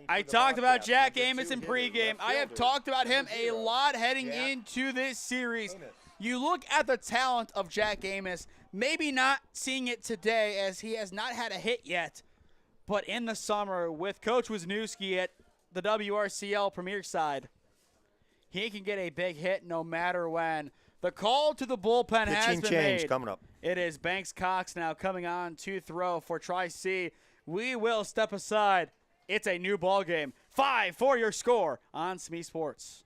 I talked about Jack Amos in pregame. I have talked about him a lot heading into this series. You look at the talent of Jack Amos, maybe not seeing it today as he has not had a hit yet, but in the summer with Coach Wisniewski at the WRCL Premier side, he can get a big hit no matter when. The call to the bullpen has been made. Coming up. It is Banks Cox now coming on to throw for Tri-C. We will step aside. It's a new ball game. 5 for your score on SmeeSports.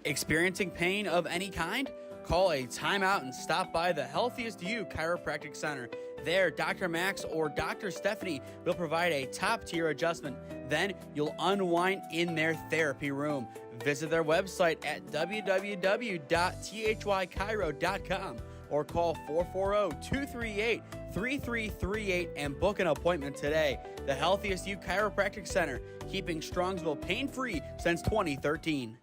Experiencing pain of any kind? Call a timeout and stop by the Healthiest You Chiropractic Center. There, Dr. Max or Dr. Stephanie will provide a top-tier adjustment. Then you'll unwind in their therapy room. Visit their website at www.thychiro.com or call 440-238-3338 and book an appointment today. The Healthiest You Chiropractic Center, keeping Strongsville pain-free since 2013.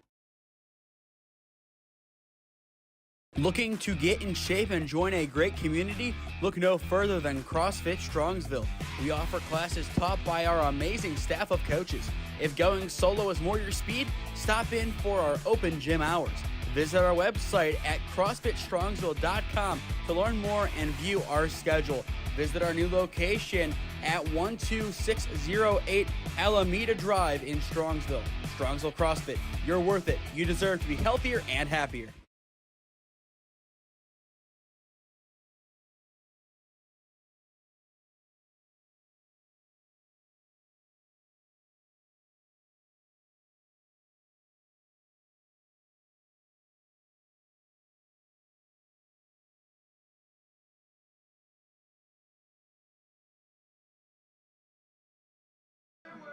Looking to get in shape and join a great community? Look no further than CrossFit Strongsville. We offer classes taught by our amazing staff of coaches. If going solo is more your speed, stop in for our open gym hours. Visit our website at CrossFitStrongsville.com to learn more and view our schedule. Visit our new location at 12608 Alameda Drive in Strongsville. Strongsville CrossFit, you're worth it. You deserve to be healthier and happier.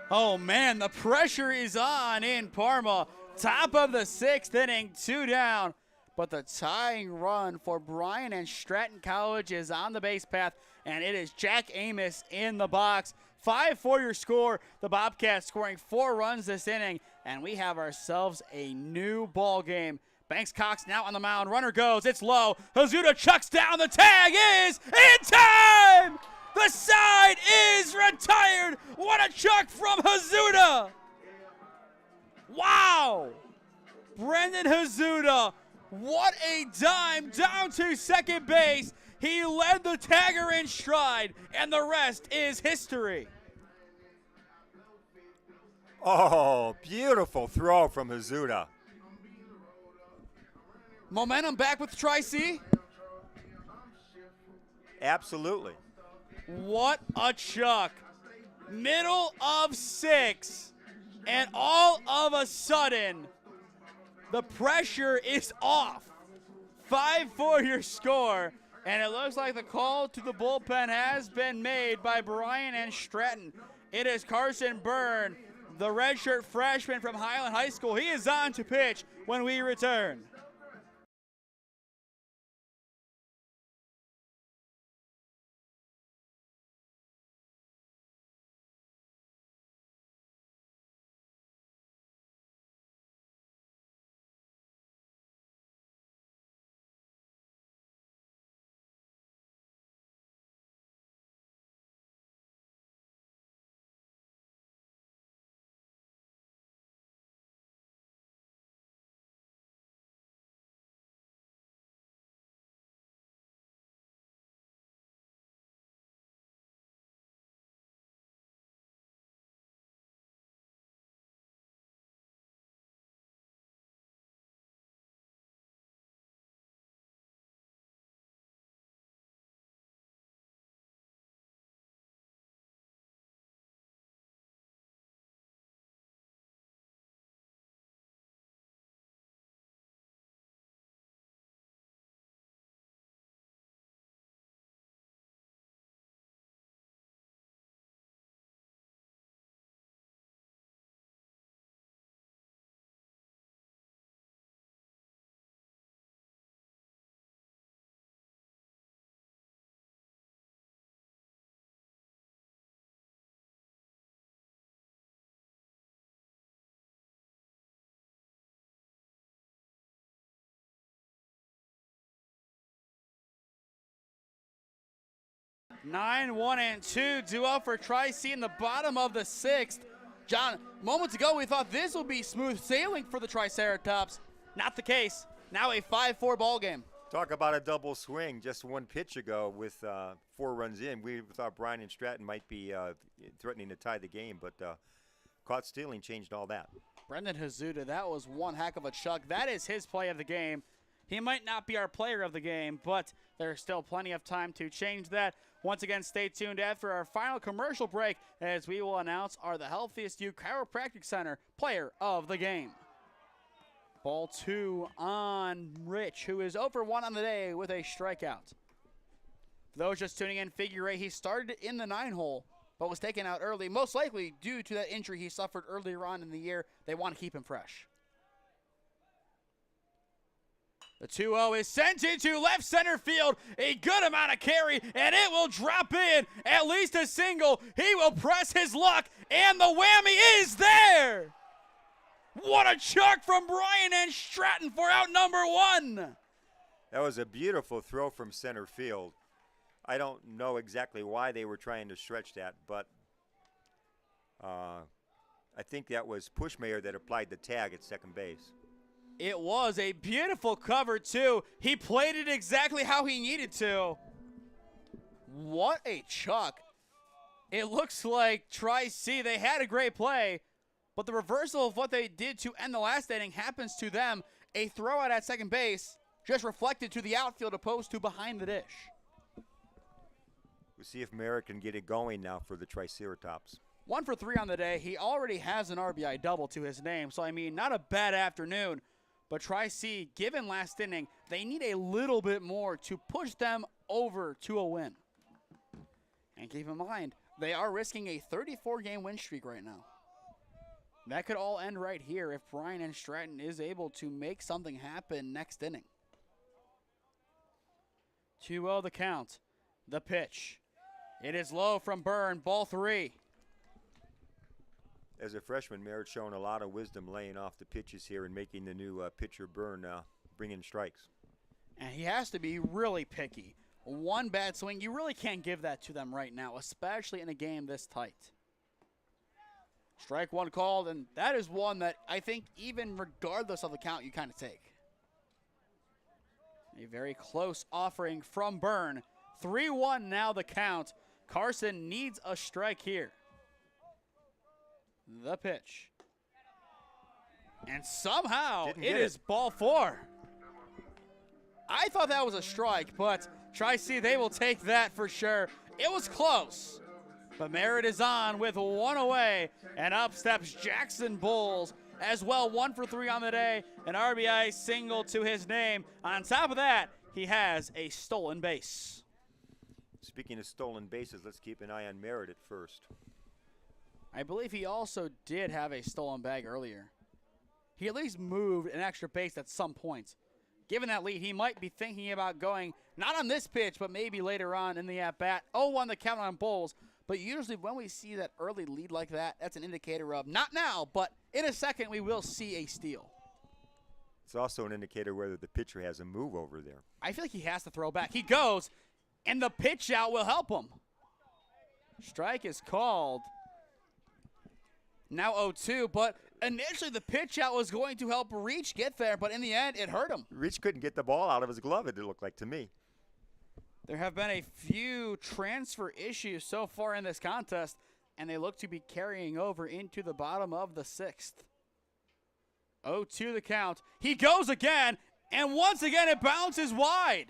Oh, man, the pressure is on in Parma. Top of the 6th inning, 2 down. But the tying run for Bryant Stratton College is on the base path, and it is Jack Amos in the box. 5 for your score. The Bobcats scoring 4 runs this inning, and we have ourselves a new ball game. Banks Cox now on the mound. Runner goes. It's low. Hazuda chucks down. The tag is in time! The side is retired. What a chuck from Hazuda. Wow. Brendan Hazuda, what a dime down to second base. He led the tagger in stride, and the rest is history. Oh, beautiful throw from Hazuda. Momentum back with Tri-C. Absolutely. What a chuck. Middle of 6. And all of a sudden, the pressure is off. 5-4 your score. And it looks like the call to the bullpen has been made by Bryant Stratton. It is Carson Byrne, the redshirt freshman from Highland High School. He is on to pitch when we return. Nine, 1, and 2 duo for Tri-C in the bottom of the 6th. John, moments ago we thought this would be smooth sailing for the Triceratops. Not the case. Now a 5-4 ball game. Talk about a double swing just one pitch ago with 4 runs in. We thought Bryant Stratton might be threatening to tie the game, but caught stealing changed all that. Brendan Hazuda, that was one heck of a chuck. That is his play of the game. He might not be our player of the game, but there's still plenty of time to change that. Once again, stay tuned after our final commercial break as we will announce our The Healthiest You Chiropractic Center player of the game. Ball 2 on Rich, who is 0 for 1 on the day with a strikeout. For those just tuning in, figure 8, he started in the 9-hole, but was taken out early, most likely due to that injury he suffered earlier on in the year. They want to keep him fresh. The 2-0 is sent into left center field. A good amount of carry, and it will drop in. At least a single. He will press his luck, and the whammy is there. What a chuck from Bryant Stratton for out number 1. That was a beautiful throw from center field. I don't know exactly why they were trying to stretch that, but I think that was Pushmayer that applied the tag at second base. It was a beautiful cover, too. He played it exactly how he needed to. What a chuck. It looks like Tri-C, they had a great play, but the reversal of what they did to end the last inning happens to them. A throw out at second base just reflected to the outfield opposed to behind the dish. We'll see if Merritt can get it going now for the Triceratops. 1 for 3 on the day. He already has an RBI double to his name, so I mean, not a bad afternoon. But Tri-C, given last inning, they need a little bit more to push them over to a win. And keep in mind, they are risking a 34-game win streak right now. That could all end right here if Bryant Stratton is able to make something happen next inning. 2-0 the count. The pitch. It is low from Byrne, ball 3. As a freshman, Merritt's shown a lot of wisdom laying off the pitches here and making the new pitcher Byrne bring in strikes. And he has to be really picky. One bad swing, you really can't give that to them right now, especially in a game this tight. Strike 1 called, and that is one that I think even regardless of the count, you kind of take. A very close offering from Byrne. 3-1 now the count. Carson needs a strike here. The pitch. And somehow it is ball 4. I thought that was a strike, but Tri-C, they will take that for sure. It was close, but Merritt is on with 1 away, and up steps Jackson Bowles. as well. 1 for 3 on the day, an RBI single to his name. On top of that, he has a stolen base. Speaking of stolen bases, let's keep an eye on Merritt at first. I believe he also did have a stolen bag earlier. He at least moved an extra base at some point. Given that lead, he might be thinking about going, not on this pitch, but maybe later on in the at-bat. 0-1 the count on Bowles. But usually when we see that early lead like that, that's an indicator of, not now, but in a second we will see a steal. It's also an indicator whether the pitcher has a move over there. I feel like he has to throw back. He goes, and the pitch out will help him. Strike is called. Now 0-2, but initially the pitch out was going to help Reach get there, but in the end it hurt him. Reach couldn't get the ball out of his glove, it looked like to me. There have been a few transfer issues so far in this contest, and they look to be carrying over into the bottom of the 6th. 0-2 the count. He goes again, and once again it bounces wide.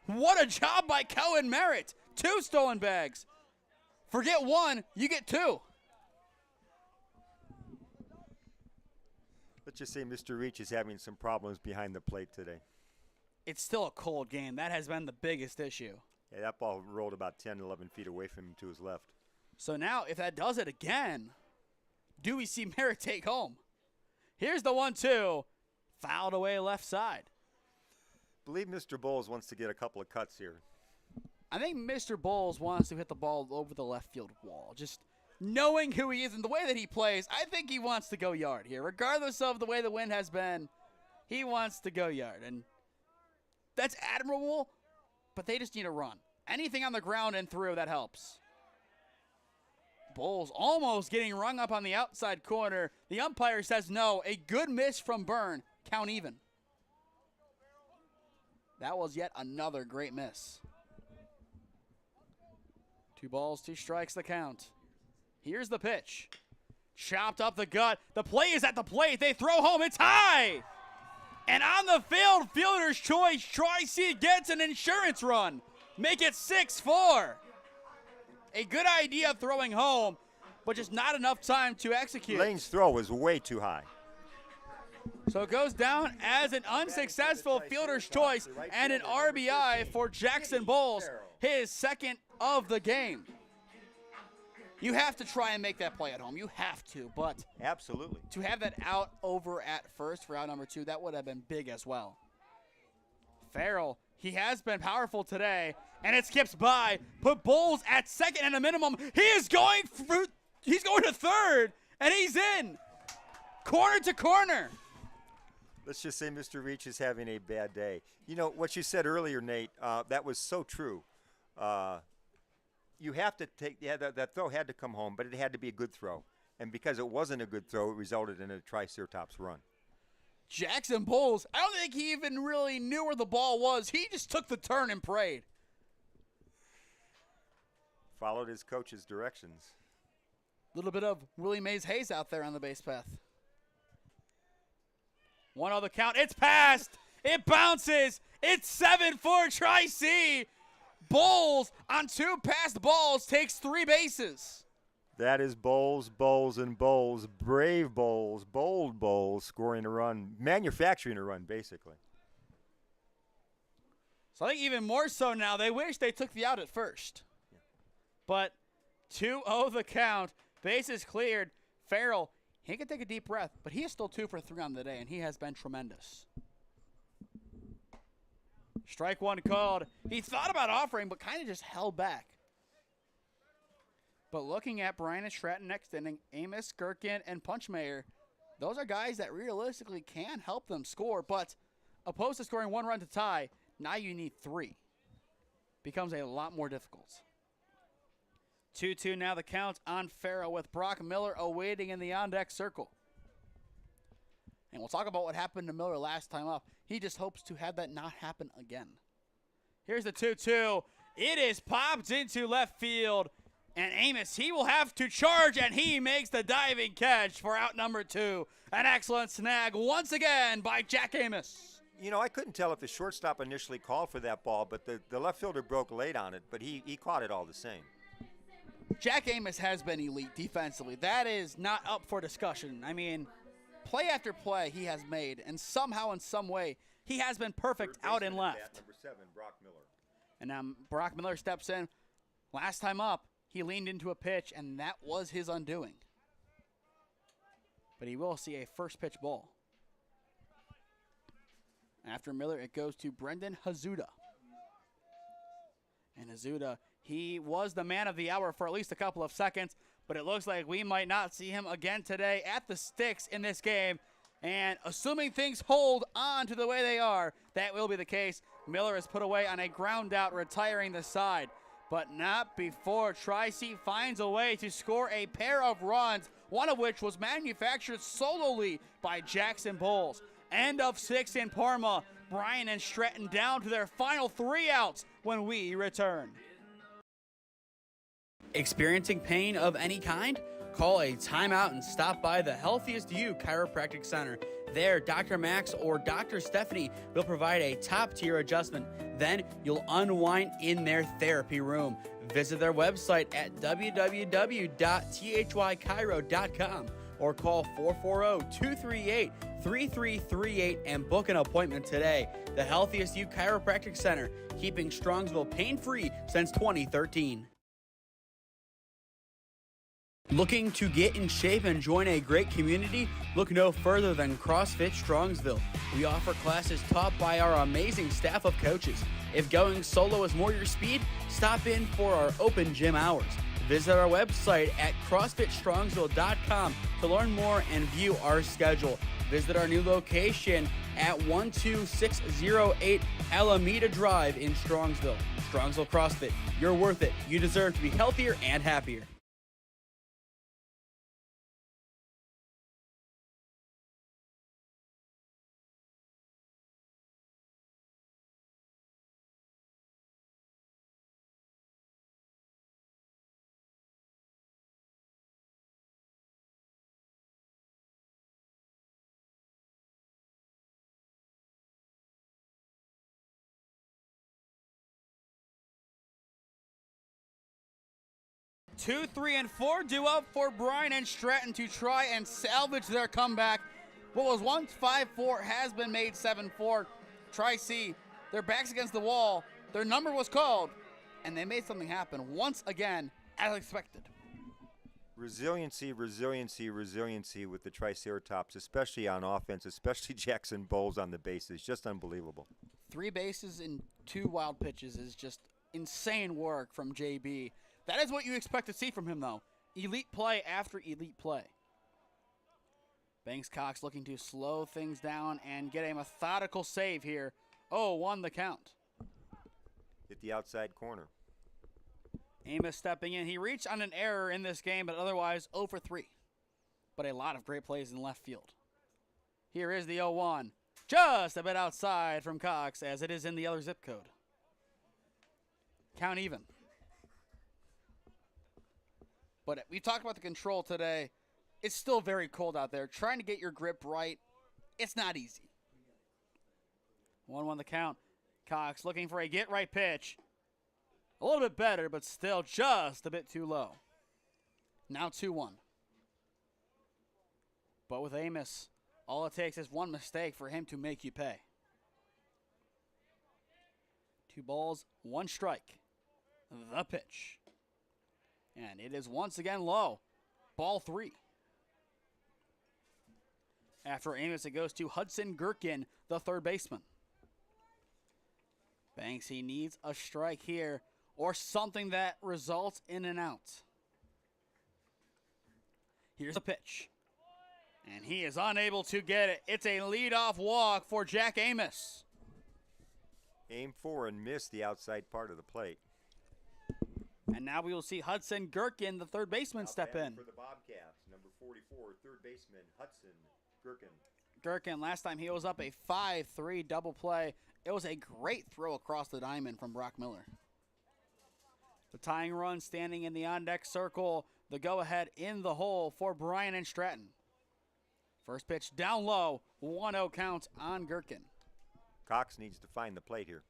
What a job by Cohen Merritt. 2 stolen bags. Forget 1, you get 2. Let's just say Mr. Reach is having some problems behind the plate today. It's still a cold game. That has been the biggest issue. Yeah, that ball rolled about 10, 11 feet away from him to his left. So now, if that does it again, do we see Merritt take home? Here's the 1-2, fouled away left side. I believe Mr. Bowles wants to get a couple of cuts here. I think Mr. Bowles wants to hit the ball over the left field wall. Just knowing who he is and the way that he plays, I think he wants to go yard here. Regardless of the way the wind has been, he wants to go yard. And that's admirable, but they just need a run. Anything on the ground and through, that helps. Bowles almost getting rung up on the outside corner. The umpire says no. A good miss from Byrne. Count even. That was yet another great miss. 2 balls, 2 strikes the count. Here's the pitch. Chopped up the gut. The play is at the plate. They throw home. It's high. And on the field, fielder's choice. Tri-C gets an insurance run. Make it 6-4. A good idea throwing home, but just not enough time to execute. Lane's throw was way too high. So it goes down as an unsuccessful fielder's choice and an RBI for Jackson Bowles, his 2nd of the game. You have to try and make that play at home. You have to, but Absolutely. to have that out over at first for out number 2, that would have been big as well. Farrell, he has been powerful today, and it skips by. Put Bowles at 2nd and a minimum. He's going to 3rd, and he's in. Corner to corner. Let's just say Mr. Reach is having a bad day. You know, what you said earlier, Nate, that was so true. You have to take, that throw had to come home, but it had to be a good throw. And because it wasn't a good throw, it resulted in a Triceratops run. Jackson Bowles, I don't think he even really knew where the ball was. He just took the turn and prayed. Followed his coach's directions. A little bit of Willie Mays Hayes out there on the base path. 1-0 the count. It's passed. It bounces. It's 7-4 Tri-C. Bowles on 2 passed balls takes 3 bases. That is Bowles, Bowles, and Bowles. Brave Bowles, bold Bowles, scoring a run, manufacturing a run, basically. So I think even more so now, they wish they took the out at first. Yeah. But 2-0 the count. Bases cleared. Farrell, he can take a deep breath, but he is still 2 for 3 on the day, and he has been tremendous. Strike 1 called. He thought about offering, but kind of just held back. But looking at Bryant Stratton next inning, Amos, Gherkin, and Punchmeyer, those are guys that realistically can help them score, but opposed to scoring 1 run to tie, now you need 3. Becomes a lot more difficult. 2-2 now the count on Farrell with Brock Miller awaiting in the on-deck circle. And we'll talk about what happened to Miller last time up. He just hopes to have that not happen again. Here's the 2-2. It is popped into left field. And Amos, he will have to charge, and he makes the diving catch for out number 2. An excellent snag once again by Jack Amos. You know, I couldn't tell if the shortstop initially called for that ball, but the left fielder broke late on it, but he caught it all the same. Jack Amos has been elite defensively. That is not up for discussion. I mean, play after play he has made, and somehow in some way he has been perfect out and left. Number 7, Brock Miller. And now Brock Miller steps in. Last time up, he leaned into a pitch, and that was his undoing. But he will see a first pitch ball. After Miller, it goes to Brendan Hazuda. And Hazuda, he was the man of the hour for at least a couple of seconds, but it looks like we might not see him again today at the sticks in this game. And assuming things hold on to the way they are, that will be the case. Miller is put away on a ground out, retiring the side. But not before Tri-C finds a way to score a pair of runs, one of which was manufactured solely by Jackson Bowles. End of 6 in Parma. Bryant and Stratton down to their final 3 outs when we return. Experiencing pain of any kind? Call a timeout and stop by the Healthiest You Chiropractic Center. There, Dr. Max or Dr. Stephanie will provide a top-tier adjustment. Then you'll unwind in their therapy room. Visit their website at www.thychiro.com or call 440-238-3338 and book an appointment today. The Healthiest You Chiropractic Center, keeping Strongsville pain-free since 2013. Looking to get in shape and join a great community? Look no further than CrossFit Strongsville. We offer classes taught by our amazing staff of coaches. If going solo is more your speed, stop in for our open gym hours. Visit our website at CrossFitStrongsville.com to learn more and view our schedule. Visit our new location at 12608 Alameda Drive in Strongsville. Strongsville CrossFit, you're worth it. You deserve to be healthier and happier. Two, 3, and 4 due up for Bryant and Stratton to try and salvage their comeback. What was once 5-4 has been made 7-4. Tri-C, their backs against the wall. Their number was called, and they made something happen once again, as expected. Resiliency with the Triceratops, especially on offense, especially Jackson Bowles on the bases. Just unbelievable. 3 bases and 2 wild pitches is just insane work from JB. That is what you expect to see from him, though. Elite play after elite play. Banks Cox looking to slow things down and get a methodical save here. 0-1 the count. Hit the outside corner. Amos stepping in. He reached on an error in this game, but otherwise 0 for 3. But a lot of great plays in left field. Here is the 0-1. Just a bit outside from Cox, as it is in the other zip code. Count even. But we talked about the control today. It's still very cold out there. Trying to get your grip right, it's not easy. 1-1 the count. Cox looking for a get-right pitch. A little bit better, but still just a bit too low. Now 2-1. But with Amos, all it takes is one mistake for him to make you pay. 2 balls, 1 strike. The pitch. And it is once again low. Ball 3. After Amos, it goes to Hudson Gherkin, the third baseman. Banks, he needs a strike here or something that results in an out. Here's a pitch. And he is unable to get it. It's a leadoff walk for Jack Amos. Aim for and miss the outside part of the plate. And now we will see Hudson Gherkin, the third baseman, step in. For the Bobcats, number 44, third baseman Hudson Gherkin. Gherkin, last time he was up a 5-3 double play. It was a great throw across the diamond from Brock Miller. The tying run standing in the on-deck circle. The go-ahead in the hole for Bryant and Stratton. First pitch down low. 1-0 count on Gherkin. Cox needs to find the plate here.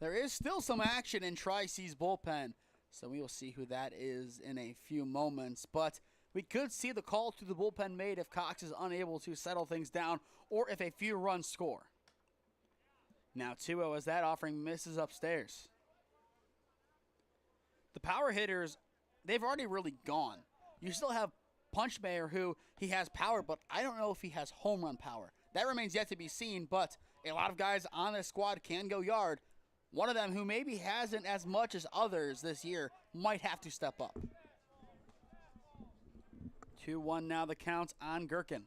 There is still some action in Tri-C's bullpen, so we will see who that is in a few moments. But we could see the call to the bullpen made if Cox is unable to settle things down or if a few runs score. Now 2-0 as that offering misses upstairs. The power hitters, they've already really gone. You still have Punchmeyer, who he has power, but I don't know if he has home run power. That remains yet to be seen, but a lot of guys on this squad can go yard. One of them who maybe hasn't as much as others this year might have to step up. 2-1 now the count on Gherkin.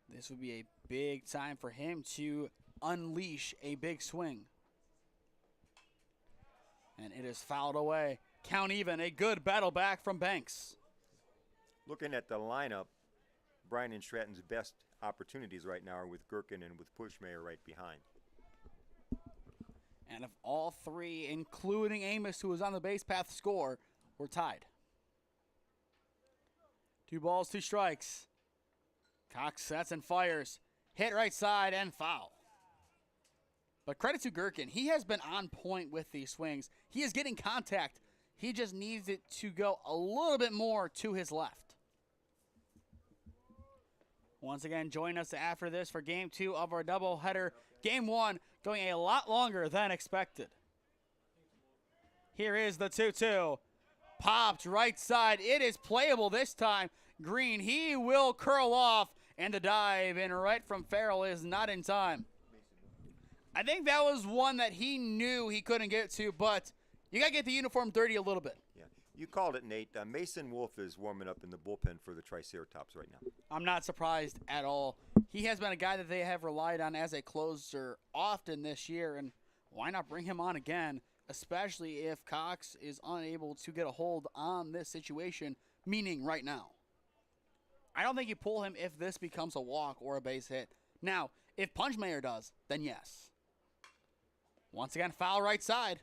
This would be a big time for him to unleash a big swing. And it is fouled away. Count even. A good battle back from Banks. Looking at the lineup, Bryant Stratton's best opportunities right now are with Gherkin and with Pushmayer right behind. And if all three, including Amos, who was on the base path, score, we're tied. 2 balls, 2 strikes. Cox sets and fires. Hit right side and foul. But credit to Gherkin. He has been on point with these swings. He is getting contact. He just needs it to go a little bit more to his left. Once again, join us after this for Game 2 of our doubleheader. Game 1 going a lot longer than expected. Here is the 2-2. Popped right side. It is playable this time. Green, he will curl off, and the dive in right from Farrell is not in time. I think that was one that he knew he couldn't get to, but you got to get the uniform dirty a little bit. Yeah, you called it, Nate. Mason Wolf is warming up in the bullpen for the Triceratops right now. I'm not surprised at all. He has been a guy that they have relied on as a closer often this year, and why not bring him on again, especially if Cox is unable to get a hold on this situation, meaning right now. I don't think you pull him if this becomes a walk or a base hit. Now, if Punchmeyer does, then yes. Once again, foul right side.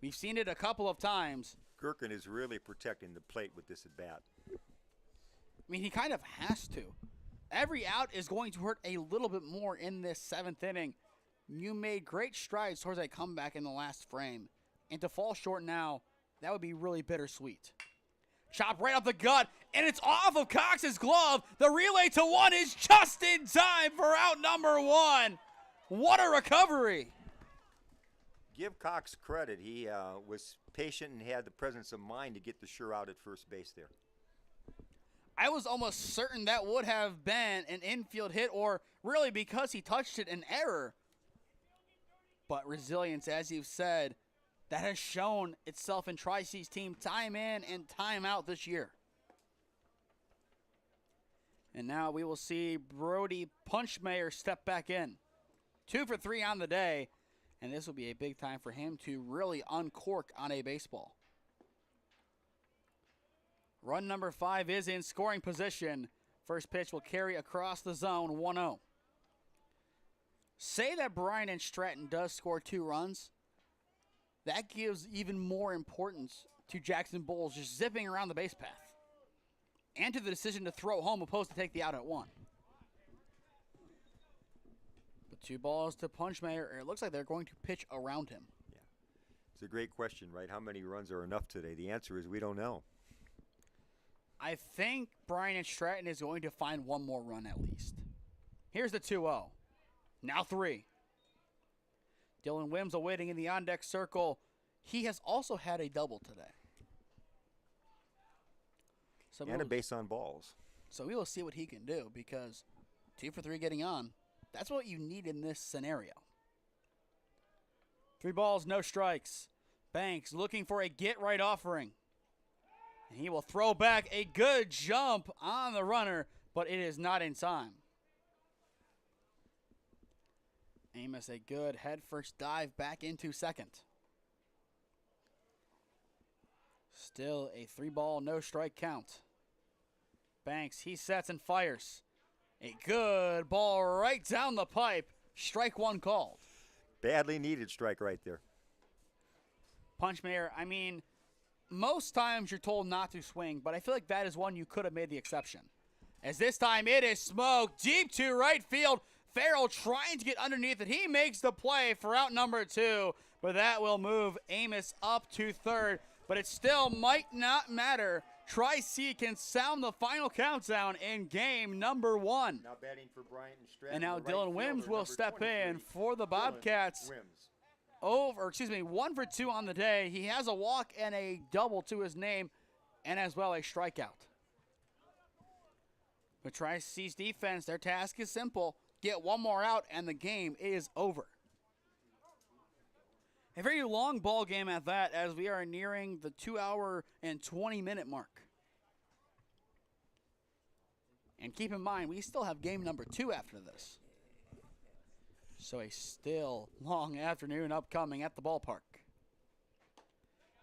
We've seen it a couple of times. Gherkin is really protecting the plate with this at bat. I mean, he kind of has to. Every out is going to hurt a little bit more in this 7th inning. You made great strides towards a comeback in the last frame. And to fall short now, that would be really bittersweet. Chop right up the gut, and it's off of Cox's glove. The relay to 1 is just in time for out number 1. What a recovery. Give Cox credit. He was patient and had the presence of mind to get the sure out at first base there. I was almost certain that would have been an infield hit, or really because he touched it, an error. But resilience, as you've said, that has shown itself in Tri-C's team time in and time out this year. And now we will see Brody Punchmeyer step back in. 2 for 3 on the day, and this will be a big time for him to really uncork on a baseball. Run number 5 is in scoring position. First pitch will carry across the zone, 1-0. Say that Bryant Stratton does score 2 runs. That gives even more importance to Jackson Bowles just zipping around the base path. And to the decision to throw home opposed to take the out at 1. But 2 balls to Punchmeyer. It looks like they're going to pitch around him. Yeah, it's a great question, right? How many runs are enough today? The answer is we don't know. I think Bryant Stratton is going to find 1 more run at least. Here's the 2-0. Now 3. Dylan Wims awaiting in the on-deck circle. He has also had a double today. So And a base on balls. So we will see what he can do, because 2 for 3 getting on, that's what you need in this scenario. 3 balls, no strikes. Banks looking for a get-right offering. And he will throw back a good jump on the runner, but it is not in time. Amos, a good head-first dive back into second. Still a 3-ball, no-strike count. Banks, he sets and fires. A good ball right down the pipe. Strike 1 called. Badly needed strike right there. Punchmeyer, I mean, most times you're told not to swing, but I feel like that is one you could have made the exception. As this time it is smoked deep to right field. Farrell trying to get underneath it. He makes the play for out number 2, but that will move Amos up to third. but it still might not matter. Tri-C can sound the final countdown in game number 1. Now batting for Bryant Stratton. And now the right Dylan Wims fielder, will number step 23, in for the Dylan Bobcats. Wims. 1 for 2 on the day. He has a walk and a double to his name, and as well a strikeout. But Tri-C's defense, their task is simple. Get one more out, and the game is over. A very long ball game at that, as we are nearing the 2-hour and 20-minute mark. And keep in mind, we still have game number 2 after this. So a still long afternoon upcoming at the ballpark.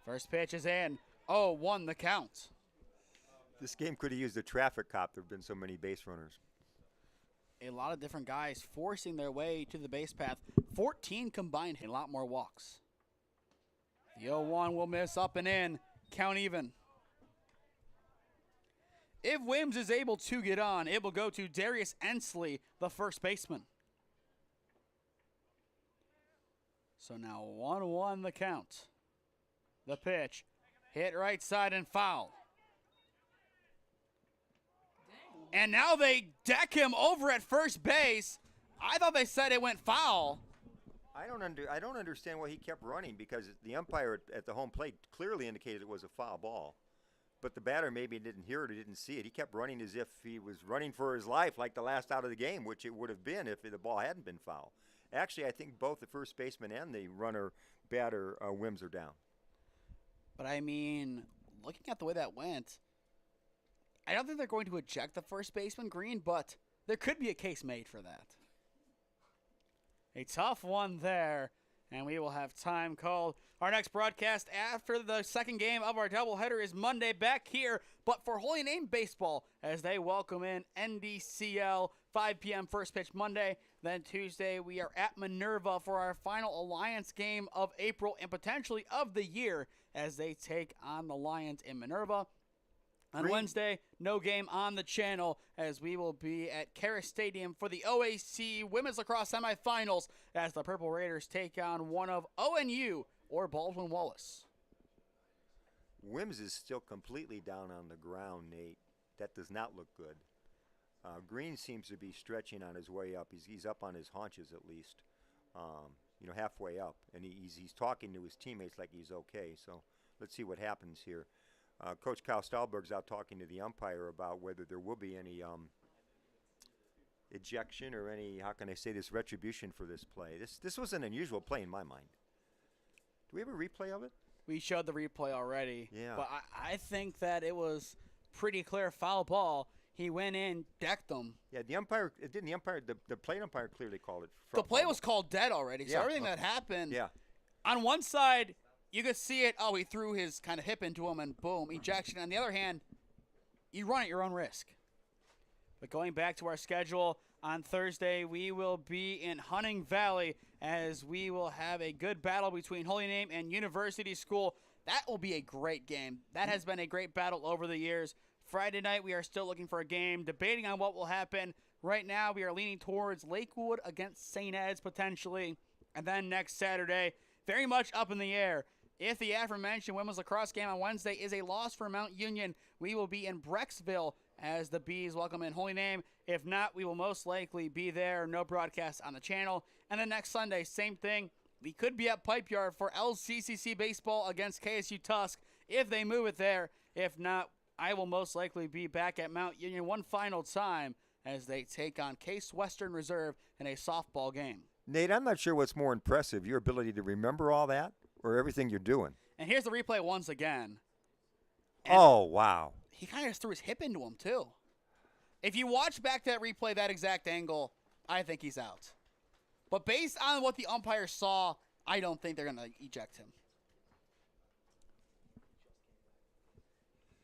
First pitch is in. 0-1 the count. This game could have used a traffic cop. There have been so many base runners. A lot of different guys forcing their way to the base path. 14 combined, a lot more walks. The 0-1 will miss, up and in. Count even. If Wims is able to get on, it will go to Darius Ensley, the first baseman. So now 1-1 the count. The pitch. Hit right side and foul. And now they deck him over at first base. I thought they said it went foul. I don't understand why he kept running, because the umpire at the home plate clearly indicated it was a foul ball. But the batter maybe didn't hear it or didn't see it. He kept running as if he was running for his life, like the last out of the game, which it would have been if the ball hadn't been foul. Actually, I think both the first baseman and the batter, Wims, are down. But I mean, looking at the way that went, I don't think they're going to eject the first baseman, Green, but there could be a case made for that. A tough one there, and we will have time called. Our next broadcast after the second game of our doubleheader is Monday back here, but for Holy Name Baseball, as they welcome in NDCL, 5 p.m. first pitch Monday. Then Tuesday, we are at Minerva for our final Alliance game of April and potentially of the year, as they take on the Lions in Minerva. On Wednesday, no game on the channel, as we will be at Karis Stadium for the OAC Women's Lacrosse Semifinals, as the Purple Raiders take on one of ONU or Baldwin Wallace. Wims is still completely down on the ground, Nate. That does not look good. Green seems to be stretching on his way up. He's up on his haunches at least, halfway up, and he's talking to his teammates like he's okay. So let's see what happens here. Coach Kyle Stahlberg's out talking to the umpire about whether there will be any ejection or any, how can I say this, retribution for this play. This was an unusual play in my mind. Do we have a replay of it? We showed the replay already. Yeah. But I think that it was pretty clear foul ball. He went in, decked them. Yeah, the plate umpire clearly called it. The play was called dead already, so Yeah. everything that happened, Yeah. on one side, you could see it, he threw his kind of hip into him and boom, ejection. On the other hand, you run at your own risk. But going back to our schedule, on Thursday, we will be in Hunting Valley as we will have a good battle between Holy Name and University School. That will be a great game. That has been a great battle over the years. Friday night, we are still looking for a game, debating on what will happen. Right now, we are leaning towards Lakewood against St. Ed's potentially. And then next Saturday, very much up in the air. If the aforementioned women's lacrosse game on Wednesday is a loss for Mount Union, we will be in Brecksville as the Bees welcome in Holy Name. If not, we will most likely be there. No broadcast on the channel. And then next Sunday, same thing. We could be at Pipe Yard for LCCC baseball against KSU Tusk if they move it there. If not, I will most likely be back at Mount Union one final time as they take on Case Western Reserve in a softball game. Nate, I'm not sure what's more impressive, your ability to remember all that or everything you're doing. And here's the replay once again. And oh, wow. he kind of just threw his hip into him, too. If you watch back that replay, that exact angle, I think he's out. But based on what the umpire saw, I don't think they're going to eject him.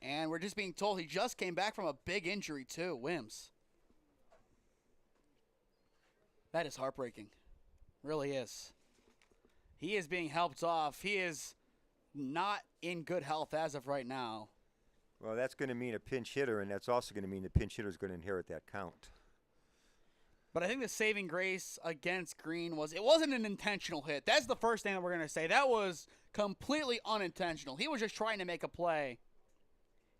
And we're just being told he just came back from a big injury, too, Wims. That is heartbreaking. Really is. He is being helped off. He is not in good health as of right now. Well, that's going to mean a pinch hitter, and that's also going to mean the pinch hitter is going to inherit that count. But I think the saving grace against Green was it wasn't an intentional hit. That's the first thing that we're going to say. That was completely unintentional. He was just trying to make a play.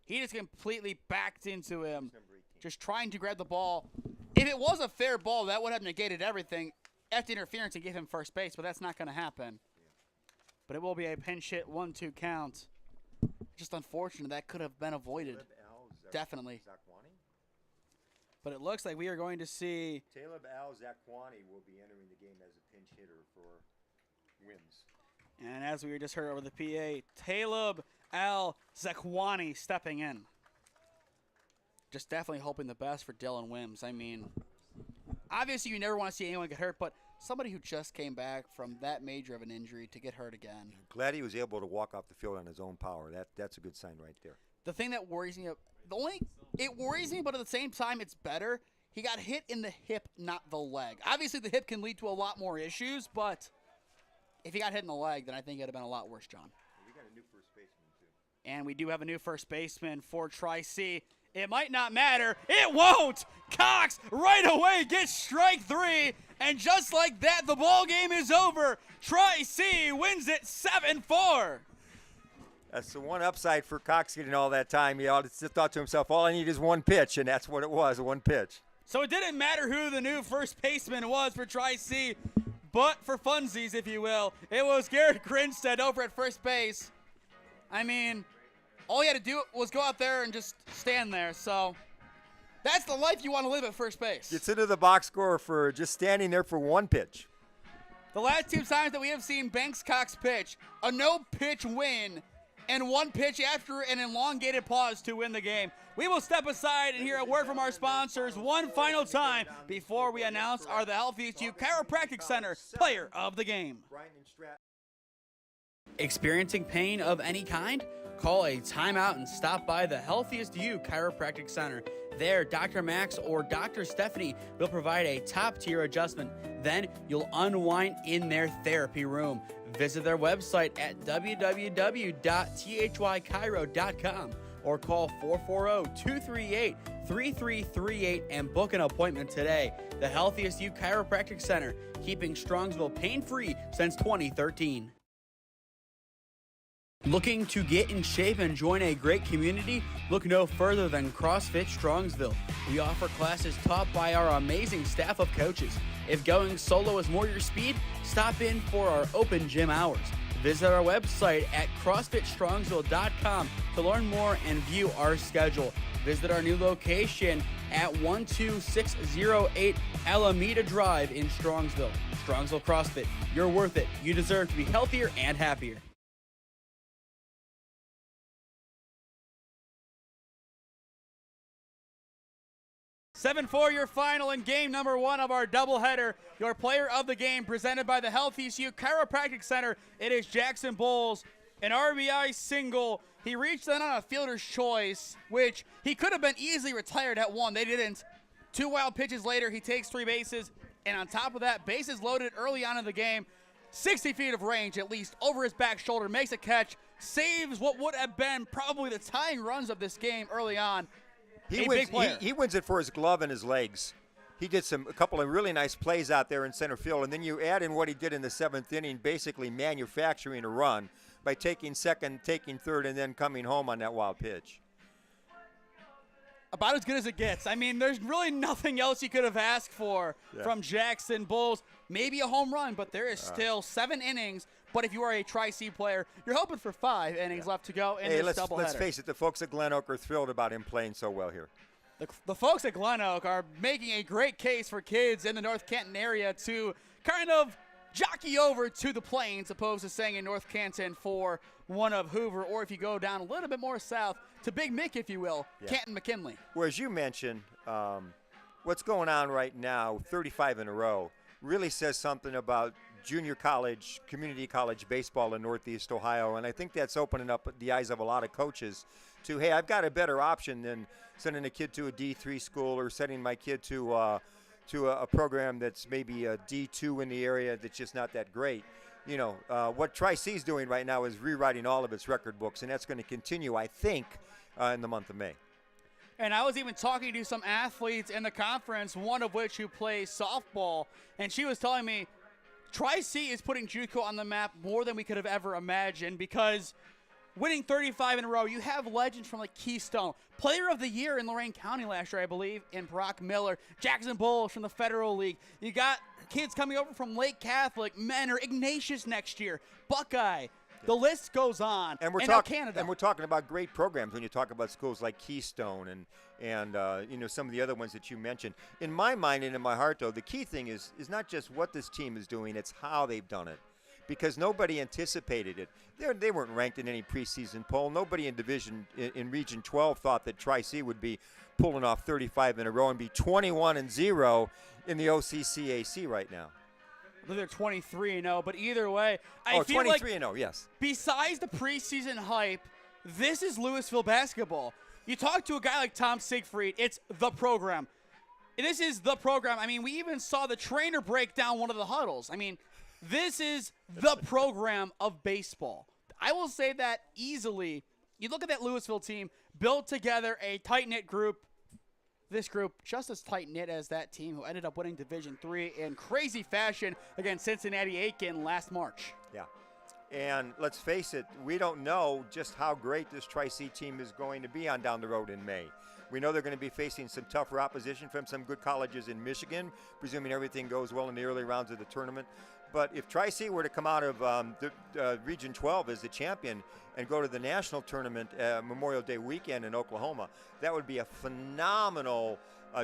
He just completely backed into him, just trying to grab the ball. If it was a fair ball, that would have negated everything after interference and give him first base, but that's not going to happen. But it will be a pinch hit 1-2 count. Just unfortunate that could have been avoided. Definitely. But it looks like we are going to see Taleb Al-Zakwani will be entering the game as a pinch hitter for Wims. And as we just heard over the PA, Taleb Al-Zakwani stepping in. Just definitely hoping the best for Dylan Wims. I mean, obviously you never want to see anyone get hurt, but somebody who just came back from that major of an injury to get hurt again. Glad he was able to walk off the field on his own power. That's a good sign right there. The thing that worries me, it worries me, but at the same time it's better. He got hit in the hip, not the leg. Obviously the hip can lead to a lot more issues, but if he got hit in the leg, then I think it would have been a lot worse, John. We got a new first baseman, too. And we do have a new first baseman for Tri-C. It might not matter. It won't! Cox right away gets strike 3, and just like that, the ball game is over. Tri-C wins it 7-4. That's the one upside for Cox getting all that time. He just thought to himself, all I need is one pitch, and that's what it was, one pitch. So it didn't matter who the new first baseman was for Tri-C, but for funsies, if you will, it was Garrett Grinstead over at first base. I mean, all he had to do was go out there and just stand there. So that's the life you want to live at first base. Gets into the box score for just standing there for one pitch. The last 2 times that we have seen Banks Cox pitch, a no-pitch win, and one pitch after an elongated pause to win the game. We will step aside and hear a word from our sponsors one final time before we announce our The Healthiest You Chiropractic Center Player of the Game. Experiencing pain of any kind? Call a timeout and stop by the Healthiest You Chiropractic Center. There, Dr. Max or Dr. Stephanie will provide a top-tier adjustment. Then you'll unwind in their therapy room. Visit their website at www.thychiro.com or call 440-238-3338 and book an appointment today. The Healthiest You Chiropractic Center, keeping Strongsville pain-free since 2013. Looking to get in shape and join a great community? Look no further than CrossFit Strongsville. We offer classes taught by our amazing staff of coaches. If going solo is more your speed, stop in for our open gym hours. Visit our website at CrossFitStrongsville.com to learn more and view our schedule. Visit our new location at 12608 Alameda Drive in Strongsville. Strongsville CrossFit, you're worth it. You deserve to be healthier and happier. 7-4 your final in game number 1 of our doubleheader. Your player of the game presented by the Healthiest You Chiropractic Center. It is Jackson Bowles, an RBI single. He reached in on a fielder's choice, which he could have been easily retired at 1. They didn't. 2 wild pitches later, he takes 3 bases. And on top of that, bases loaded early on in the game. 60 feet of range, at least, over his back shoulder, makes a catch, saves what would have been probably the tying runs of this game early on. He wins it for his glove and his legs. He did a couple of really nice plays out there in center field, and then you add in what he did in the 7th inning, basically manufacturing a run by taking second, taking third, and then coming home on that wild pitch. About as good as it gets. I mean, there's really nothing else you could have asked for from Jackson Bowles. Maybe a home run, but there is still 7 innings. But if you are a Tri-C player, you're hoping for 5 innings left to go in this doubleheader. Let's face it, the folks at Glen Oak are thrilled about him playing so well here. The folks at Glen Oak are making a great case for kids in the North Canton area to kind of jockey over to the Plains, opposed to staying in North Canton for one of Hoover, or if you go down a little bit more south to Big Mick, if you will, Canton McKinley. Well, as you mentioned, what's going on right now, 35 in a row, really says something about junior college, community college baseball in Northeast Ohio, and I think that's opening up the eyes of a lot of coaches to, hey, I've got a better option than sending a kid to a D3 school or sending my kid to a program that's maybe a D2 in the area that's just not that great. You know, what Tri-C's doing right now is rewriting all of its record books, and that's going to continue, I think, in the month of May. And I was even talking to some athletes in the conference, one of which who plays softball, and she was telling me, Tri-C is putting JUCO on the map more than we could have ever imagined because winning 35 in a row, you have legends from like Keystone, Player of the Year in Lorain County last year, I believe, in Brock Miller, Jackson Bowles from the Federal League. You got kids coming over from Lake Catholic, Menor, Ignatius next year, Buckeye. The list goes on. And we're talking about great programs when you talk about schools like Keystone and some of the other ones that you mentioned. In my mind and in my heart, though, the key thing is not just what this team is doing; it's how they've done it. Because nobody anticipated it. They weren't ranked in any preseason poll. Nobody in Region 12 thought that Tri-C would be pulling off 35 in a row and be 21-0 in the OCCAC right now. They're 23-0, but either way, I feel 23-0, yes. Besides the preseason hype, this is Louisville basketball. You talk to a guy like Tom Siegfried, it's the program. This is the program. I mean, we even saw the trainer break down one of the huddles. I mean, this is the program of baseball. I will say that easily. You look at that Louisville team, built together a tight-knit group. This group just as tight-knit as that team who ended up winning Division III in crazy fashion against Cincinnati Aiken last March. Yeah. And let's face it, we don't know just how great this Tri-C team is going to be on down the road in May. We know they're going to be facing some tougher opposition from some good colleges in Michigan, presuming everything goes well in the early rounds of the tournament. But if Tri-C were to come out of Region 12 as the champion and go to the national tournament Memorial Day weekend in Oklahoma, that would be a phenomenal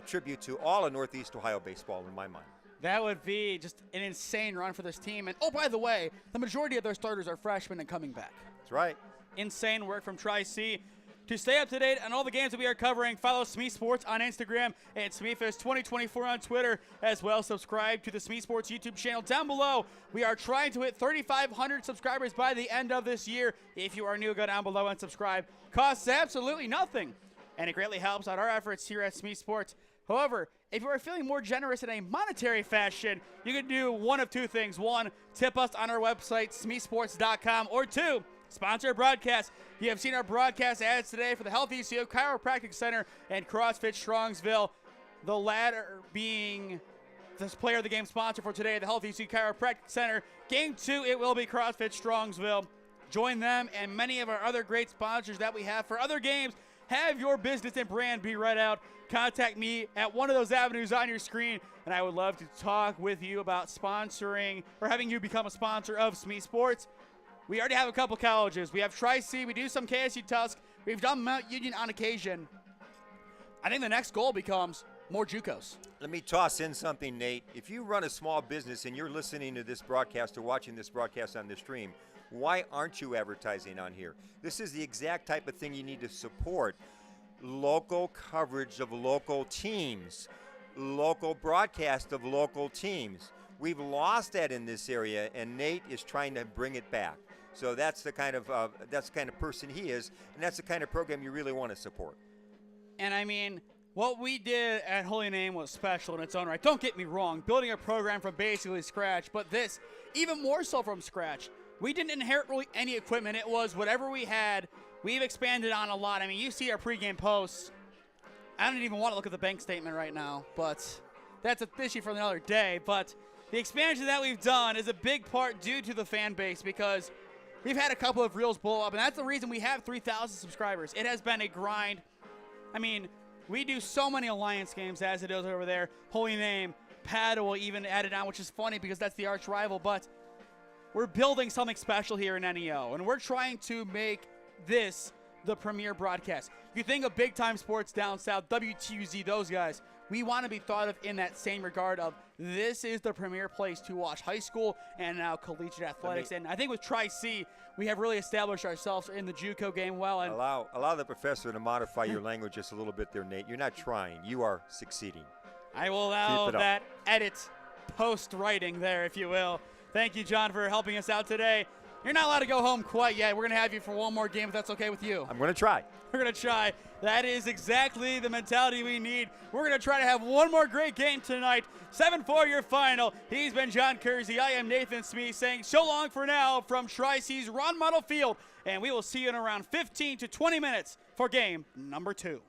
tribute to all of Northeast Ohio baseball in my mind. That would be just an insane run for this team. And, oh, by the way, the majority of their starters are freshmen and coming back. That's right. Insane work from Tri-C. To stay up to date on all the games that we are covering, follow SmeeSports on Instagram and SmeeFest2024 on Twitter. As well, subscribe to the SmeeSports YouTube channel down below. We are trying to hit 3,500 subscribers by the end of this year. If you are new, go down below and subscribe. Costs absolutely nothing, and it greatly helps out our efforts here at SmeeSports. However, if you are feeling more generous in a monetary fashion, you can do one of two things. One, tip us on our website, SmeeSports.com, or two, sponsor a broadcast. You have seen our broadcast ads today for the Health ECU Chiropractic Center and CrossFit Strongsville. The latter being the player of the game sponsor for today, the Health ECU Chiropractic Center. Game 2, it will be CrossFit Strongsville. Join them and many of our other great sponsors that we have for other games. Have your business and brand be read out. Contact me at one of those avenues on your screen, and I would love to talk with you about sponsoring or having you become a sponsor of SmeeSports. We already have a couple colleges. We have Tri-C. We do some KSU Tusk. We've done Mount Union on occasion. I think the next goal becomes more JUCOs. Let me toss in something, Nate. If you run a small business and you're listening to this broadcast or watching this broadcast on the stream, why aren't you advertising on here? This is the exact type of thing you need to support. Local coverage of local teams, local broadcast of local teams. We've lost that in this area, and Nate is trying to bring it back. So that's the kind of person he is, and that's the kind of program you really want to support. And I mean, what we did at Holy Name was special in its own right. Don't get me wrong, building a program from basically scratch, but this, even more so from scratch. We didn't inherit really any equipment. It was whatever we had. We've expanded on a lot. I mean, you see our pregame posts. I don't even want to look at the bank statement right now, but that's an issue for another day. But the expansion that we've done is a big part due to the fan base because we've had a couple of reels blow up, and that's the reason we have 3,000 subscribers. It has been a grind. I mean, we do so many Alliance games as it is over there. Holy Name, Padua even added on, which is funny because that's the arch rival, but we're building something special here in NEO, and we're trying to make this the premier broadcast. You think of big-time sports down south, WTUZ, those guys. We want to be thought of in that same regard of this is the premier place to watch high school and now collegiate athletics. And I think with Tri-C, we have really established ourselves in the JUCO game well. And allow the professor to modify your language just a little bit there, Nate. You're not trying. You are succeeding. I will allow that edit post-writing there, if you will. Thank you, John, for helping us out today. You're not allowed to go home quite yet. We're going to have you for one more game if that's okay with you. I'm going to try. We're going to try. That is exactly the mentality we need. We're going to try to have one more great game tonight. 7-4 your final. He's been John Kersey. I am Nathan Smee saying so long for now from Tri-C's Ron Mottl Field. And we will see you in around 15 to 20 minutes for game number 2.